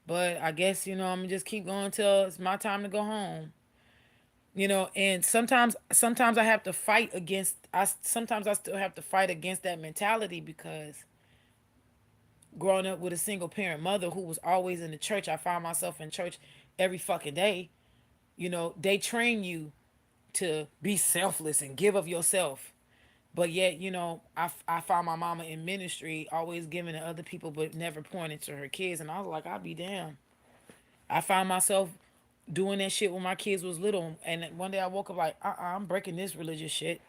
But I guess, I'm gonna just keep going till it's my time to go home. And sometimes I have to fight against I sometimes I still have to fight against that mentality because growing up with a single parent mother who was always in the church, I found myself in church every fucking day. They train you to be selfless and give of yourself. But yet, I found my mama in ministry always giving to other people but never pointing to her kids. And I was like, I'll be damned. I found myself doing that shit when my kids was little. And one day I woke up like, I'm breaking this religious shit.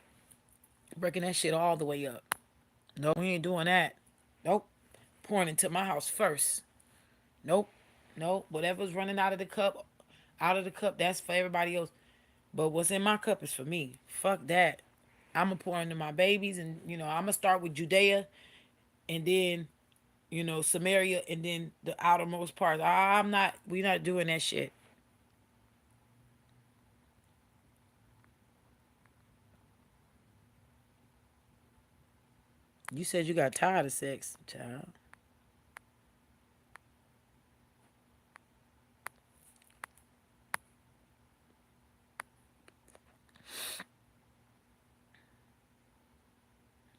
Breaking that shit all the way up. No, we ain't doing that. Nope. Pouring into my house first. Nope. Nope. Whatever's running out of the cup, that's for everybody else. But what's in my cup is for me. Fuck that. I'ma pour into my babies and I'ma start with Judea and then, Samaria and then the outermost parts. We not doing that shit. You said you got tired of sex, child.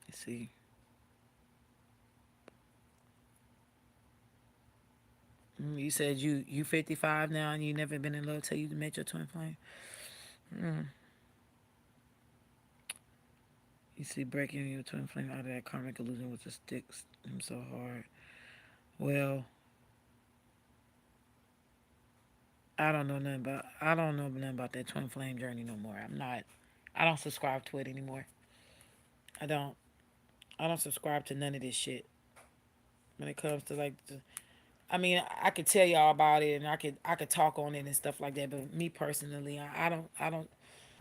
You see. You said you 55 now and you never been in love till you met your twin flame. You see, breaking your twin flame out of that karmic illusion with the sticks him so hard. Well, I don't know nothing about that twin flame journey no more. I don't subscribe to it anymore. I don't. I don't subscribe to none of this shit. When it comes to like I mean, I could tell y'all about it and I could talk on it and stuff like that, but me personally, I don't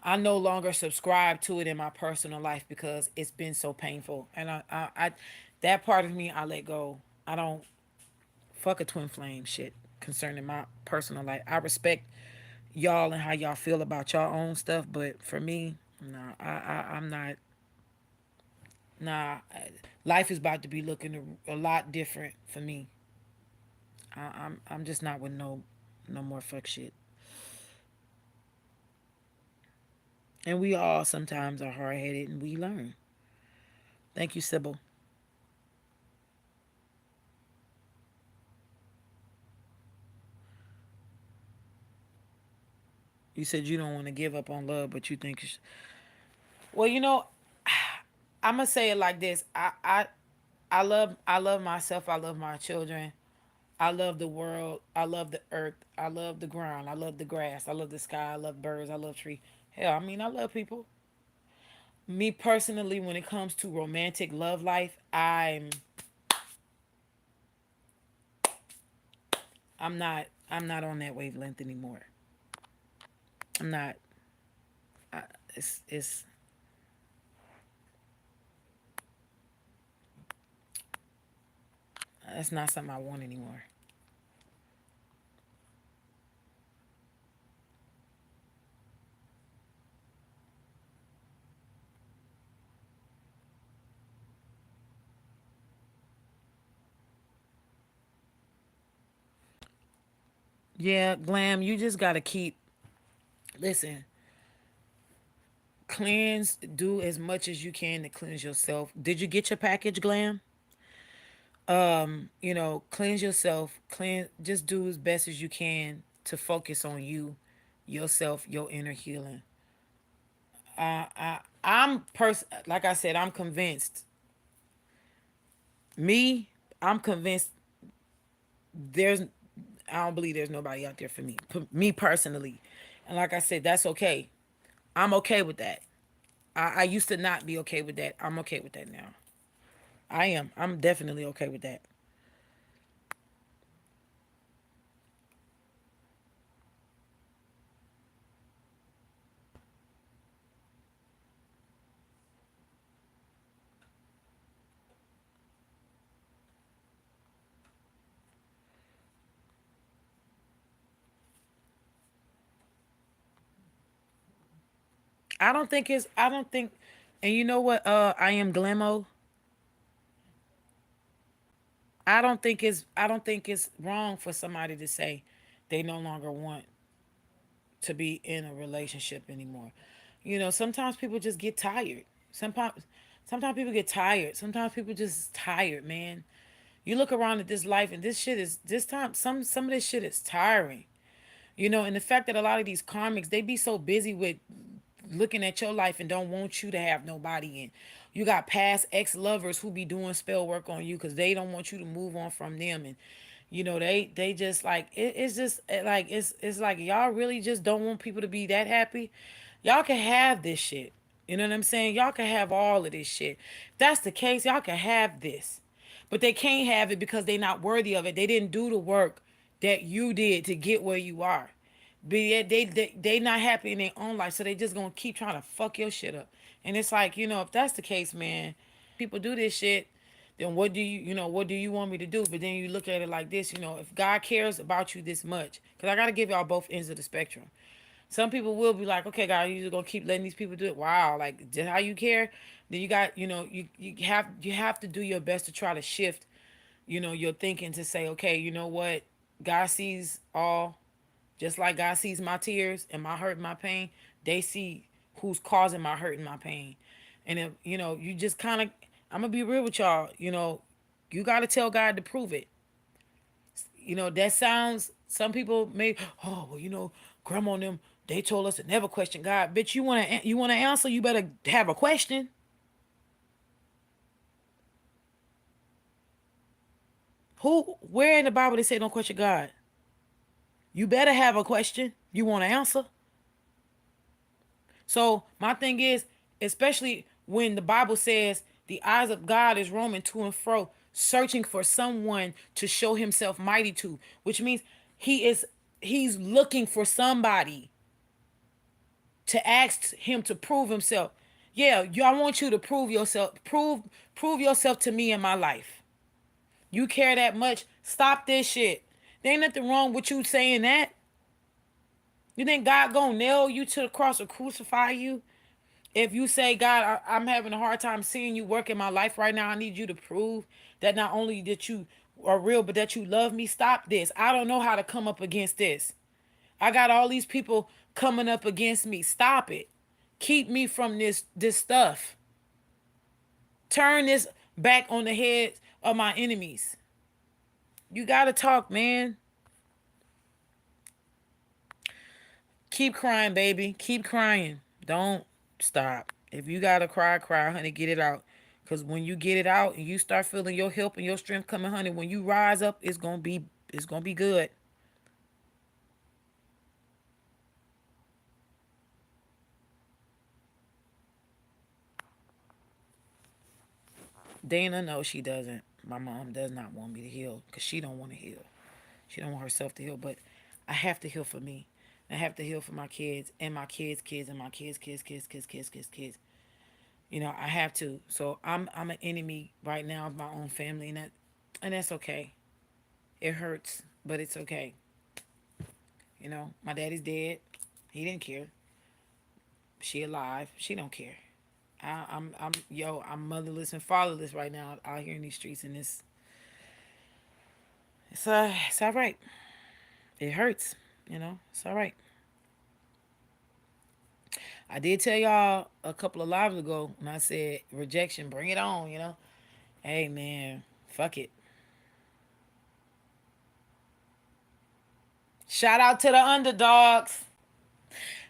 I no longer subscribe to it in my personal life because it's been so painful. And I that part of me I let go. I don't fuck a twin flame shit. concerning my personal life. I respect y'all and how y'all feel about y'all own stuff, but for me, no, I'm not. Nah, life is about to be looking a lot different for me. I'm just not with no more fuck shit. And we all sometimes are hard headed, and we learn. Thank you, Sybil. You said you don't want to give up on love, but you think. Well, I'm gonna say it like this. I love myself. I love my children. I love the world. I love the earth. I love the ground. I love the grass. I love the sky. I love birds. I love trees. Hell, I mean, I love people. Me personally, when it comes to romantic love life, I'm not on that wavelength anymore. I'm not. I, it's That's not something I want anymore. Yeah, glam. You just gotta keep. Listen, cleanse. Do as much as you can to cleanse yourself. Did you get your package, glam? Cleanse yourself. Cleanse. Just do as best as you can to focus on you, yourself, your inner healing. Like I said, I'm convinced. Me, I'm convinced there's I don't believe there's nobody out there for me. Me personally. And like I said, that's okay. I'm okay with that. I used to not be okay with that. I'm okay with that now. I am. I'm definitely okay with that. I don't think and you know what, I am Glammo. I don't think it's wrong for somebody to say they no longer want to be in a relationship anymore. Sometimes people just get tired. Sometimes people get tired. Sometimes people just tired, man. You look around at this life and this time some of this shit is tiring. And the fact that a lot of these karmics, they be so busy with looking at your life and don't want you to have nobody in. You got past ex-lovers who be doing spell work on you because they don't want you to move on from them. And they just like it's just like it's like y'all really just don't want people to be that happy. Y'all can have this shit. You know what I'm saying? Y'all can have all of this shit. If that's the case, y'all can have this. But they can't have it because they're not worthy of it. They didn't do the work that you did to get where you are. But yet they not happy in their own life, so they just gonna keep trying to fuck your shit up. And it's like, if that's the case, man, people do this shit, then what do you want me to do? But then you look at it like this, if God cares about you this much, because I gotta give y'all both ends of the spectrum. Some people will be like, okay, God, you just gonna keep letting these people do it. Wow, like just how you care. Then you got, you have to do your best to try to shift, your thinking to say, okay, you know what, God sees all. Just like God sees my tears and my hurt and my pain, they see who's causing my hurt and my pain. And if you just kind of, I'm gonna be real with y'all. You gotta tell God to prove it. That sounds. Some people may, oh well, grandma and them, they told us to never question God. Bitch, you wanna answer? You better have a question. Where in the Bible they say don't question God? You better have a question. You want to answer? So my thing is, especially when the Bible says the eyes of God is roaming to and fro, searching for someone to show himself mighty to, which means he's looking for somebody to ask him to prove himself. Yeah, I want you to prove yourself. Prove yourself to me in my life. You care that much? Stop this shit. There ain't nothing wrong with you saying that. You think God gonna nail you to the cross or crucify you? If you say, God, I'm having a hard time seeing you work in my life right now, I need you to prove that not only that you are real, but that you love me. Stop this. I don't know how to come up against this. I got all these people coming up against me. Stop it. Keep me from this stuff. Turn this back on the heads of my enemies. You gotta talk, man. Keep crying, baby. Keep crying. Don't stop. If you gotta cry, cry, honey. Get it out. Cause when you get it out and you start feeling your help and your strength coming, honey, when you rise up, it's gonna be good. Dana, no, she doesn't. My mom does not want me to heal because she don't want to heal. She don't want herself to heal, but I have to heal for me. I have to heal for my kids and my kids' kids and my kids' kids. I have to. So I'm an enemy right now of my own family, and that's okay. It hurts, but it's okay. My daddy's dead. He didn't care. She alive. She don't care. I'm motherless and fatherless right now out here in these streets, and it's all right. It hurts. It's all right. I did tell y'all a couple of lives ago when I said rejection, bring it on. Hey man, fuck it. Shout out to the underdogs.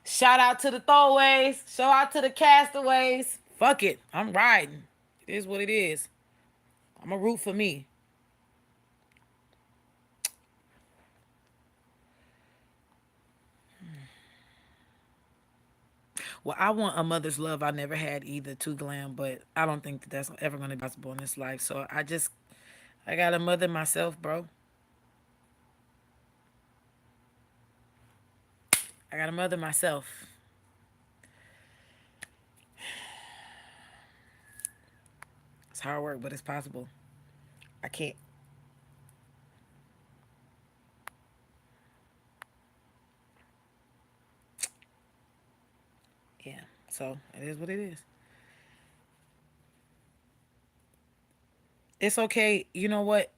Shout out to the throwaways. Shout out to the castaways. Fuck it. I'm riding. It is what it is. I'm a root for me. Well, I want a mother's love I never had either, too, Glam, but I don't think that that's ever going to be possible in this life. So I got a mother myself, bro. I got a mother myself. It's hard work, but it's possible. I can't. Yeah. So it is what it is. It's okay. You know what?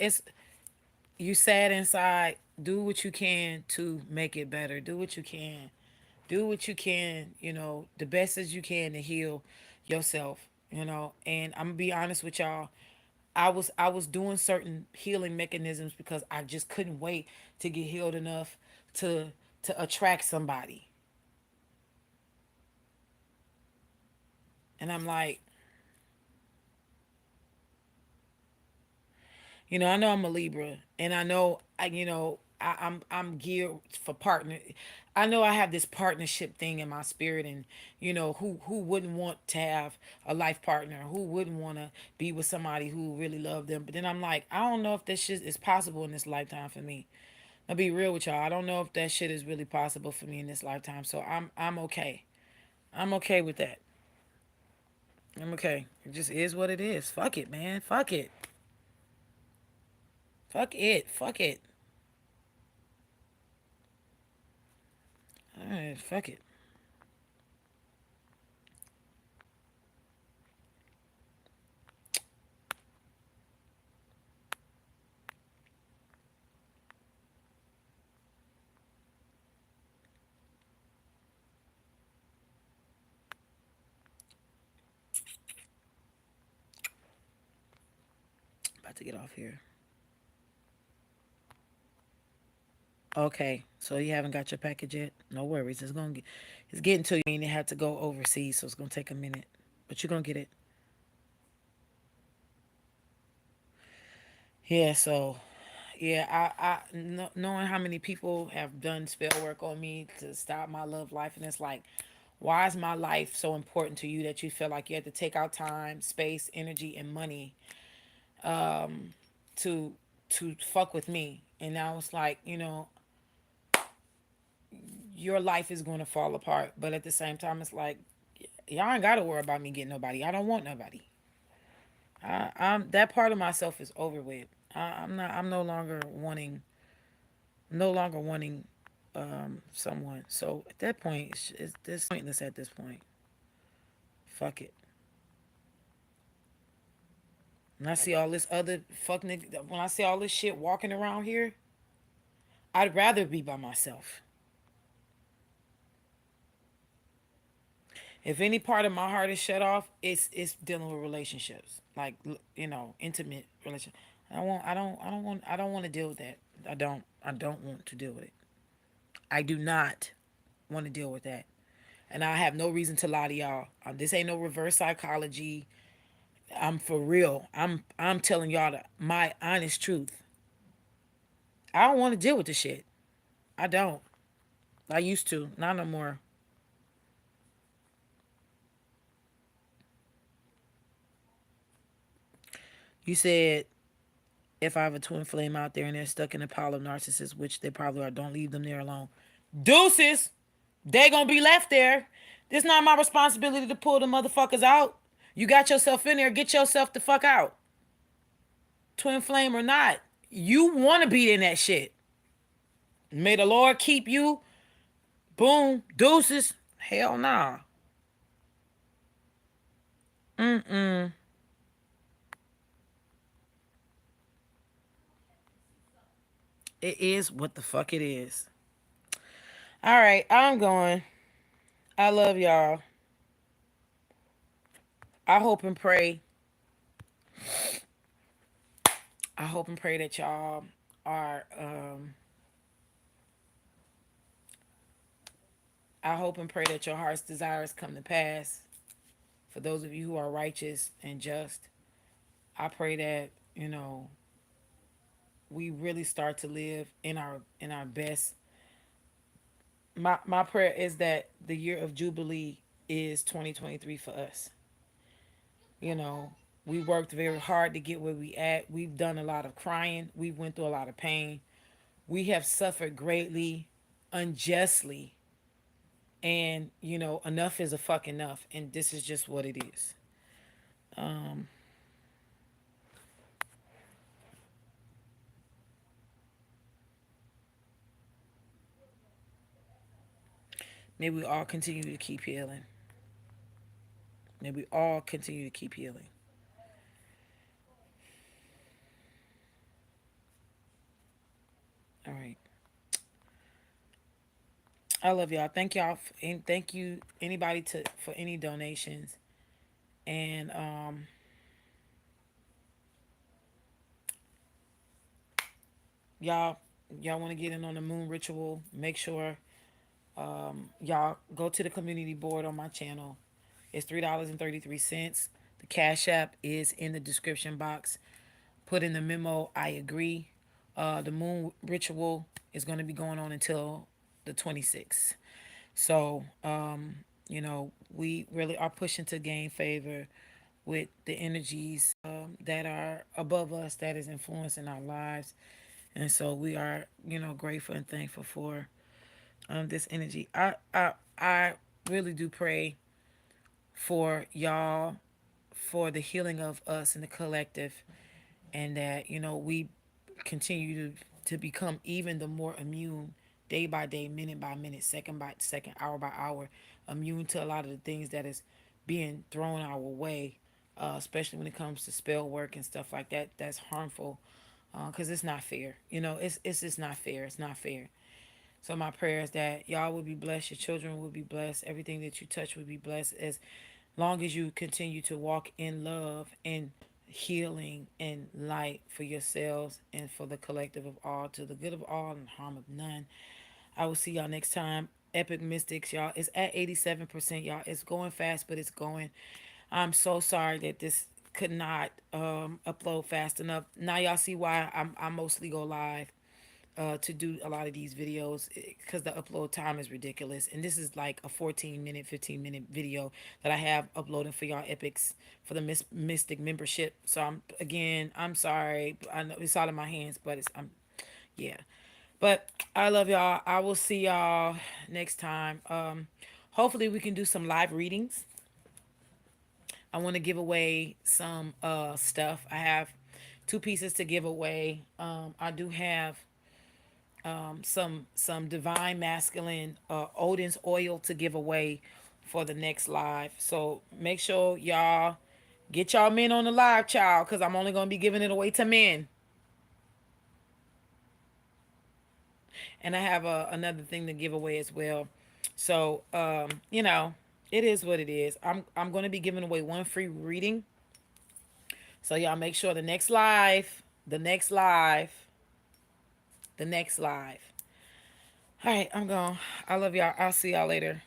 You sad inside. Do what you can to make it better. Do what you can. Do what you can, the best as you can to heal yourself, And I'm gonna be honest with y'all. I was doing certain healing mechanisms because I just couldn't wait to get healed enough to to attract somebody. And I'm like, I know I'm a Libra, and I know I'm geared for partner. I know I have this partnership thing in my spirit, and who wouldn't want to have a life partner? Who wouldn't want to be with somebody who really loved them? But then I'm like, I don't know if this shit is possible in this lifetime for me. I'll be real with y'all. I don't know if that shit is really possible for me in this lifetime. So I'm okay. I'm okay with that. I'm okay. It just is what it is. Fuck it, man. Fuck it. Fuck it. Fuck it. All right, fuck it. About to get off here. Okay, so you haven't got your package yet? No worries. It's getting to you. And it had to go overseas, so it's gonna take a minute, but you're gonna get it. Yeah. So, yeah, knowing how many people have done spell work on me to stop my love life, and it's like, why is my life so important to you that you feel like you have to take out time, space, energy, and money to fuck with me? And now it's like, your life is going to fall apart. But at the same time, it's like, y'all ain't got to worry about me getting nobody. I don't want nobody. I'm that part of myself is over with. I'm not. I'm no longer wanting. no longer wanting someone. So at that point, it's this pointless at this point. Fuck it. When I see all this other fuck nigga, when I see all this shit walking around here, I'd rather be by myself. If any part of my heart is shut off, it's dealing with relationships, like intimate relationship. I don't want to deal with that. I don't want to deal with it. I do not want to deal with that. And I have no reason to lie to y'all. This ain't no reverse psychology. I'm for real. I'm telling y'all my honest truth. I don't want to deal with the shit. I don't. I used to. Not no more. You said if I have a twin flame out there and they're stuck in a pile of narcissists, which they probably are, don't leave them there alone. Deuces! They gonna be left there. This not my responsibility to pull the motherfuckers out. You got yourself in there, get yourself the fuck out. Twin flame or not. You wanna be in that shit. May the Lord keep you. Boom. Deuces. Hell nah. Mm-mm. It is what the fuck it is. All right, I'm going. I love y'all. I hope and pray. I hope and pray that y'all are. I hope and pray that your heart's desires come to pass. For those of you who are righteous and just, I pray that we really start to live in our best. My prayer is that the year of Jubilee is 2023 for us. You know, we worked very hard to get where we at. We've done a lot of crying. We went through a lot of pain. We have suffered greatly, unjustly. And, enough is a fuck enough. And this is just what it is. Um, may we all continue to keep healing. May we all continue to keep healing. All right. I love y'all. Thank y'all and thank you anybody to for any donations. And y'all y'all want to get in on the moon ritual, make sure y'all go to the community board on my channel. It's $3.33. The Cash App is in the description box. Put in the memo, I agree. The moon ritual is going to be going on until the 26th. So, we really are pushing to gain favor with the energies that are above us, that is influencing our lives. And so we are, grateful and thankful for this energy. I really do pray for y'all, for the healing of us and the collective, and that we continue to become even the more immune, day by day, minute by minute, second by second, hour by hour, immune to a lot of the things that is being thrown our way, especially when it comes to spell work and stuff like that. That's harmful, because it's not fair. It's just not fair. It's not fair. So my prayer is that y'all will be blessed, your children will be blessed, everything that you touch will be blessed, as long as you continue to walk in love and healing and light for yourselves and for the collective of all, to the good of all and harm of none. I will see y'all next time. Epic Mystics, y'all. It's at 87%, y'all. It's going fast, but it's going. I'm so sorry that this could not upload fast enough. Now y'all see why I mostly go live to do a lot of these videos, because the upload time is ridiculous. And this is like a 14-minute, 15-minute video that I have uploading for y'all epics for the Mystic membership. So I'm sorry. I know it's out of my hands, but yeah. But I love y'all. I will see y'all next time. Hopefully we can do some live readings. I want to give away some stuff. I have two pieces to give away. I do have some divine masculine Odin's oil to give away for the next live. So make sure y'all get y'all men on the live, child, because I'm only gonna be giving it away to men. And I have another thing to give away as well. So it is what it is. I'm gonna be giving away one free reading. So y'all make sure the next live. All right, I'm gone. I love y'all. I'll see y'all later.